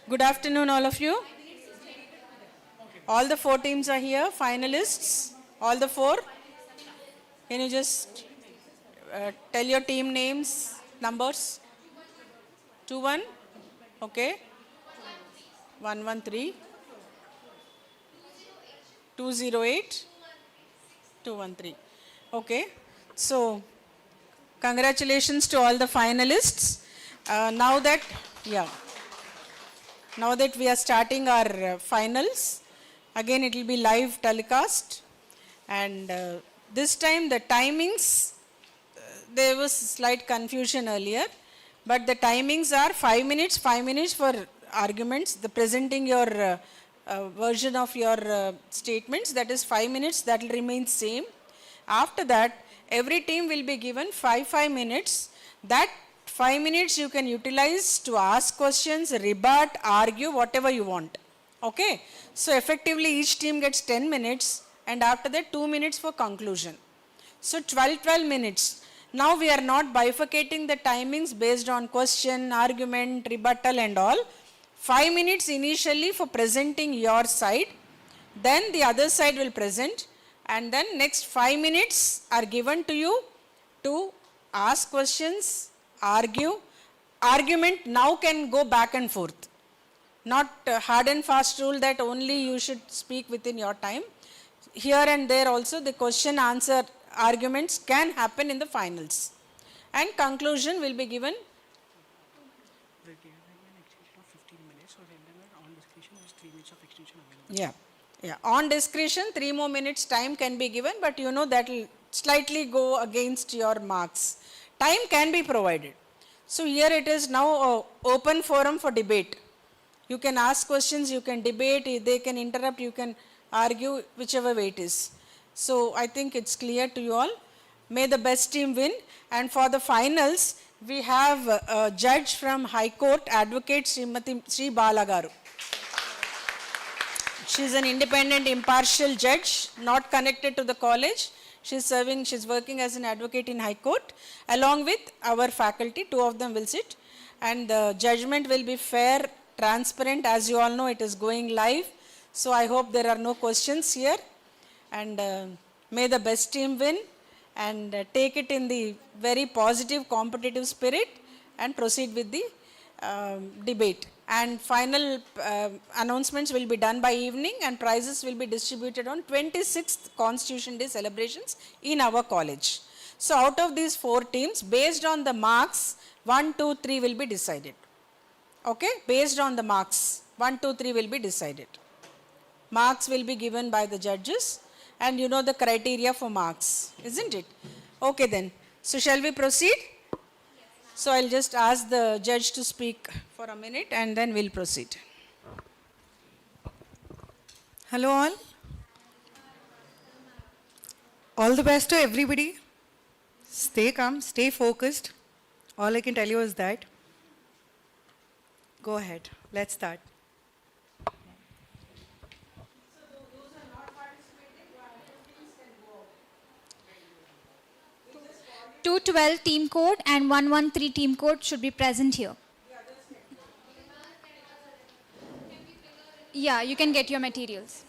Good afternoon, all of you. All the 4 teams are here, finalists, all the 4. Can you just tell your team names, numbers? 2-1, okay. 113, 208, 213. Okay, so congratulations to all the finalists. Now that we are starting our finals, again it will be live telecast, and this time the timings, there was slight confusion earlier, but the timings are 5 minutes for arguments, the presenting your version of your statements, that is 5 minutes, that will remain same. After that, every team will be given 5 minutes. That 5 minutes you can utilize to ask questions, rebut, argue, whatever you want. Okay? So effectively each team gets 10 minutes, and after that 2 minutes for conclusion. So 12 minutes. Now we are not bifurcating the timings based on question, argument, rebuttal and all. 5 minutes initially for presenting your side, then the other side will present, and then next 5 minutes are given to you to ask questions, argue. Argument now can go back and forth. Not hard and fast rule that only you should speak within your time. Here and there also the question answer arguments can happen in the finals. And conclusion will be given. Yeah. On discretion, 3 more minutes time can be given, but you know that will slightly go against your marks. Time can be provided. So here it is now an open forum for debate. You can ask questions, you can debate, they can interrupt, you can argue, whichever way it is. So I think it's clear to you all. May the best team win. And for the finals, we have a judge from High Court, Advocate Sri Balagaru. She is an independent, impartial judge, not connected to the college. She's working as an advocate in High Court, along with our faculty. 2 of them will sit. And the judgment will be fair, transparent. As you all know, it is going live. So I hope there are no questions here. And may the best team win, and take it in the very positive, competitive spirit, and proceed with the debate. And final announcements will be done by evening, and prizes will be distributed on 26th Constitution Day celebrations in our college. So out of these 4 teams, based on the marks, 1, 2, 3 will be decided. Okay? Based on the marks, 1, 2, 3 will be decided. Marks will be given by the judges, and you know the criteria for marks, isn't it? Okay then. So shall we proceed? So I'll just ask the judge to speak for a minute, and then we'll proceed. Hello all. All the best to everybody. Stay calm, stay focused. All I can tell you is that. Go ahead. Let's start. 212 team code and 113 team code should be present here. Yeah, you can get your materials.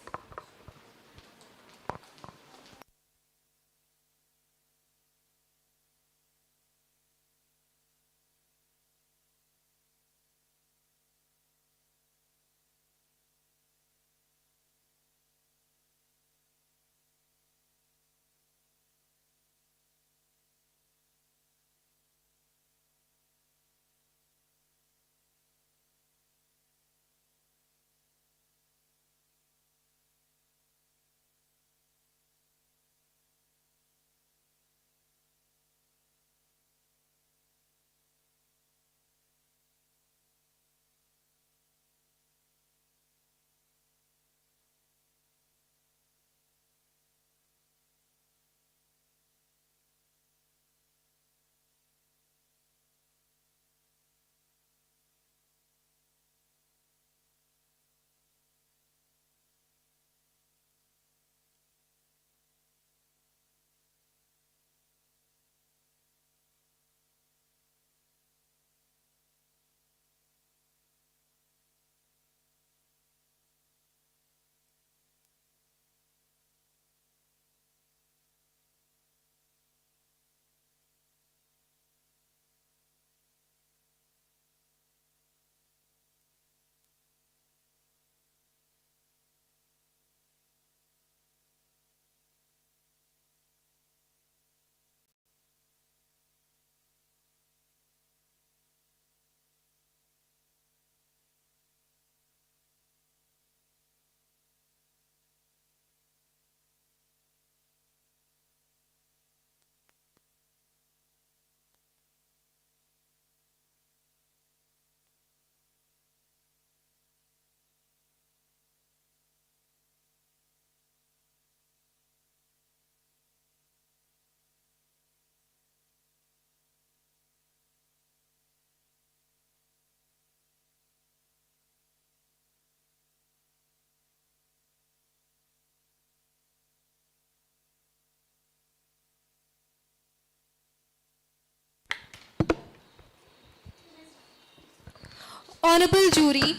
Honorable jury,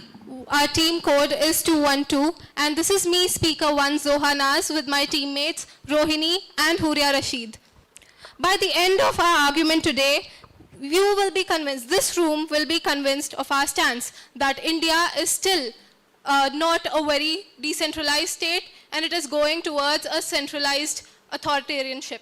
our team code is 212, and this is me, Speaker 1 Zohanas, with my teammates Rohini and Huria Rashid. By the end of our argument today, you will be convinced, this room will be convinced of our stance that India is still not a very decentralized state, and it is going towards a centralized authoritarianship.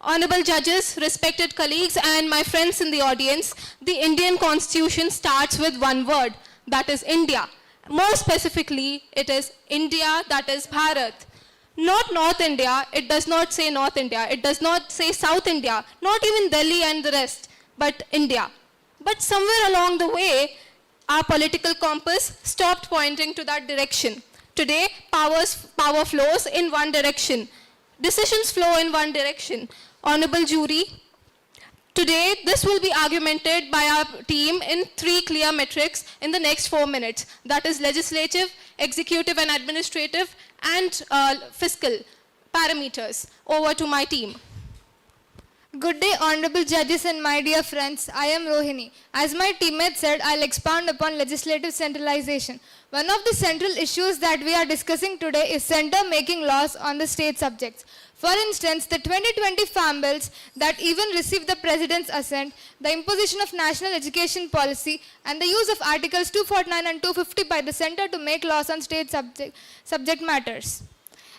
Honorable judges, respected colleagues, and my friends in the audience, the Indian Constitution starts with one word, that is India. More specifically, it is India, that is Bharat. Not North India, it does not say North India, it does not say South India, not even Delhi and the rest, but India. But somewhere along the way, our political compass stopped pointing to that direction. Today, power flows in one direction. Decisions flow in one direction. Honorable jury, today this will be argumented by our team in 3 clear metrics in the next 4 minutes. That is legislative, executive and administrative, and fiscal parameters. Over to my team. Good day, honorable judges and my dear friends. I am Rohini. As my teammate said, I'll expound upon legislative centralization. One of the central issues that we are discussing today is center making laws on the state subjects. For instance, the 2020 farm bills that even received the president's assent, the imposition of national education policy, and the use of articles 249 and 250 by the center to make laws on state subject matters.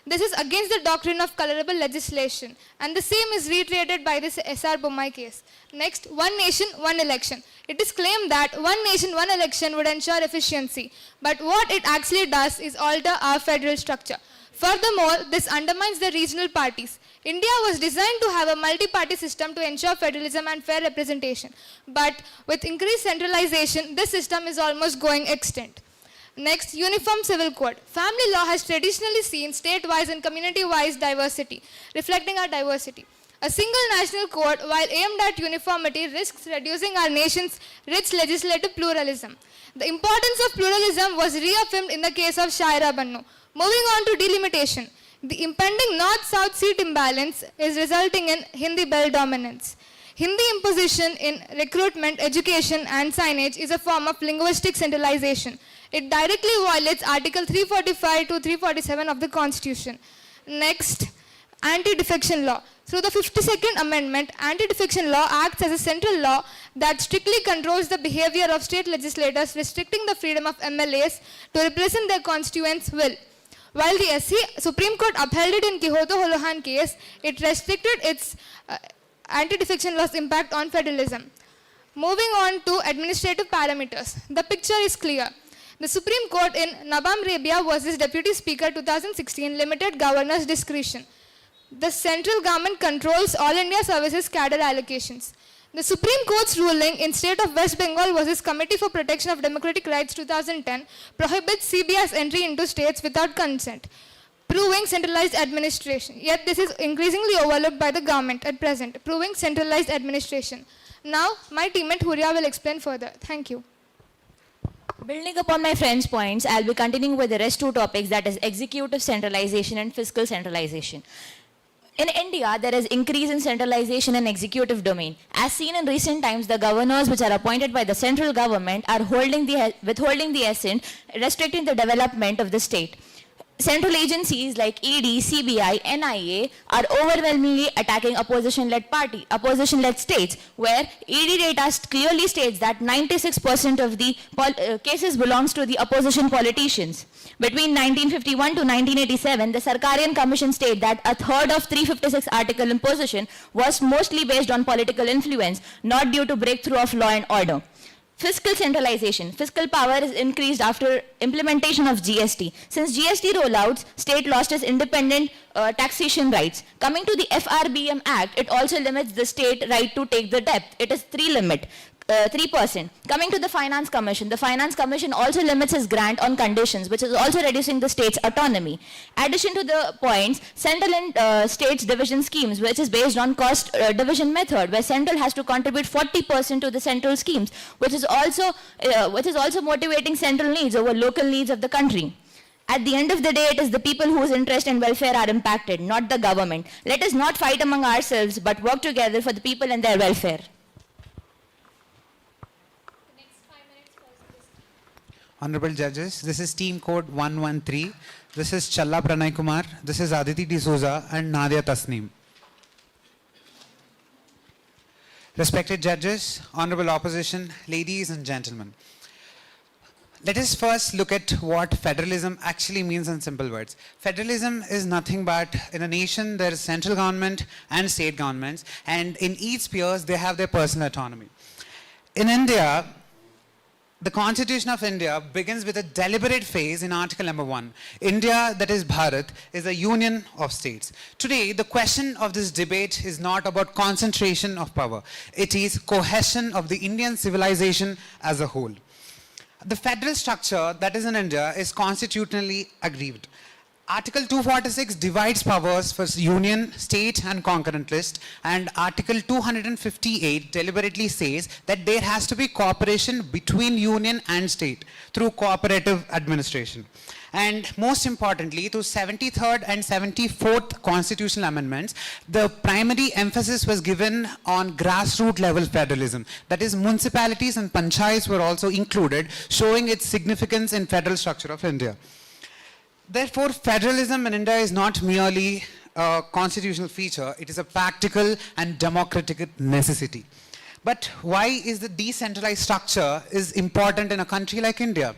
This is against the doctrine of colorable legislation, and the same is reiterated by this SR Bommai case. Next, one nation, one election. It is claimed that one nation, one election would ensure efficiency, but what it actually does is alter our federal structure. Furthermore, this undermines the regional parties. India was designed to have a multi-party system to ensure federalism and fair representation, but with increased centralization, this system is almost going extinct. Next, uniform civil code. Family law has traditionally seen state-wise and community-wise diversity, reflecting our diversity. A single national code, while aimed at uniformity, risks reducing our nation's rich legislative pluralism. The importance of pluralism was reaffirmed in the case of Shaira Bannu. Moving on to delimitation. The impending north-south seat imbalance is resulting in Hindi belt dominance. Hindi imposition in recruitment, education and signage is a form of linguistic centralization. It directly violates Article 345 to 347 of the Constitution. Next, anti-defection law. Through the 52nd Amendment, anti-defection law acts as a central law that strictly controls the behavior of state legislators, restricting the freedom of MLAs to represent their constituents' will. While the Supreme Court upheld it in Kihoto Holohan case, it restricted its anti-defection law's impact on federalism. Moving on to administrative parameters. The picture is clear. The Supreme Court in Nabam Rabia versus Deputy Speaker 2016 limited governor's discretion. The central government controls all India services cadre allocations. The Supreme Court's ruling in State of West Bengal versus Committee for Protection of Democratic Rights 2010 prohibits CBI's entry into states without consent, proving centralized administration. Yet this is increasingly overlooked by the government at present, proving centralized administration. Now, my teammate Huria will explain further. Thank you. Building upon my friend's points, I'll be continuing with the rest 2 topics, that is executive centralization and fiscal centralization. In India, there is increase in centralization and executive domain. As seen in recent times, the governors which are appointed by the central government are withholding the assent, restricting the development of the state. Central agencies like ED, CBI, NIA are overwhelmingly attacking opposition-led states, where ED data clearly states that 96% of the cases belongs to the opposition politicians. Between 1951 to 1987, the Sarkarian Commission stated that a third of 356 article imposition was mostly based on political influence, not due to breakthrough of law and order. Fiscal centralization. Fiscal power is increased after implementation of GST. Since GST rollouts, state lost its independent taxation rights. Coming to the FRBM Act, it also limits the state right to take the debt. It is 3%. Coming to the Finance Commission also limits its grant on conditions, which is also reducing the state's autonomy. Addition to the points, central and states division schemes, which is based on cost division method, where central has to contribute 40% to the central schemes, which is also motivating central needs over local needs of the country. At the end of the day, it is the people whose interest and welfare are impacted, not the government. Let us not fight among ourselves, but work together for the people and their welfare. honorable judges, this is team code 113. This is Challa Pranay Kumar, this is Aditi D'Souza and Nadia Tasneem. Respected judges, honorable opposition, ladies and gentlemen. Let us first look at what federalism actually means in simple words. Federalism is nothing but in a nation there is central government and state governments, and in each spheres they have their personal autonomy. In India, the Constitution of India begins with a deliberate phase in Article number 1. India, that is Bharat, is a union of states. Today, the question of this debate is not about concentration of power. It is cohesion of the Indian civilization as a whole. The federal structure that is in India is constitutionally aggrieved. Article 246 divides powers for union, state and concurrent list, and Article 258 deliberately says that there has to be cooperation between union and state through cooperative administration. And most importantly, through 73rd and 74th constitutional amendments, the primary emphasis was given on grassroots level federalism. That is, municipalities and panchayats were also included, showing its significance in federal structure of India. Therefore, federalism in India is not merely a constitutional feature, it is a practical and democratic necessity. But why is the decentralized structure is important in a country like India?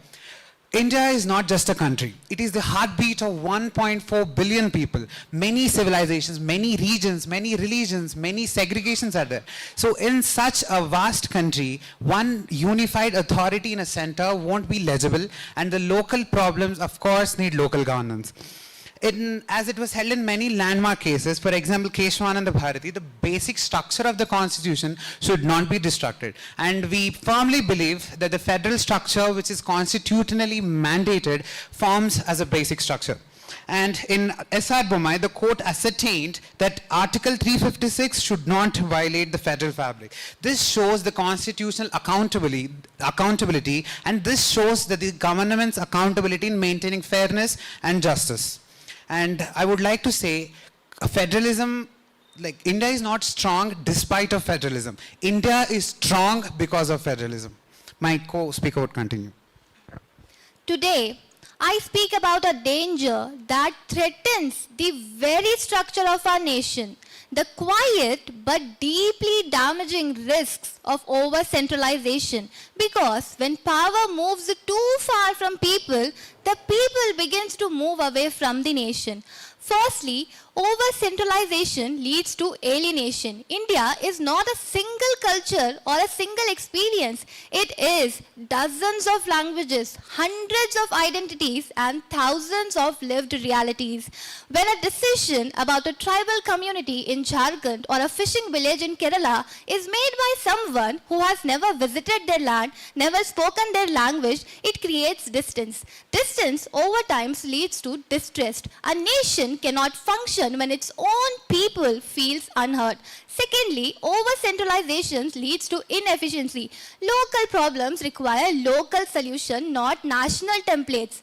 India is not just a country. It is the heartbeat of 1.4 billion people. Many civilizations, many regions, many religions, many segregations are there. So in such a vast country, one unified authority in a center won't be legible, and the local problems, of course, need local governance. As it was held in many landmark cases, for example, Keshav and the Bharati, the basic structure of the constitution should not be disrupted. And we firmly believe that the federal structure, which is constitutionally mandated, forms as a basic structure. And in S.R. Bommai, the court ascertained that Article 356 should not violate the federal fabric. This shows the constitutional accountability, and this shows that the government's accountability in maintaining fairness and justice. And I would like to say, federalism, like India is not strong despite of federalism. India is strong because of federalism. My co-speaker would continue. Today, I speak about a danger that threatens the very structure of our nation, the quiet but deeply damaging risks of over-centralization. Because when power moves too far from people, the people begins to move away from the nation. Firstly, over-centralization leads to alienation. India is not a single culture or a single experience. It is dozens of languages, hundreds of identities, and thousands of lived realities. When a decision about a tribal community in Jharkhand or a fishing village in Kerala is made by someone who has never visited their land, never spoken their language, it creates distance. Distance over time leads to distrust. A nation cannot function when its own people feels unheard. Secondly, over-centralization leads to inefficiency. Local problems require local solution, not national templates.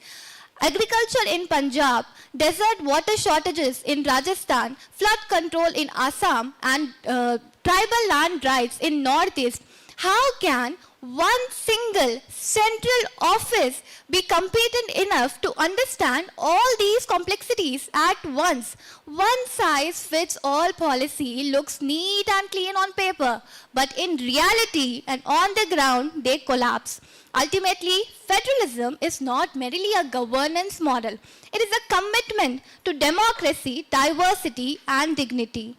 Agriculture in Punjab, desert water shortages in Rajasthan, flood control in Assam, and tribal land rights in Northeast. How can one single central office be competent enough to understand all these complexities at once? One-size-fits-all policy looks neat and clean on paper, but in reality and on the ground, they collapse. Ultimately, federalism is not merely a governance model. It is a commitment to democracy, diversity, and dignity.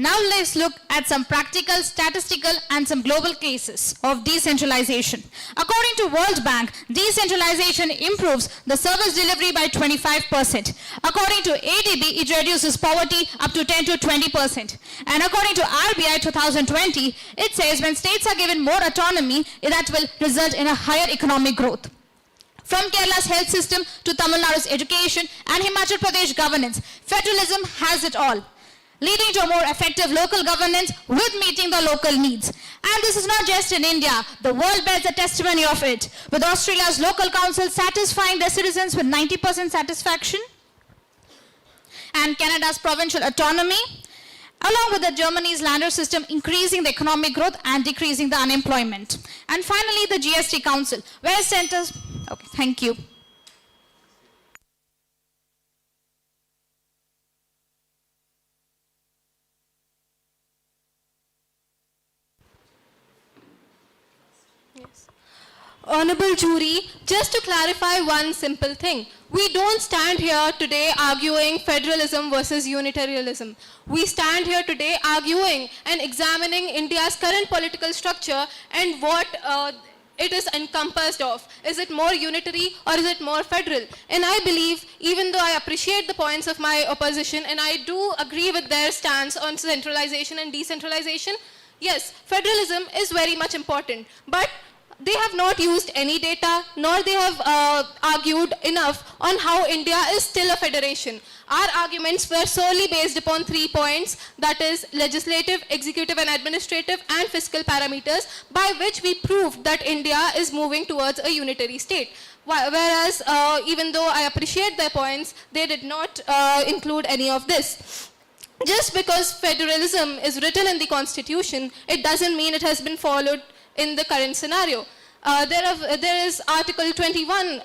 Now let's look at some practical, statistical and some global cases of decentralization. According to World Bank, decentralization improves the service delivery by 25%. According to ADB, it reduces poverty up to 10 to 20%. And according to RBI 2020, it says when states are given more autonomy, that will result in a higher economic growth. From Kerala's health system to Tamil Nadu's education and Himachal Pradesh governance, federalism has it all, leading to a more effective local governance with meeting the local needs. And this is not just in India. The world bears a testimony of it, with Australia's local council satisfying their citizens with 90% satisfaction, and Canada's provincial autonomy, along with the Germany's lander system increasing the economic growth and decreasing the unemployment. And finally, the GST Council, where centers... Okay, thank you. Honorable jury, just to clarify one simple thing. We don't stand here today arguing federalism versus unitarianism. We stand here today arguing and examining India's current political structure and what it is encompassed of. Is it more unitary or is it more federal? And I believe, even though I appreciate the points of my opposition and I do agree with their stance on centralization and decentralization, yes, federalism is very much important. But they have not used any data, nor they have argued enough on how India is still a federation. Our arguments were solely based upon 3 points, that is legislative, executive and administrative and fiscal parameters, by which we proved that India is moving towards a unitary state. Whereas, even though I appreciate their points, they did not include any of this. Just because federalism is written in the constitution, it doesn't mean it has been followed in the current scenario. There is Article 21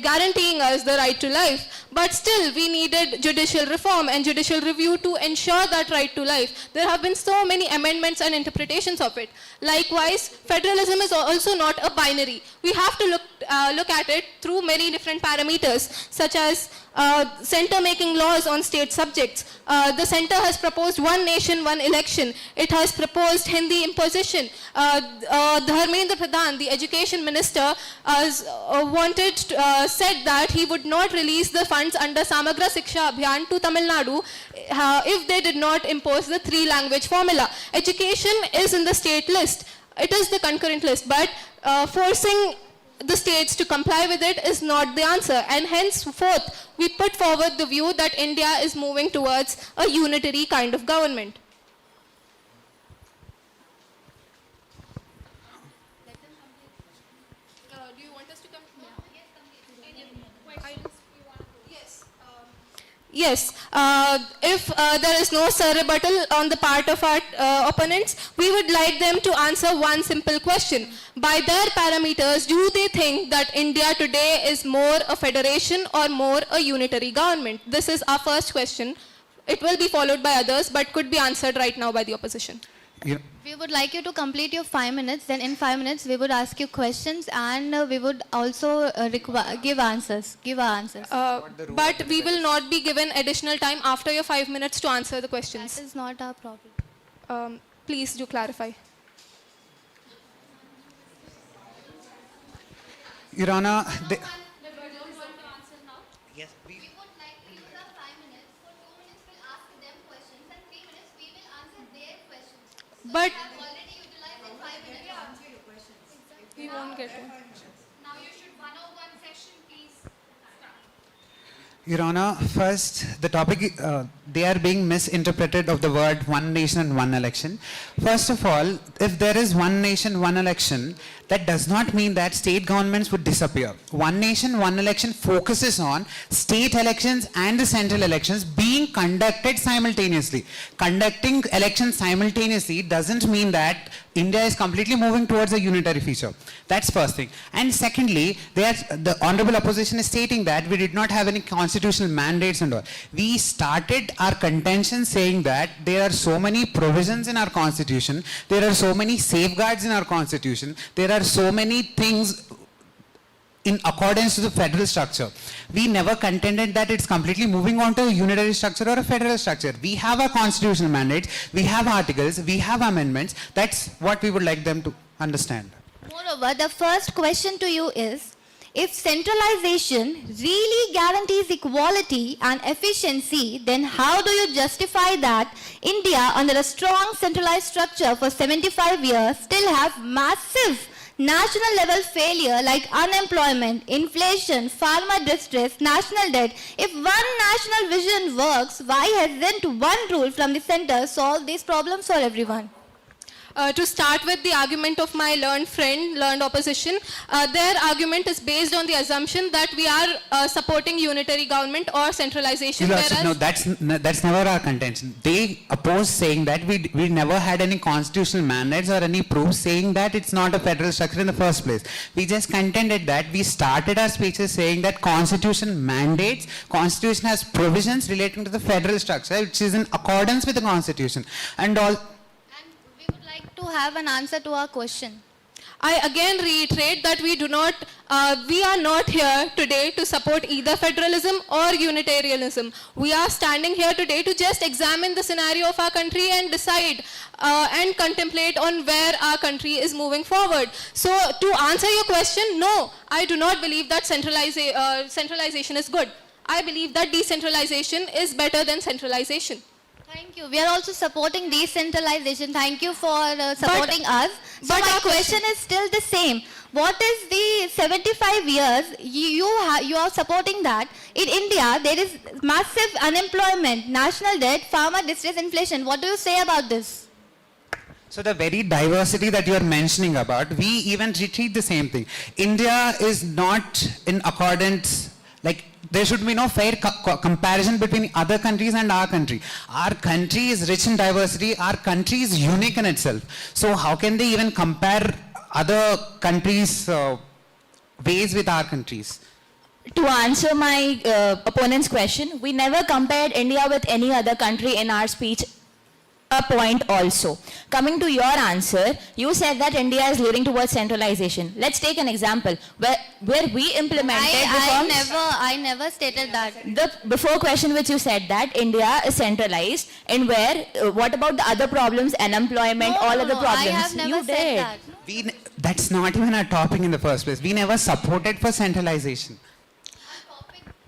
guaranteeing us the right to life, but still we needed judicial reform and judicial review to ensure that right to life. There have been so many amendments and interpretations of it. Likewise, federalism is also not a binary. We have to look at it through many different parameters, such as center making laws on state subjects. The center has proposed one nation, one election. It has proposed Hindi imposition. Dharmendra Pradhan, the education minister, said that he would not release the funds under Samagra Shiksha Abhiyan to Tamil Nadu if they did not impose the 3-language formula. Education is in the state list. It is the concurrent list, but forcing the states to comply with it is not the answer, and henceforth we put forward the view that India is moving towards a unitary kind of government. Do you want us to come? Yes, if there is no rebuttal on the part of our opponents, we would like them to answer one simple question. By their parameters, do they think that India today is more a federation or more a unitary government? This is our first question. It will be followed by others, but could be answered right now by the opposition. We would like you to complete your 5 minutes. Then in 5 minutes, we would ask you questions and we would also give answers. But we will not be given additional time after your 5 minutes to answer the questions. That is not our problem. Please do clarify. Your Honor, But we won't get it. Now you should 101 section, please. Your Honor, first, the topic, they are being misinterpreted of the word one nation and one election. First of all, if there is one nation, one election, that does not mean that state governments would disappear. One nation, one election focuses on state elections and the central elections being conducted simultaneously. Conducting elections simultaneously doesn't mean that India is completely moving towards a unitary feature. That's first thing. And secondly, the honorable opposition is stating that we did not have any constitutional mandates and all. We started our contention saying that there are so many provisions in our constitution, there are so many safeguards in our constitution, there are so many things in accordance to the federal structure. We never contended that it's completely moving on to a unitary structure or a federal structure. We have our constitutional mandates, we have articles, we have amendments. That's what we would like them to understand. Moreover, the first question to you is, if centralization really guarantees equality and efficiency, then how do you justify that India, under a strong centralized structure for 75 years, still have massive national level failure like unemployment, inflation, farmer distress, national debt? If one national vision works, why hasn't one rule from the center solved these problems for everyone? To start with the argument of my learned opposition, their argument is based on the assumption that we are supporting unitary government or centralization. No, that's never our contention. They oppose saying that we never had any constitutional mandates or any proof saying that it's not a federal structure in the first place. We just contended that we started our speeches saying that constitution mandates, constitution has provisions relating to the federal structure which is in accordance with the constitution and all. We would like to have an answer to our question. I again reiterate that we are not here today to support either federalism or unitarianism. We are standing here today to just examine the scenario of our country and decide and contemplate on where our country is moving forward. So to answer your question, no, I do not believe that centralization is good. I believe that decentralization is better than centralization. Thank you. We are also supporting decentralization. Thank you for supporting us. But my question is still the same. What is the 75 years you are supporting that? In India, there is massive unemployment, national debt, farmer distress, inflation. What do you say about this? So the very diversity that you are mentioning about, we even treat the same thing. India is not in accordance, like there should be no fair comparison between other countries and our country. Our country is rich in diversity. Our country is unique in itself. So how can they even compare other countries' ways with our countries? To answer my opponent's question, we never compared India with any other country in our speech. A point also. Coming to your answer, you said that India is leading towards centralization. Let's take an example where we implemented I never stated that. The before question which you said that India is centralized, and where what about the other problems, unemployment, all other problems? I have never said that. That's not even our topic in the first place. We never supported for centralization.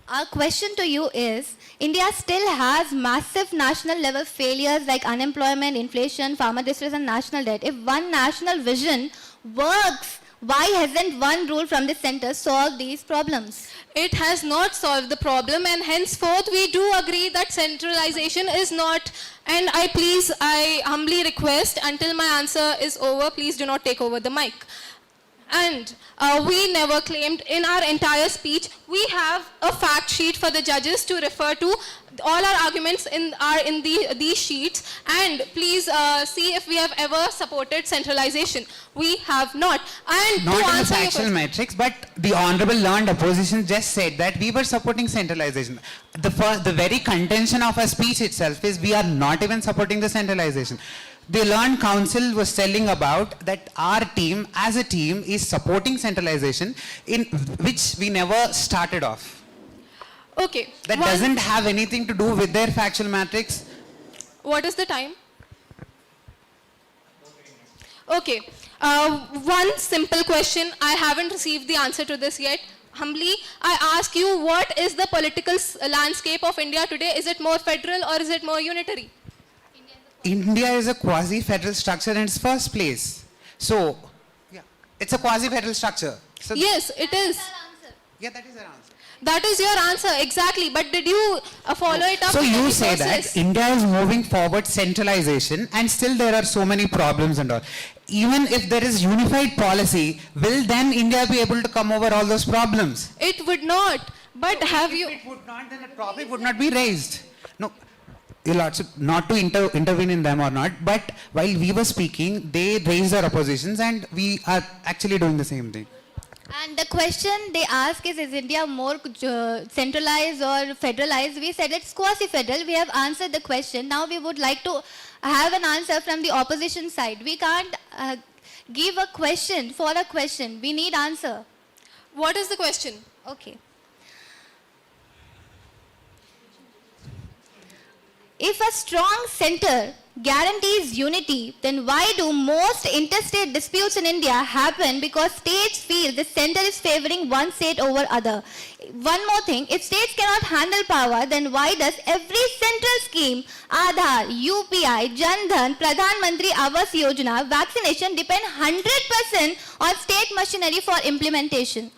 Our question to you is, India still has massive national level failures like unemployment, inflation, farmer distress and national debt. If one national vision works, why hasn't one rule from the center solved these problems? It has not solved the problem, and henceforth we do agree that centralization is not, and I humbly request until my answer is over, please do not take over the mic. And we never claimed in our entire speech, we have a fact sheet for the judges to refer to. All our arguments are in these sheets, and please see if we have ever supported centralization. We have not. And not to in the answer your factual question, metrics, but the honorable learned opposition just said that we were supporting centralization. The very contention of our speech itself is we are not even supporting the centralization. The Learned Council was telling about that our team as a team is supporting centralization, in which we never started off. okay. That doesn't have anything to do with their factual matrix. What is the time? Okay. One simple question. I haven't received the answer to this yet. Humbly, I ask you, what is the political landscape of India today? Is it more federal or is it more unitary? India is a quasi-federal structure in its first place. So, yeah, it's a quasi-federal structure. So yes, it is. Yeah, that is our answer. That is your answer, exactly. But did you follow it up? So with you any say process? that India is moving forward centralization and still there are so many problems and all. Even if there is unified policy, will then India be able to come over all those problems? It would not. But have you... If it would not, then the topic would not be raised. No. Not to intervene in them or not, but while we were speaking, they raised their oppositions and we are actually doing the same thing. And the question they ask is India more centralized or federalized? We said it's quasi-federal. We have answered the question. Now we would like to have an answer from the opposition side. We can't give a question for a question. We need answer. What is the question? Okay. If a strong center guarantees unity, then why do most interstate disputes in India happen? Because states feel the center is favoring one state over other. One more thing, if states cannot handle power, then why does every central scheme, Aadhaar, UPI, Jan Dhan, Pradhan Mantri Awas Yojana, vaccination depend 100% on state machinery for implementation?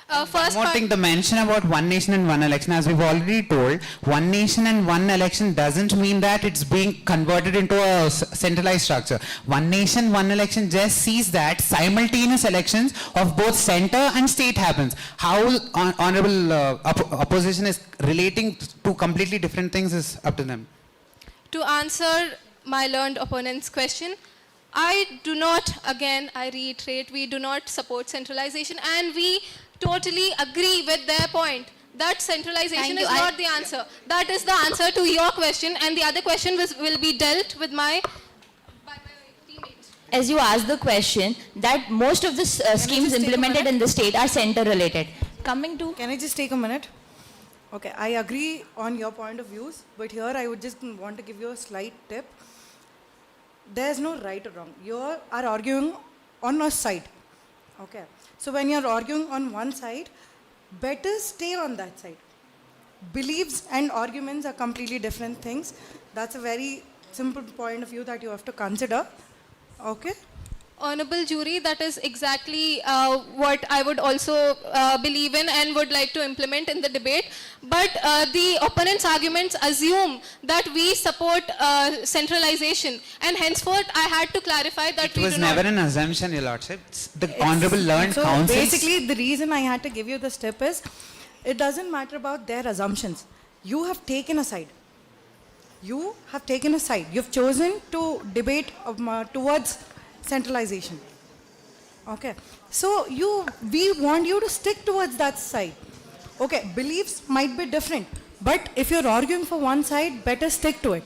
One more thing, the mention about one nation and one election, as we've already told, one nation and one election doesn't mean that it's being converted into a centralized structure. One nation, one election just sees that simultaneous elections of both center and state happens. How honorable opposition is relating to completely different things is up to them. To answer my learned opponent's question, I do not, again, I reiterate, we do not support centralization, and we totally agree with their point that centralization is not the answer. That is the answer to your question, and the other question will be dealt with by my teammates. As you asked the question, that most of the schemes implemented in the state are center related. Coming to... Can I just take a minute? Okay, I agree on your point of views, but here I would just want to give you a slight tip. There's no right or wrong. You are arguing on a side. Okay. So when you're arguing on one side, better stay on that side. Beliefs and arguments are completely different things. That's a very simple point of view that you have to consider. Okay. Honorable jury, that is exactly what I would also believe in and would like to implement in the debate. But the opponent's arguments assume that we support centralization, and henceforth I had to clarify that it was never an assumption, Your Lordship. The Honorable Learned So Council. basically, the reason I had to give you this tip is, it doesn't matter about their assumptions. You have taken a side. You have taken a side. You've chosen to debate towards centralization. Okay. So we want you to stick towards that side. Okay, beliefs might be different, but if you're arguing for one side, better stick to it.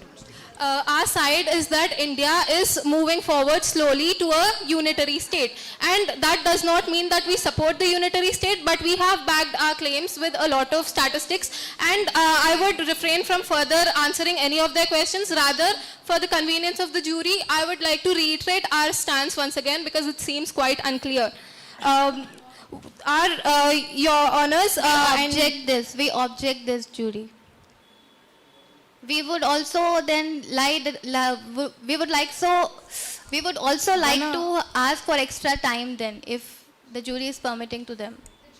Our side is that India is moving forward slowly to a unitary state, and that does not mean that we support the unitary state, but we have backed our claims with a lot of statistics, and I would refrain from further answering any of their questions. Rather, for the convenience of the jury, I would like to reiterate our stance once again, because it seems quite unclear. Your honors, we object this, jury. We would also then we would also like to ask for extra time then, if the jury is permitting to them.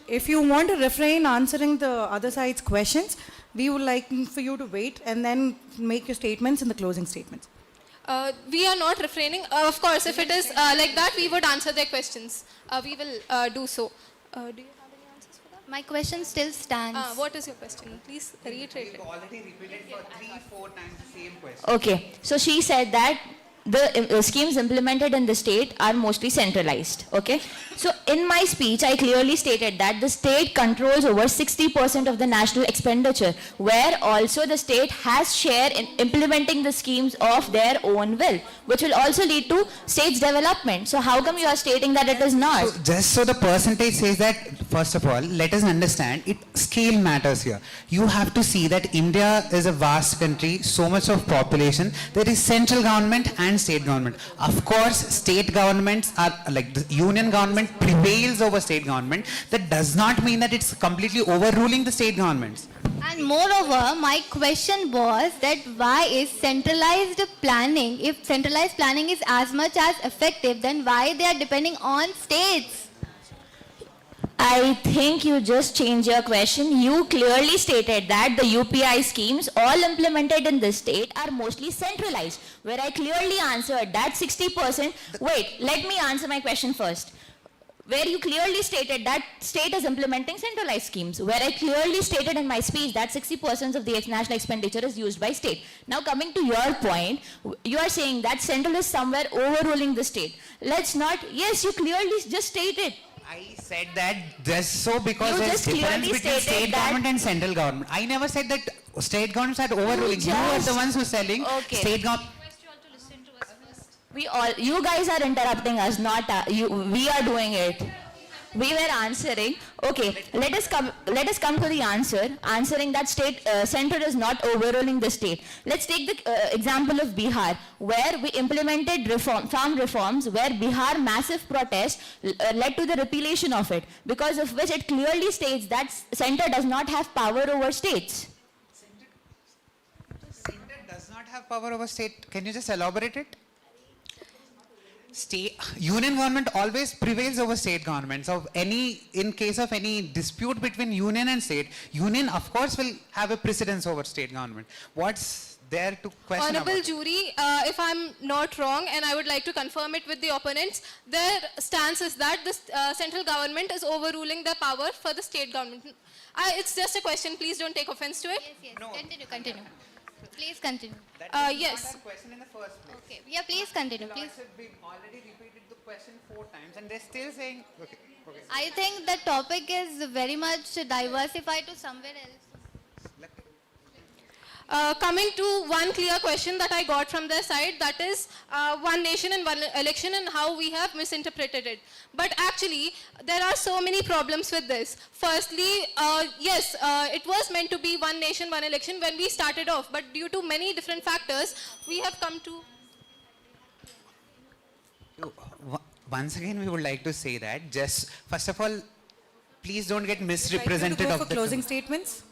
If you want to refrain answering the other side's questions, we would like for you to wait and then make your statements in the closing statements. We are not refraining. Of course, if it is like that, we would answer their questions. We will do so. Do you have any answers for that? My question still stands. What is your question? Please reiterate it. We've already repeated for 3-4 times the same question. Okay, so she said that the schemes implemented in the state are mostly centralized. Okay, so in my speech I clearly stated that the state controls over 60% of the national expenditure, where also the state has share in implementing the schemes of their own will, which will also lead to state's development. So how come you are stating that it is not? So just so the percentage says that, first of all, let us understand, scale matters here. You have to see that India is a vast country, so much of population. There is central government and state government. Of course, state governments are like the union government prevails over state government. That does not mean that it's completely overruling the state governments. And moreover, my question was that why is centralized planning, if centralized planning is as much as effective, then why they are depending on states? I think you just changed your question. You clearly stated that the UPI schemes all implemented in the state are mostly centralized, where I clearly answered that 60%. Wait, let me answer my question first. Where you clearly stated that state is implementing centralized schemes, where I clearly stated in my speech that 60% of the national expenditure is used by state. Now coming to your point, you are saying that central is somewhere overruling the state. Let's not, yes, you clearly just stated. I said that just so because You there's just difference clearly between stated state that- government and central government. I never said that state governments are overruling. You are the ones who are selling state government. You guys are interrupting us, not we are doing it. We were answering. Okay, let us come to the answer. Answering that state center is not overruling the state. Let's take the example of Bihar, where we implemented farm reforms, where Bihar massive protest led to the repealation of it, because of which it clearly states that center does not have power over states. Center does not have power over state. Can you just elaborate it? Union government always prevails over state government. So in case of any dispute between union and state, union of course will have a precedence over state government. What's there to question Honorable about? jury, if I'm not wrong, and I would like to confirm it with the opponents, their stance is that the central government is overruling their power for the state government. It's just a question. Please don't take offense to it. Yes, continue. Please continue. Yes. Question in the first place. Okay, yeah, please continue. Please. We've already repeated the question 4 times and they're still saying, okay. I think the topic is very much diversified to somewhere else. Coming to one clear question that I got from their side, that is one nation and one election and how we have misinterpreted it. But actually, there are so many problems with this. Firstly, yes, it was meant to be one nation, one election when we started off, but due to many different factors, we have come to... Once again, we would like to say that just, first of all, please don't get misrepresented Right, of for the closing statements.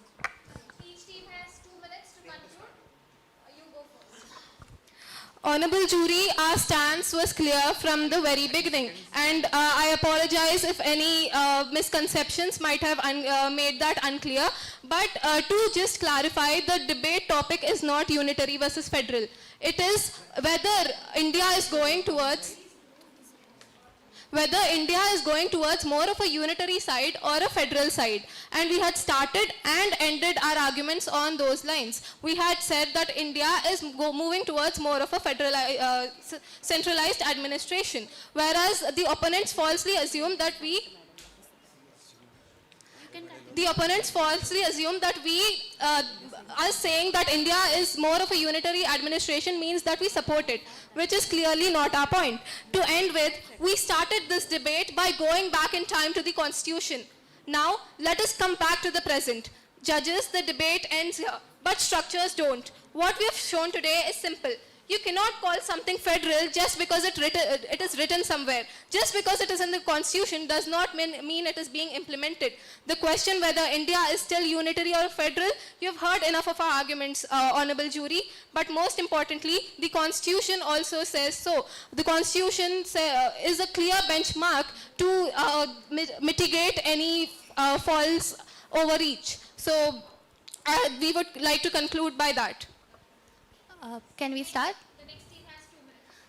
Honorable jury, our stance was clear from the very beginning, and I apologize if any misconceptions might have made that unclear. But to just clarify, the debate topic is not unitary versus federal. It is whether India is going towards more of a unitary side or a federal side. And we had started and ended our arguments on those lines. We had said that India is moving towards more of a federal, centralized administration, whereas the opponents falsely assume that we us saying that India is more of a unitary administration means that we support it, which is clearly not our point. To end with, we started this debate by going back in time to the Constitution. Now, let us come back to the present. Judges, the debate ends here, but structures don't. What we have shown today is simple. You cannot call something federal just because it is written somewhere. Just because it is in the Constitution does not mean it is being implemented. The question whether India is still unitary or federal, you have heard enough of our arguments, Honorable Jury. But most importantly, the Constitution also says so. The Constitution is a clear benchmark to mitigate any false overreach. So we would like to conclude by that. Can we start?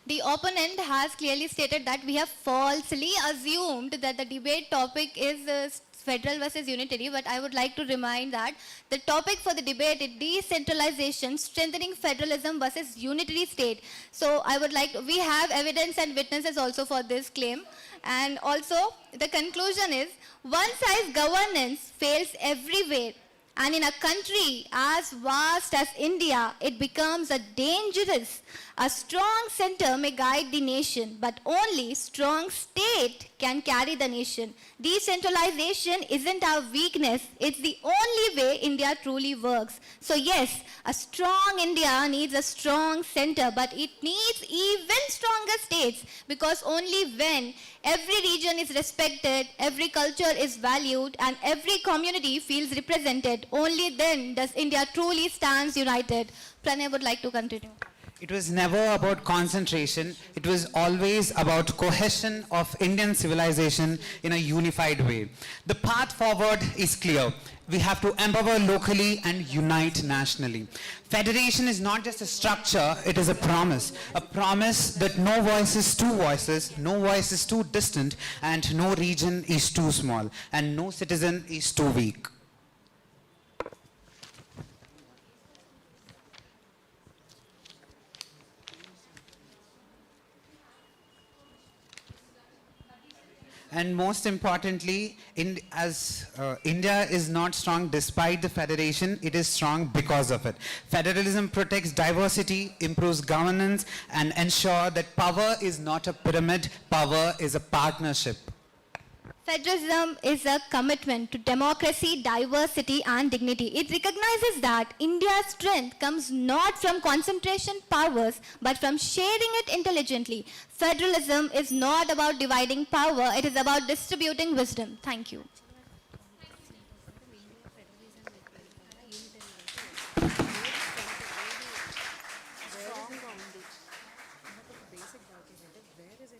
The opponent has clearly stated that we have falsely assumed that the debate topic is federal versus unitary, but I would like to remind that the topic for the debate is decentralization, strengthening federalism versus unitary state. So I would like, we have evidence and witnesses also for this claim. And also the conclusion is one-size governance fails everywhere. And in a country as vast as India, it becomes a dangerous. A strong center may guide the nation, but only strong state can carry the nation. Decentralization isn't our weakness. It's the only way India truly works. So yes, a strong India needs a strong center, but it needs even stronger states, because only when every region is respected, every culture is valued, and every community feels represented, only then does India truly stand united. Pranay would like to continue. It was never about concentration. It was always about cohesion of Indian civilization in a unified way. The path forward is clear. We have to empower locally and unite nationally. Federation is not just a structure, it is a promise that no voice is two voices, no voice is too distant, and no region is too small, and no citizen is too weak. And most importantly, India is not strong despite the federation, it is strong because of it. Federalism protects diversity, improves governance, and ensures that power is not a pyramid, power is a partnership. Federalism is a commitment to democracy, diversity, and dignity. It recognizes that India's strength comes not from concentration powers, but from sharing it intelligently. Federalism is not about dividing power, it is about distributing wisdom. Thank you. Basic document, where is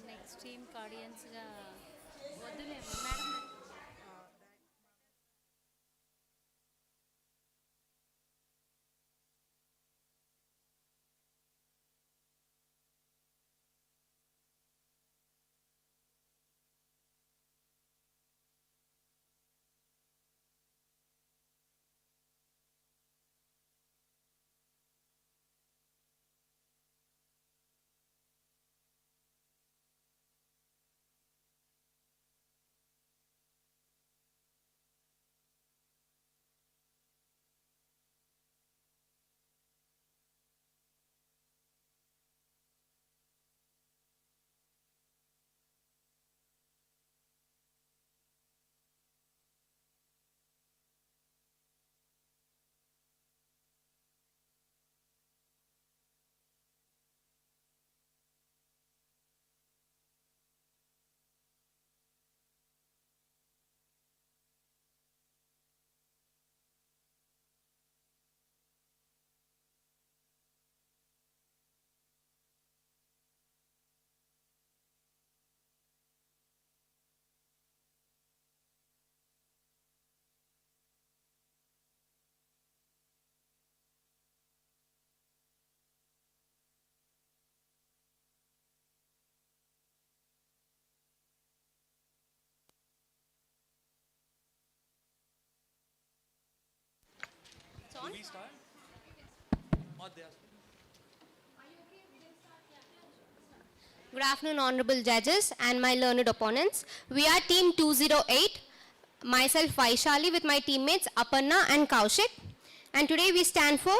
next టీమ్కి ఆడియన్స్గా వద్దులేము madam. Do we start? Or they are? Good afternoon, honorable judges and my learned opponents. We are team 208, myself Vaishali with my teammates Aparna and Kaushik. And today we stand for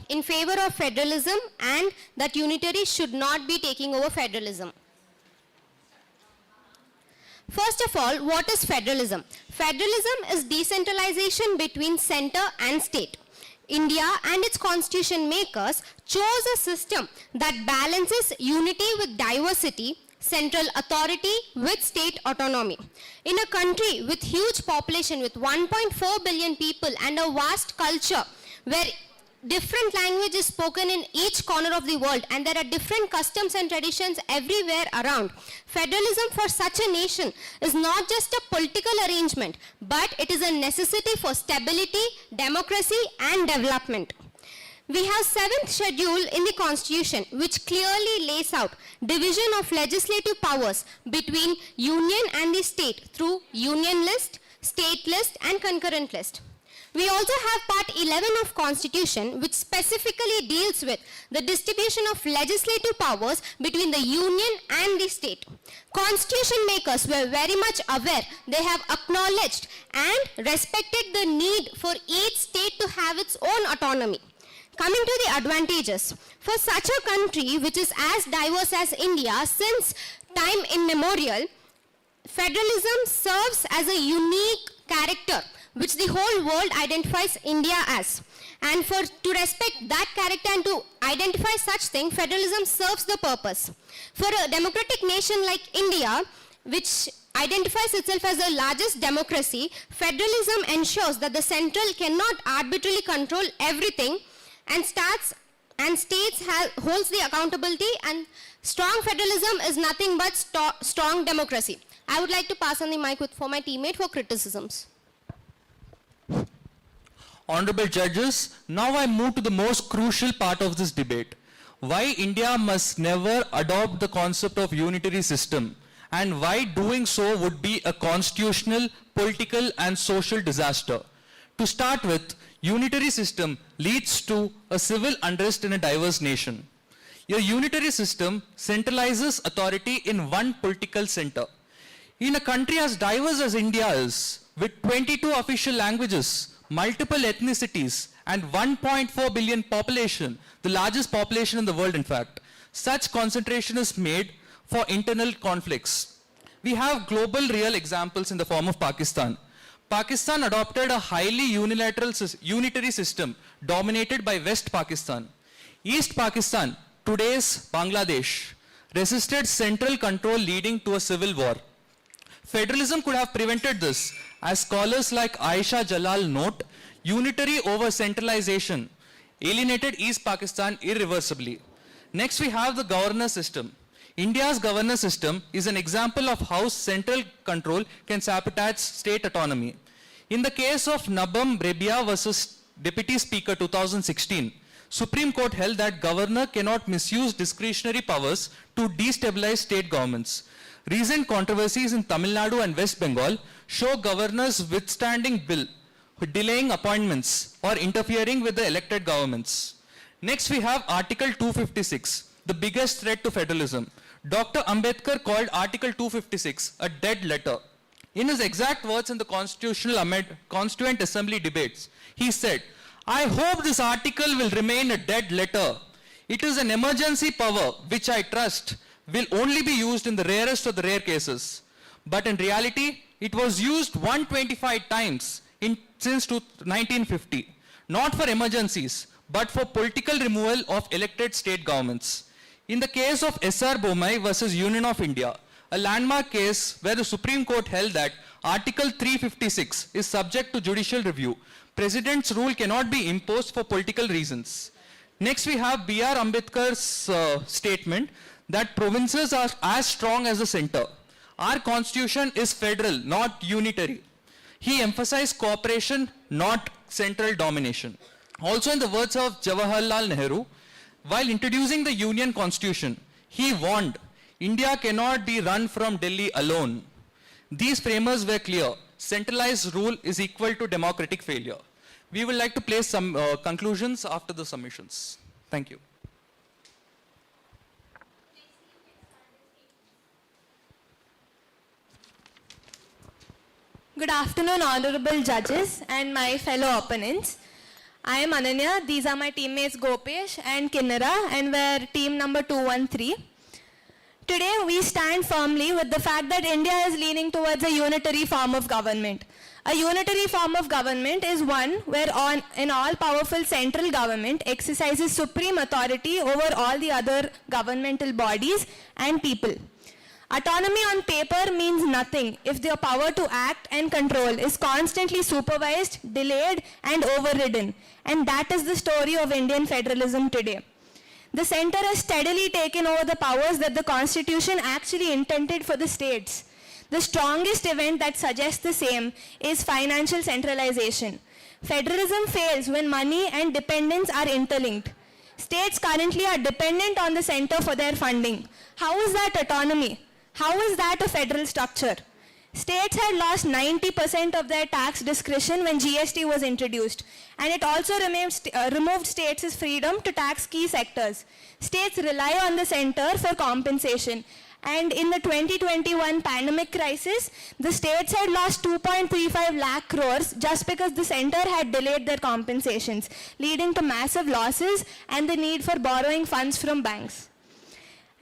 in favor of federalism and that unitary should not be taking over federalism. First of all, what is federalism? Federalism is decentralization between center and state. India and its constitution makers chose a system that balances unity with diversity, central authority with state autonomy. In a country with huge population with 1.4 billion people and a vast culture where different language is spoken in each corner of the world and there are different customs and traditions everywhere around. Federalism for such a nation is not just a political arrangement, but it is a necessity for stability, democracy and development. We have 7th schedule in the constitution which clearly lays out division of legislative powers between union and the state through union list, state list and concurrent list. We also have part 11 of Constitution which specifically deals with the distribution of legislative powers between the union and the state. Constitution makers were very much aware. They have acknowledged and respected the need for each state to have its own autonomy. Coming to the advantages, for such a country which is as diverse as India since time immemorial, federalism serves as a unique character which the whole world identifies India as. And to respect that character and to identify such thing, federalism serves the purpose. For a democratic nation like India, which identifies itself as the largest democracy, federalism ensures that the central cannot arbitrarily control everything and states holds the accountability, and strong federalism is nothing but strong democracy. I would like to pass on the mic for my teammate for criticisms. Honorable judges, now I move to the most crucial part of this debate. Why India must never adopt the concept of unitary system and why doing so would be a constitutional, political and social disaster. To start with, unitary system leads to a civil unrest in a diverse nation. A unitary system centralizes authority in one political center. In a country as diverse as India is, with 22 official languages, multiple ethnicities and 1.4 billion population, the largest population in the world in fact, such concentration is made for internal conflicts. We have global real examples in the form of Pakistan. Pakistan adopted a highly unitary system dominated by West Pakistan. East Pakistan, today's Bangladesh, resisted central control leading to a civil war. Federalism could have prevented this. As scholars like Aisha Jalal note, unitary over centralization alienated East Pakistan irreversibly. Next, we have the governance system. India's governance system is an example of how central control can sabotage state autonomy. In the case of Nabam Rebia versus Deputy Speaker 2016, Supreme Court held that governor cannot misuse discretionary powers to destabilize state governments. Recent controversies in Tamil Nadu and West Bengal show governors withstanding bill, delaying appointments or interfering with the elected governments. Next, we have Article 256, the biggest threat to federalism. Dr. Ambedkar called Article 256 a dead letter. In his exact words in the Constituent Assembly debates, he said, "I hope this article will remain a dead letter. It is an emergency power which I trust will only be used in the rarest of the rare cases." But in reality, it was used 125 times since 1950, not for emergencies, but for political removal of elected state governments. In the case of S.R. Bomai versus Union of India, a landmark case where the Supreme Court held that Article 356 is subject to judicial review, President's rule cannot be imposed for political reasons. Next, we have B.R. Ambedkar's statement that provinces are as strong as the center. Our constitution is federal, not unitary. He emphasized cooperation, not central domination. Also, in the words of Jawaharlal Nehru, while introducing the Union Constitution, he warned, India cannot be run from Delhi alone. These framers were clear. Centralized rule is equal to democratic failure. We would like to place some conclusions after the submissions. Thank you. Good afternoon, honorable judges and my fellow opponents. I am Ananya. These are my teammates Gopesh and Kinnara, and we're team number 213. Today, we stand firmly with the fact that India is leaning towards a unitary form of government. A unitary form of government is one where an all-powerful central government exercises supreme authority over all the other governmental bodies and people. Autonomy on paper means nothing if their power to act and control is constantly supervised, delayed, and overridden. And that is the story of Indian federalism today. The center has steadily taken over the powers that the Constitution actually intended for the states. The strongest event that suggests the same is financial centralization. Federalism fails when money and dependence are interlinked. States currently are dependent on the center for their funding. How is that autonomy? How is that a federal structure? States had lost 90% of their tax discretion when GST was introduced, and it also removed states' freedom to tax key sectors. States rely on the center for compensation, and in the 2021 pandemic crisis, the states had lost 2.35 lakh crores just because the center had delayed their compensations, leading to massive losses and the need for borrowing funds from banks.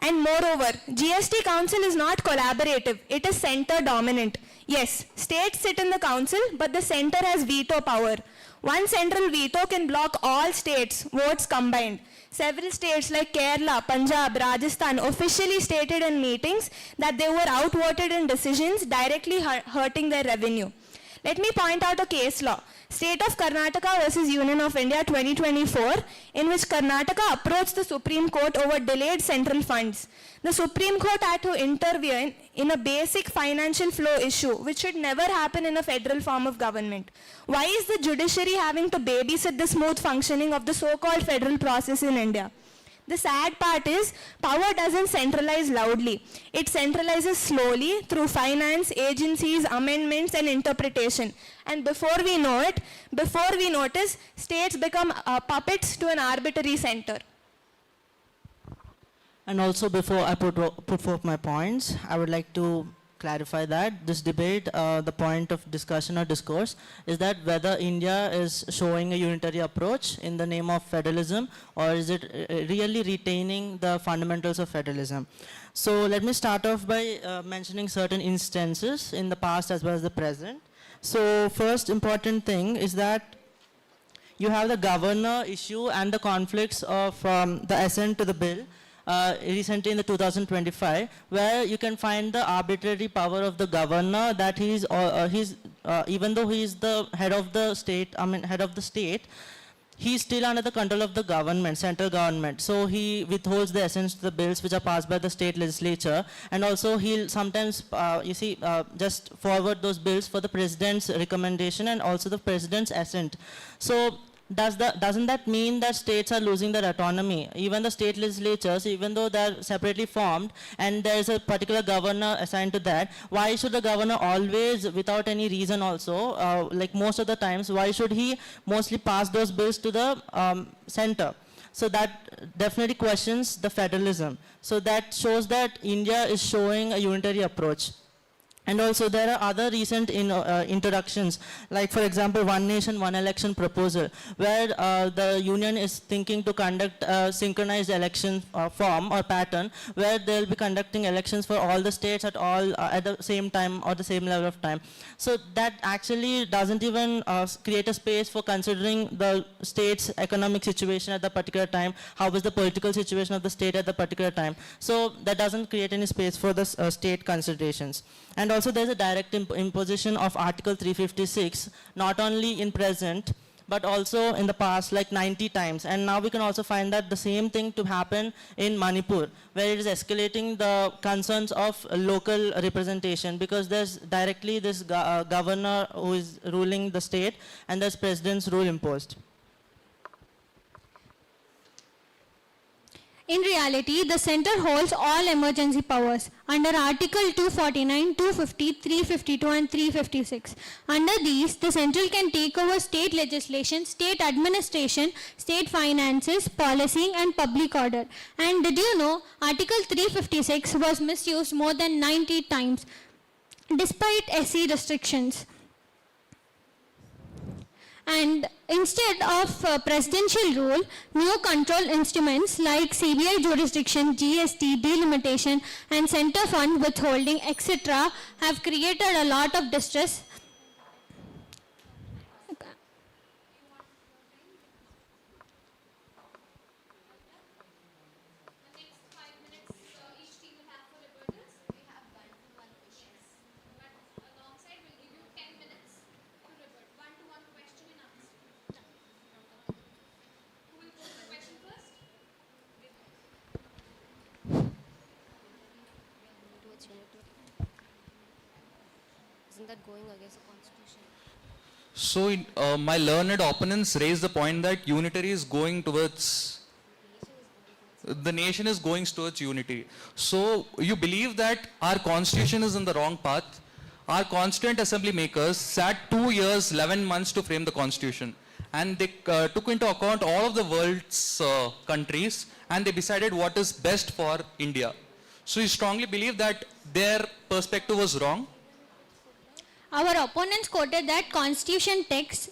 And moreover, GST Council is not collaborative, it is center dominant. Yes, states sit in the council, but the center has veto power. One central veto can block all states' votes combined. Several states like Kerala, Punjab, Rajasthan officially stated in meetings that they were outvoted in decisions directly hurting their revenue. Let me point out a case law. State of Karnataka versus Union of India 2024, in which Karnataka approached the Supreme Court over delayed central funds. The Supreme Court had to intervene in a basic financial flow issue, which should never happen in a federal form of government. Why is the judiciary having to babysit the smooth functioning of the so-called federal process in India? The sad part is, power doesn't centralize loudly. It centralizes slowly through finance, agencies, amendments, and interpretation. And before we know it, before we notice, states become puppets to an arbitrary center. And also, before I put forth my points, I would like to clarify that this debate, the point of discussion or discourse is that whether India is showing a unitary approach in the name of federalism, or is it really retaining the fundamentals of federalism. So let me start off by mentioning certain instances in the past as well as the present. So first important thing is that you have the governor issue and the conflicts of the assent to the bill. recently in the 2025, where you can find the arbitrary power of the governor, that even though he is the head of the state, he's still under the control of the government, central government. So he withholds the essence to the bills which are passed by the state legislature, and also he'll sometimes, just forward those bills for the president's recommendation and also the president's assent. So doesn't that mean that states are losing their autonomy? Even the state legislatures, even though they're separately formed and there is a particular governor assigned to that, why should the governor always, without any reason also, like most of the times, why should he mostly pass those bills to the center? So that definitely questions the federalism. So that shows that India is showing a unitary approach. And also there are other recent introductions, like for example, One Nation, One Election proposal, where the union is thinking to conduct a synchronized election form or pattern, where they'll be conducting elections for all the states at the same time or the same level of time. So that actually doesn't even create a space for considering the state's economic situation at the particular time, how is the political situation of the state at the particular time. So that doesn't create any space for the state considerations. And also there's a direct imposition of Article 356, not only in present, but also in the past, like 90 times. And now we can also find that the same thing to happen in Manipur, where it is escalating the concerns of local representation, because there's directly this governor who is ruling the state, and there's president's rule imposed. In reality, the center holds all emergency powers under Article 249, 250, 352 and 356. Under these, the central can take over state legislation, state administration, state finances, policing and public order. And did you know Article 356 was misused more than 90 times despite SC restrictions? And instead of presidential rule, new control instruments like CBI jurisdiction, GST, delimitation and center fund withholding, etc. have created a lot of distress. Isn't that going against the constitution? So my learned opponents raise the point that unitary is going towards, the nation is going towards unity. So you believe that our constitution is in the wrong path. Our constituent assembly makers sat 2 years, 11 months to frame the constitution. And they took into account all of the world's countries, and they decided what is best for India. So you strongly believe that their perspective was wrong? Our opponents quoted that constitution text,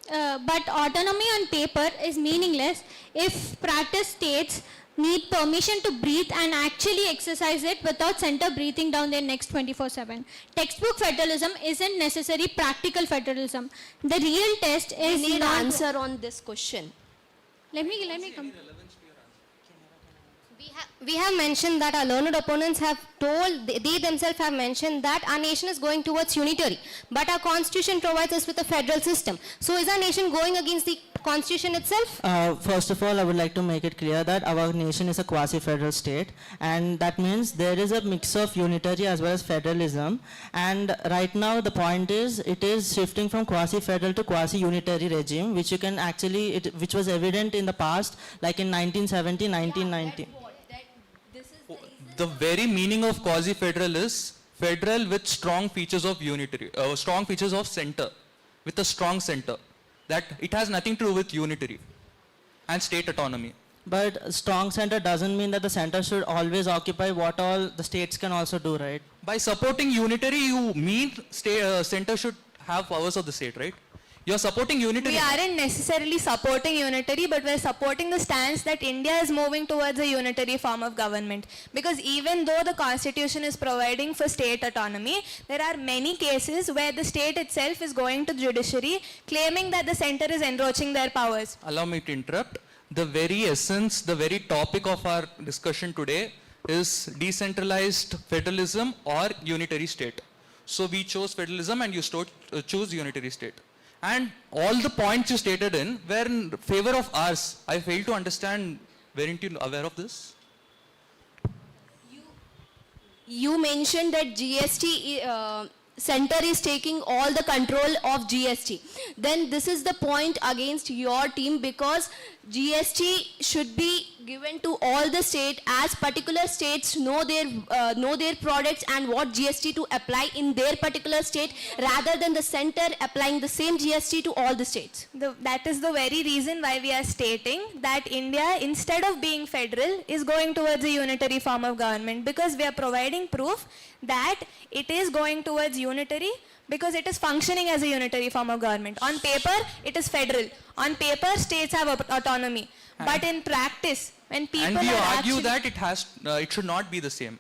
but autonomy on paper is meaningless if practice states need permission to breathe and actually exercise it without center breathing down their necks 24/7. Textbook federalism isn't necessary practical federalism. The real test is We need not... answer on this question. Let me come. We have mentioned that our learned opponents have told, they themselves have mentioned that our nation is going towards unitary, but our constitution provides us with a federal system. So is our nation going against the constitution itself? First of all, I would like to make it clear that our nation is a quasi-federal state, and that means there is a mix of unitary as well as federalism. And right now the point is, it is shifting from quasi-federal to quasi-unitary regime, which you can actually, which was evident in the past, like in 1970, 1990. The very meaning of quasi-federal is federal with strong features of unitary, strong features of center, with a strong center. That it has nothing to do with unitary and state autonomy. But strong center doesn't mean that the center should always occupy what all the states can also do, right? By supporting unitary, you mean center should have powers of the state, right? You're supporting unitary. We aren't necessarily supporting unitary, but we're supporting the stance that India is moving towards a unitary form of government. Because even though the constitution is providing for state autonomy, there are many cases where the state itself is going to judiciary claiming that the center is encroaching their powers. Allow me to interrupt. The very essence, the very topic of our discussion today is decentralized federalism or unitary state. So we chose federalism and you choose unitary state. And all the points you stated in were in favor of ours. I fail to understand, weren't you aware of this? You mentioned that GST center is taking all the control of GST. Then this is the point against your team, because GST should be given to all the state, as particular states know their products and what GST to apply in their particular state, rather than the center applying the same GST to all the states. That is the very reason why we are stating that India, instead of being federal, is going towards a unitary form of government, because we are providing proof that it is going towards unitary because it is functioning as a unitary form of government. On paper, it is federal. On paper, states have autonomy. But in practice, when people and we are argue actually, that it should not be the same.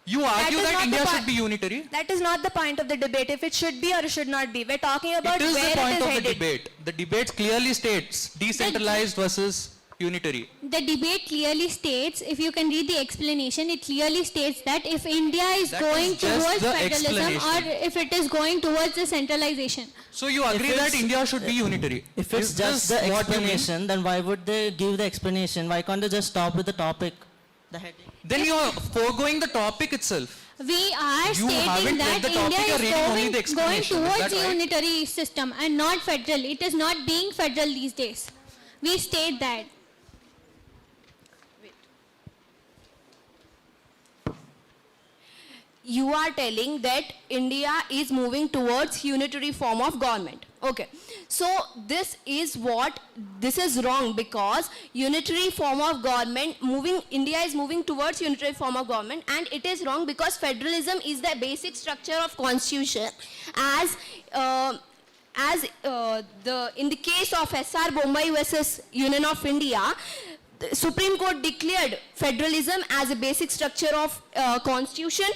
You argue that India should be unitary. that is not the point of the debate, if it should be or it should not be. We're talking about It is where the point it is of headed. the debate. The debate clearly states decentralized versus unitary. The debate clearly states, if you can read the explanation, it clearly states that if India is That going is just towards the federalism or explanation. if it is going towards the centralization. So you agree that India should be unitary. If it's Is just this the what you mean? explanation, then why would they give the explanation? Why can't they just stop with the topic, the heading? Then you are foregoing the topic itself. We are You stating haven't read that the topic, India you're is reading only the going explanation. Is towards that the right? unitary system and not federal. It is not being federal these days. We state that. You are telling that India is moving towards unitary form of government. Okay. So this is wrong, because unitary form of government India is moving towards unitary form of government, and it is wrong because federalism is the basic structure of constitution, in the case of SR Bombay versus Union of India, the Supreme Court declared federalism as a basic structure of constitution,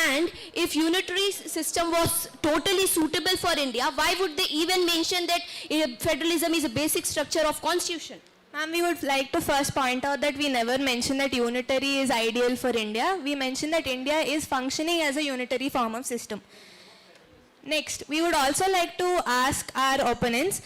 and if unitary system was totally suitable for India, why would they even mention that federalism is a basic structure of constitution? Ma'am, we would like to first point out that we never mentioned that unitary is ideal for India. We mentioned that India is functioning as a unitary form of system. Next, we would also like to ask our opponents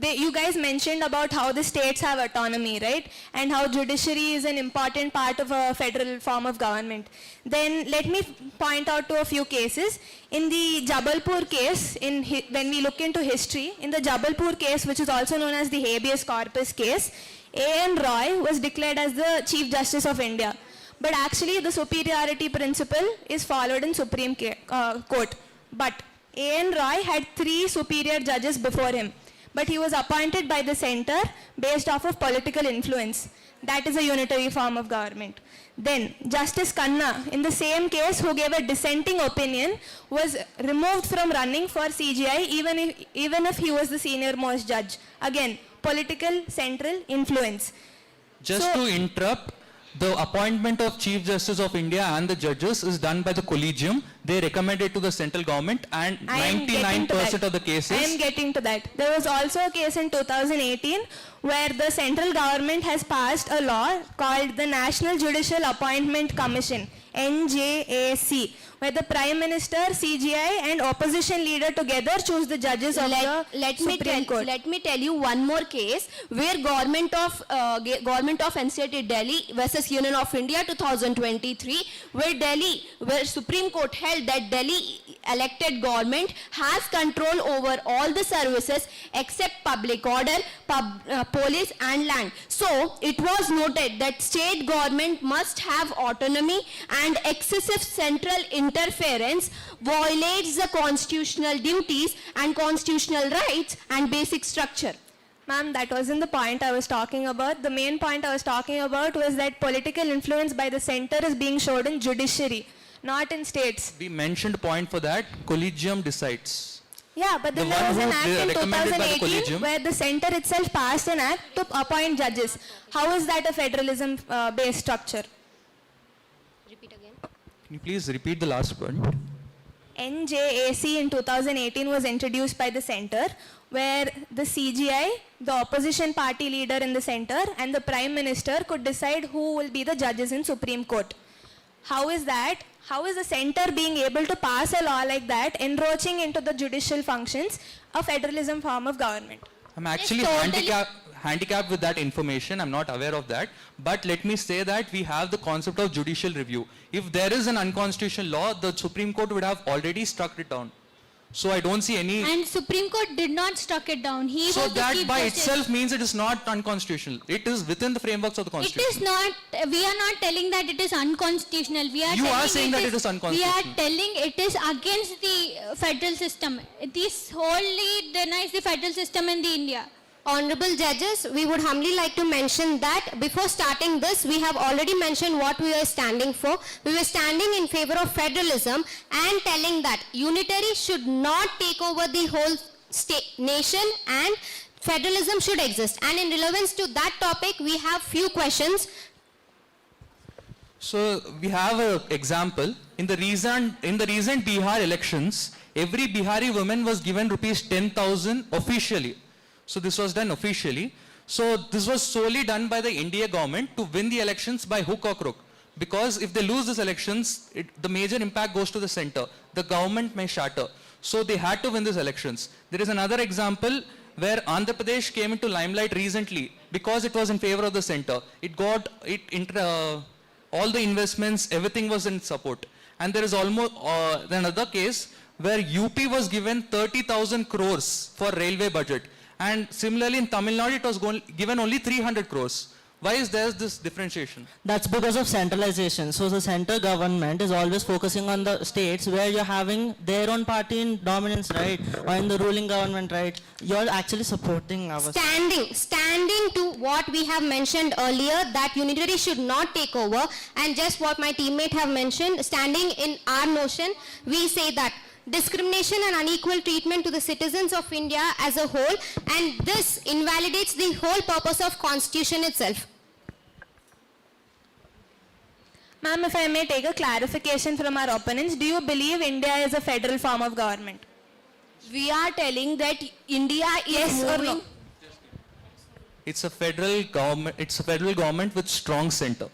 you guys mentioned about how the states have autonomy, right? And how judiciary is an important part of a federal form of government. Then let me point out to a few cases. In the Jabalpur case, when we look into history, in the Jabalpur case, which is also known as the habeas corpus case, A.N. Roy was declared as the Chief Justice of India. But actually, the superiority principle is followed in Supreme Court. But A.N. Roy had 3 superior judges before him. But he was appointed by the center based off of political influence. That is a unitary form of government. Then, Justice Khanna, in the same case, who gave a dissenting opinion, was removed from running for CGI even if he was the senior most judge. Again, political central influence. Just to interrupt, the appointment of Chief Justice of India and the judges is done by the collegium. They recommend it to the central government, and 99% of the cases... I am getting to that. There was also a case in 2018 where the central government has passed a law called the National Judicial Appointment Commission, NJAC, where the Prime Minister, CGI and opposition leader together choose the judges of the Supreme Court. Let me tell you one more case where government of NCT Delhi versus Union of India 2023, where Supreme Court held that Delhi elected government has control over all the services except public order, police and land. So it was noted that state government must have autonomy, and excessive central interference violates the constitutional duties and constitutional rights and basic structure. Ma'am, that wasn't the point I was talking about. The main point I was talking about was that political influence by the center is being showed in judiciary, not in states. We mentioned point for that, collegium decides. Yeah, but then The there was one an who act in recommended by the 2018 collegium. where the center itself passed an act to appoint judges. How is that a federalism based structure? Repeat again. Can you please repeat the last point? NJAC in 2018 was introduced by the center, where the CGI, the opposition party leader in the center, and the Prime Minister could decide who will be the judges in Supreme Court. How is that? How is the center being able to pass a law like that, encroaching into the judicial functions, a federalism form of government? I'm actually handicapped with that information. I'm not aware of that. But let me say that we have the concept of judicial review. If there is an unconstitutional law, the Supreme Court would have already struck it down. So I don't see any... And Supreme Court did not struck it down. He So was the that Chief by Justice. itself means it is not unconstitutional. It is within the frameworks of the It Constitution. is not, we are not telling that it is unconstitutional. We are You are telling saying that it is We unconstitutional. are telling it is against the federal system. This wholly denies the federal system in the India. Honorable judges, we would humbly like to mention that before starting this, we have already mentioned what we are standing for. We were standing in favor of federalism and telling that unitary should not take over the whole nation and federalism should exist. And in relevance to that topic, we have few questions. So we have an example. In the recent Bihar elections, every Bihari woman was given rupees 10,000 officially. So this was done officially. So this was solely done by the India government to win the elections by hook or crook. Because if they lose these elections, the major impact goes to the center. The government may shatter. So they had to win these elections. There is another example where Andhra Pradesh came into limelight recently because it was in favor of the center. It got all the investments, everything was in support. And there is almost another case where UP was given 30,000 crores for railway budget. And similarly in Tamil Nadu, it was given only 300 crores. Why is there this differentiation? That's because of centralization. So the center government is always focusing on the states where you're having their own party in dominance, right? Or in the ruling government, right? You're actually supporting our... Standing to what we have mentioned earlier, that unitary should not take over, and just what my teammate have mentioned, standing in our notion, we say that discrimination and unequal treatment to the citizens of India as a whole, and this invalidates the whole purpose of Constitution itself. Ma'am, if I may take a clarification from our opponents, do you believe India is a federal form of government? We are telling that India is Yes or moving... no? It's a federal government with strong center.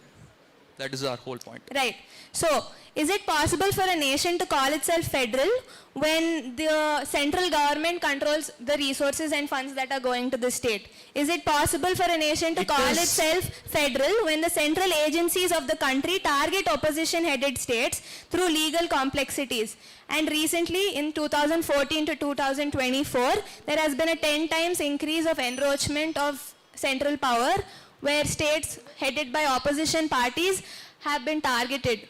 That is our whole point. Right. So, is it possible for a nation to call itself federal when the central government controls the resources and funds that are going to the state? Is it possible for a nation to call itself federal when the central agencies of the country target opposition-headed states through legal complexities? And recently, in 2014 to 2024, there has been a 10 times increase of encroachment of central power where states headed by opposition parties have been targeted.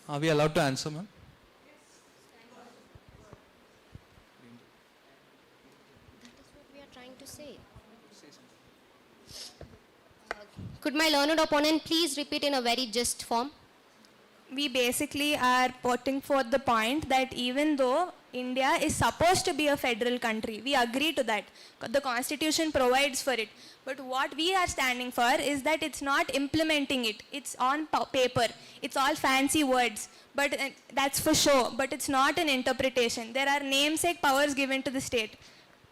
Are we allowed to answer, ma'am? That is what we are trying to say. Could my learned opponent please repeat in a very just form? We basically are putting forth the point that even though India is supposed to be a federal country, we agree to that. The Constitution provides for it. But what we are standing for is that it's not implementing it. It's on paper. It's all fancy words. But that's for sure. But it's not an interpretation. There are namesake powers given to the state.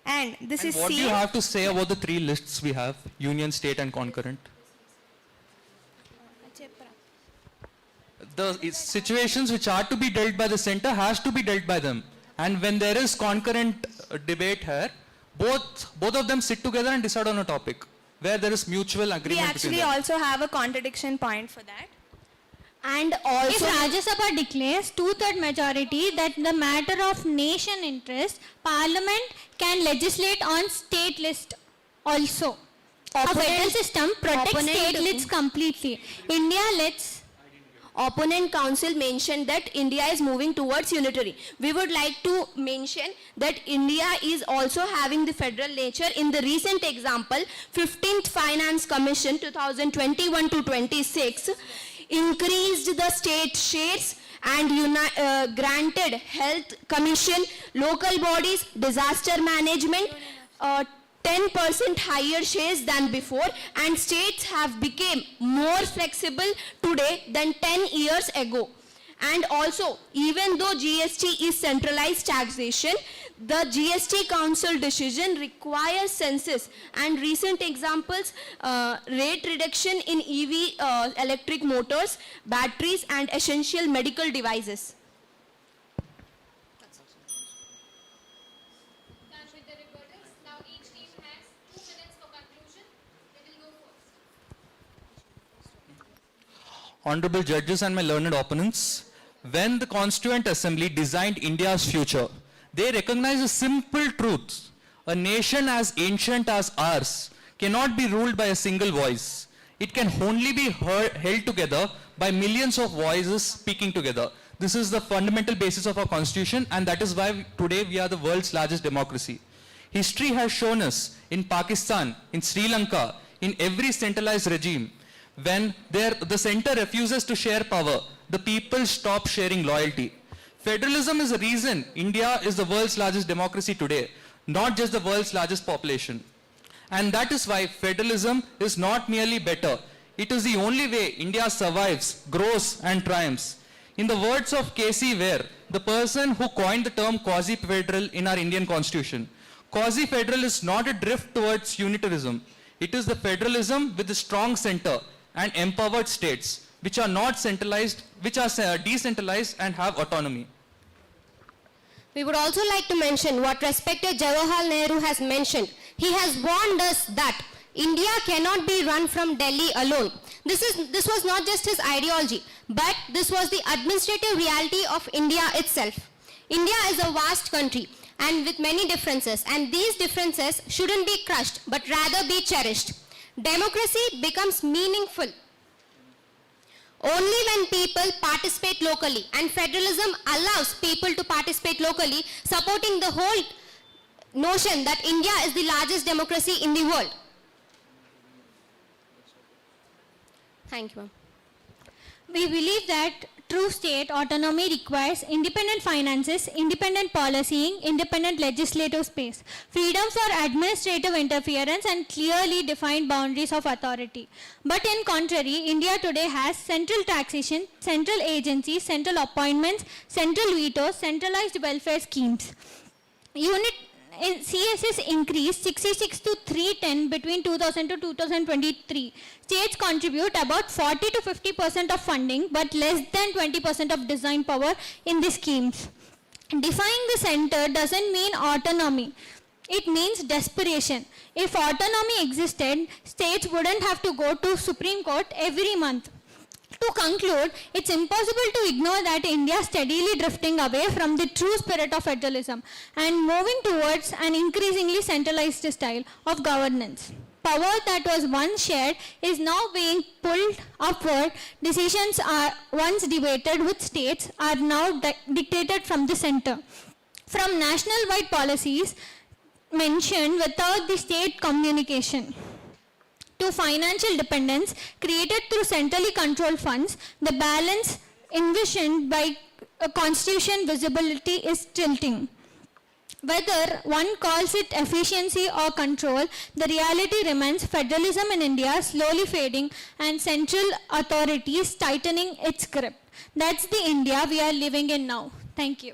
And this is What do you have to say about the three lists we have? Union, state and concurrent? The situations which are to be dealt by the center has to be dealt by them. And when there is concurrent debate here, both of them sit together and decide on a topic where there is mutual agreement. We actually also have a contradiction point for that. And also, if Rajya Sabha declares two-third majority that the matter of nation interest, Parliament can legislate on state list also. A federal system protects state lists completely. India lets... Opponent council mentioned that India is moving towards unitary. We would like to mention that India is also having the federal nature. In the recent example, 15th Finance Commission 2021 to 26 increased the state shares and granted Health Commission, local bodies, disaster management, 10% higher shares than before, and states have become more flexible today than 10 years ago. And also, even though GST is centralized taxation, the GST Council decision requires census. And recent examples, rate reduction in EV electric motors, batteries, and essential medical devices. Honorable judges and my learned opponents, when the Constituent Assembly designed India's future, they recognized a simple truth. A nation as ancient as ours cannot be ruled by a single voice. It can only be held together by millions of voices speaking together. This is the fundamental basis of our constitution, and that is why today we are the world's largest democracy. History has shown us in Pakistan, in Sri Lanka, in every centralized regime, when the center refuses to share power, the people stop sharing loyalty. Federalism is the reason India is the world's largest democracy today, not just the world's largest population. And that is why federalism is not merely better. It is the only way India survives, grows, and triumphs. In the words of K.C. Ware, the person who coined the term quasi-federal in our Indian constitution, quasi-federal is not a drift towards unitarism. It is the federalism with a strong center and empowered states, which are not centralized, which are decentralized and have autonomy. We would also like to mention what respected Jawaharlal Nehru has mentioned. He has warned us that India cannot be run from Delhi alone. This was not just his ideology, but this was the administrative reality of India itself. India is a vast country and with many differences, and these differences shouldn't be crushed, but rather be cherished. Democracy becomes meaningful only when people participate locally, and federalism allows people to participate locally, supporting the whole notion that India is the largest democracy in the world. Thank you, ma'am. We believe that true state autonomy requires independent finances, independent policying, independent legislative space, freedom for administrative interference, and clearly defined boundaries of authority. But in contrary, India today has central taxation, central agencies, central appointments, central vetoes, centralized welfare schemes. CSS increased 66 to 310 between 2000 to 2023. States contribute about 40 to 50% of funding, but less than 20% of design power in the schemes. Defying the center doesn't mean autonomy. It means desperation. If autonomy existed, states wouldn't have to go to Supreme Court every month. To conclude, it's impossible to ignore that India is steadily drifting away from the true spirit of federalism and moving towards an increasingly centralized style of governance. Power that was once shared is now being pulled upward. Decisions are once debated with states are now dictated from the center. From national-wide policies mentioned without the state communication to financial dependence created through centrally controlled funds, the balance envisioned by a constitution visibility is tilting. Whether one calls it efficiency or control, the reality remains federalism in India slowly fading and central authorities tightening its grip. That's the India we are living in now. Thank you.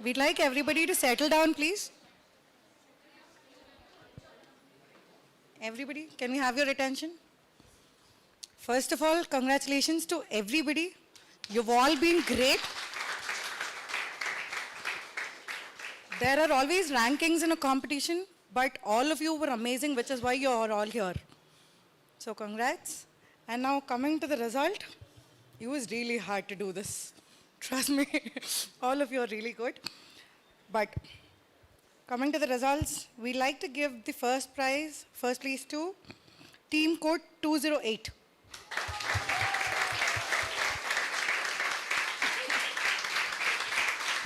we'd like everybody to settle down, please. Everybody, can we have your attention? First of all, congratulations to everybody. You've all been great. There are always rankings in a competition, but all of you were amazing, which is why you're all here. So congrats. And now coming to the result, it was really hard to do this. Trust me, all of you are really good. But coming to the results, we'd like to give the first place to Team Code 208.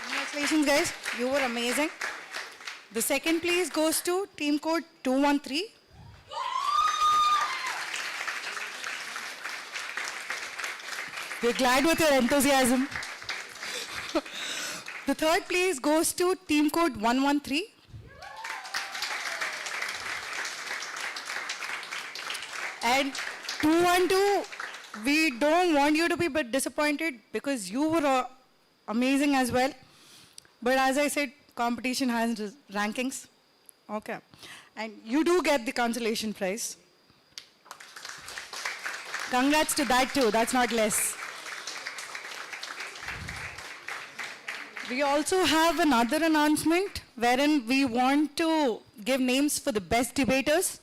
Congratulations, guys. You were amazing. The second place goes to Team Code 213. We're glad with your enthusiasm. The third place goes to Team Code 113. And 212, we don't want you to be but disappointed because you were amazing as well. But as I said, competition has rankings. Okay. And you do get the consolation prize. Congrats to that too, that's not less. We also have another announcement wherein we want to give names for the best debaters.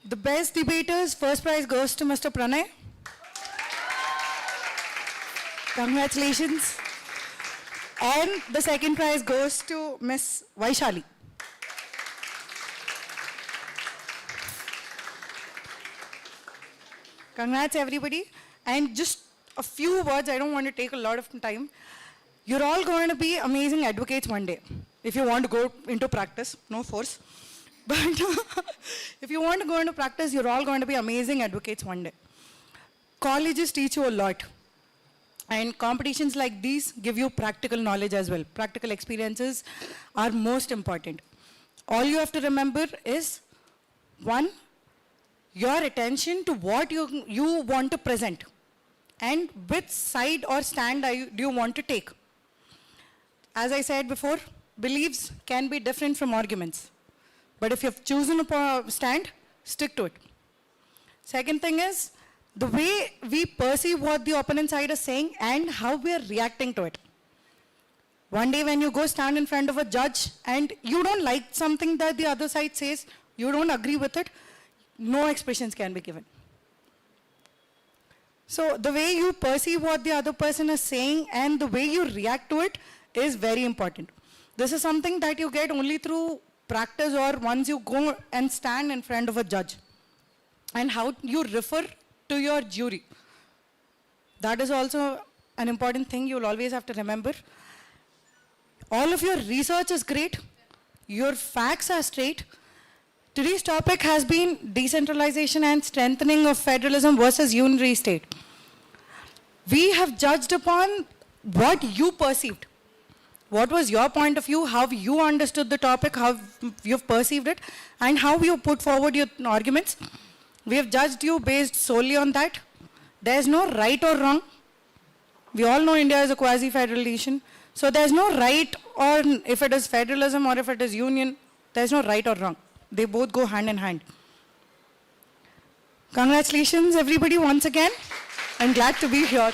The best debaters, first prize goes to Mr. Pranay. Congratulations. And the second prize goes to Miss Vaishali. Congrats everybody. And just a few words, I don't want to take a lot of time. You're all going to be amazing advocates one day. If you want to go into practice, no force. But if you want to go into practice, you're all going to be amazing advocates one day. Colleges teach you a lot. And competitions like these give you practical knowledge as well. Practical experiences are most important. All you have to remember is, one, your attention to what you want to present and which side or stand do you want to take. As I said before, beliefs can be different from arguments. But if you've chosen a stand, stick to it. Second thing is, the way we perceive what the opponent side is saying and how we are reacting to it. One day when you go stand in front of a judge and you don't like something that the other side says, you don't agree with it, no expressions can be given. So the way you perceive what the other person is saying and the way you react to it is very important. This is something that you get only through practice or once you go and stand in front of a judge. And how you refer to your jury. That is also an important thing you'll always have to remember. All of your research is great. Your facts are straight. Today's topic has been decentralization and strengthening of federalism versus unitary state. We have judged upon what you perceived. What was your point of view, how you understood the topic, how you've perceived it, and how you put forward your arguments. We have judged you based solely on that. There's no right or wrong. We all know India is a quasi-federal nation. So there's no right or if it is federalism or if it is union, there's no right or wrong. They both go hand in hand. Congratulations everybody once again. I'm glad to be here.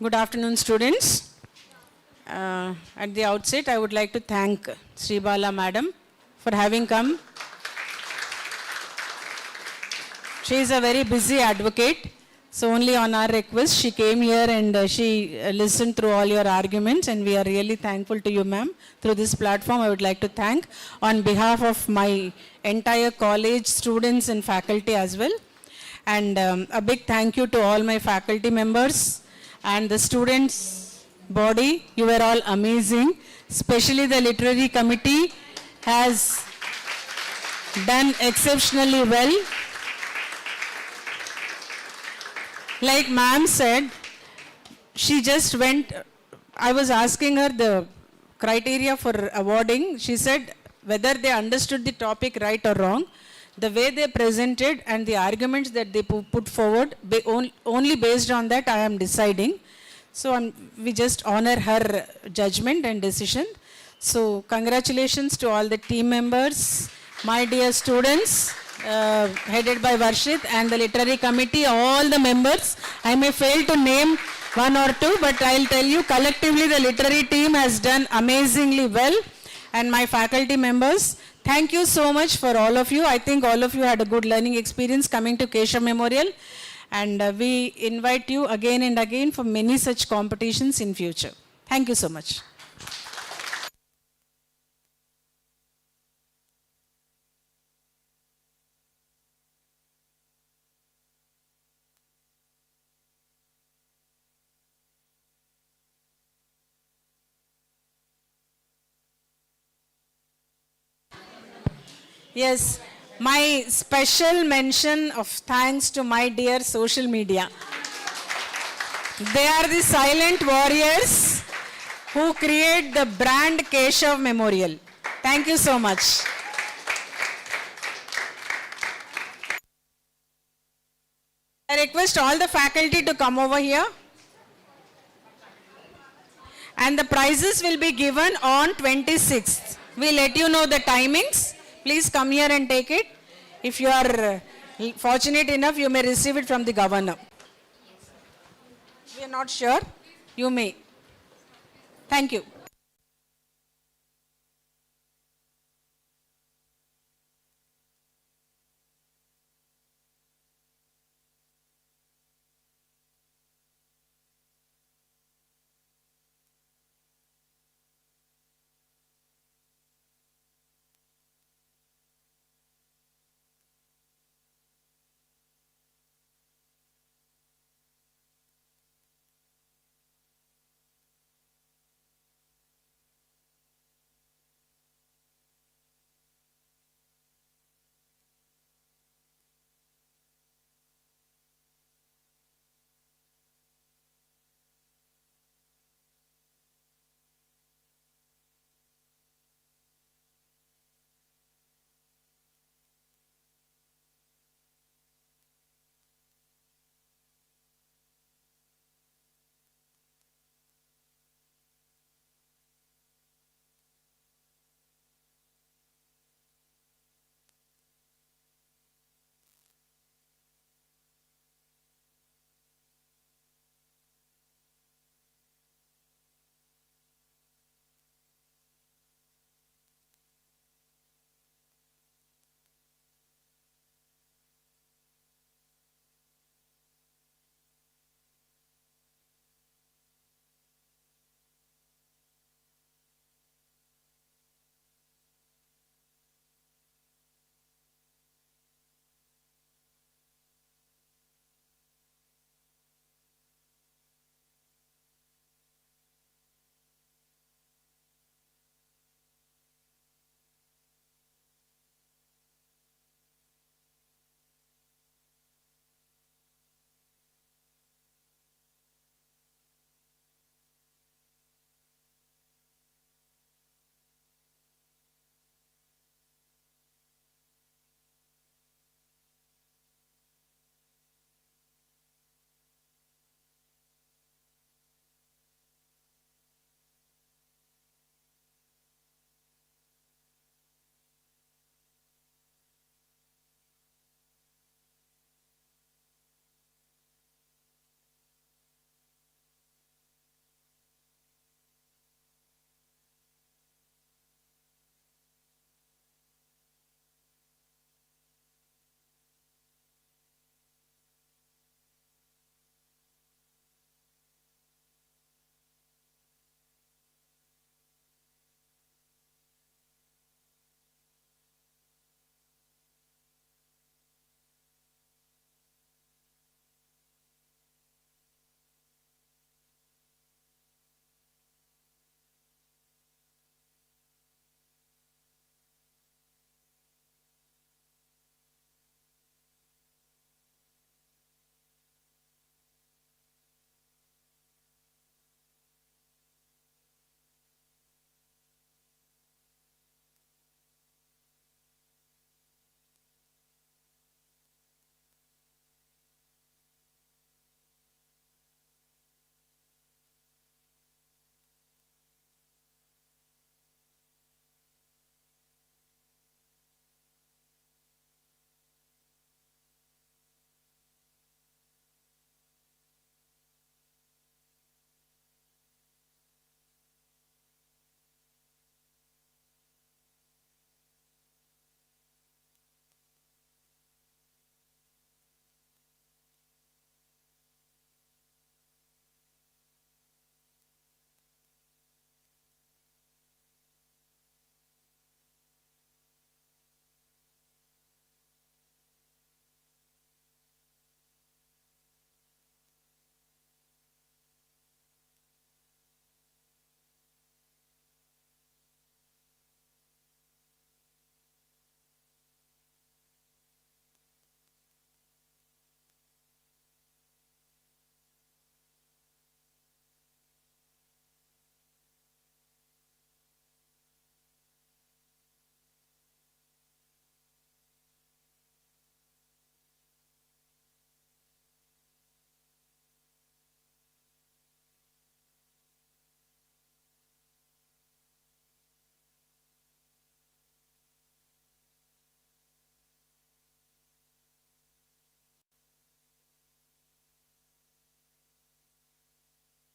Good afternoon, students. At the outset, I would like to thank Sri Bala Madam for having come. She is a very busy advocate, so only on our request she came here and she listened through all your arguments, and we are really thankful to you, ma'am. Through this platform, I would like to thank on behalf of my entire college, students and faculty as well. And a big thank you to all my faculty members and the students body. You were all amazing. Especially the literary committee has done exceptionally well. Like ma'am said, she just went, I was asking her the criteria for awarding. She said whether they understood the topic right or wrong. the way they presented and the arguments that they put forward, only based on that I am deciding. So we just honor her judgment and decision. So congratulations to all the team members, my dear students, headed by Varshit, and the literary committee, all the members. I may fail to name one or two, but I'll tell you collectively the literary team has done amazingly well. And my faculty members, thank you so much for all of you. I think all of you had a good learning experience coming to Keshav Memorial. And we invite you again and again for many such competitions in future. Thank you so much. Yes, my special mention of thanks to my dear social media. They are the silent warriors who create the brand Keshav Memorial. Thank you so much. I request all the faculty to come over here. And the prizes will be given on 26th. We'll let you know the timings. Please come here and take it. If you are fortunate enough, you may receive it from the governor. We are not sure. You may. Thank you.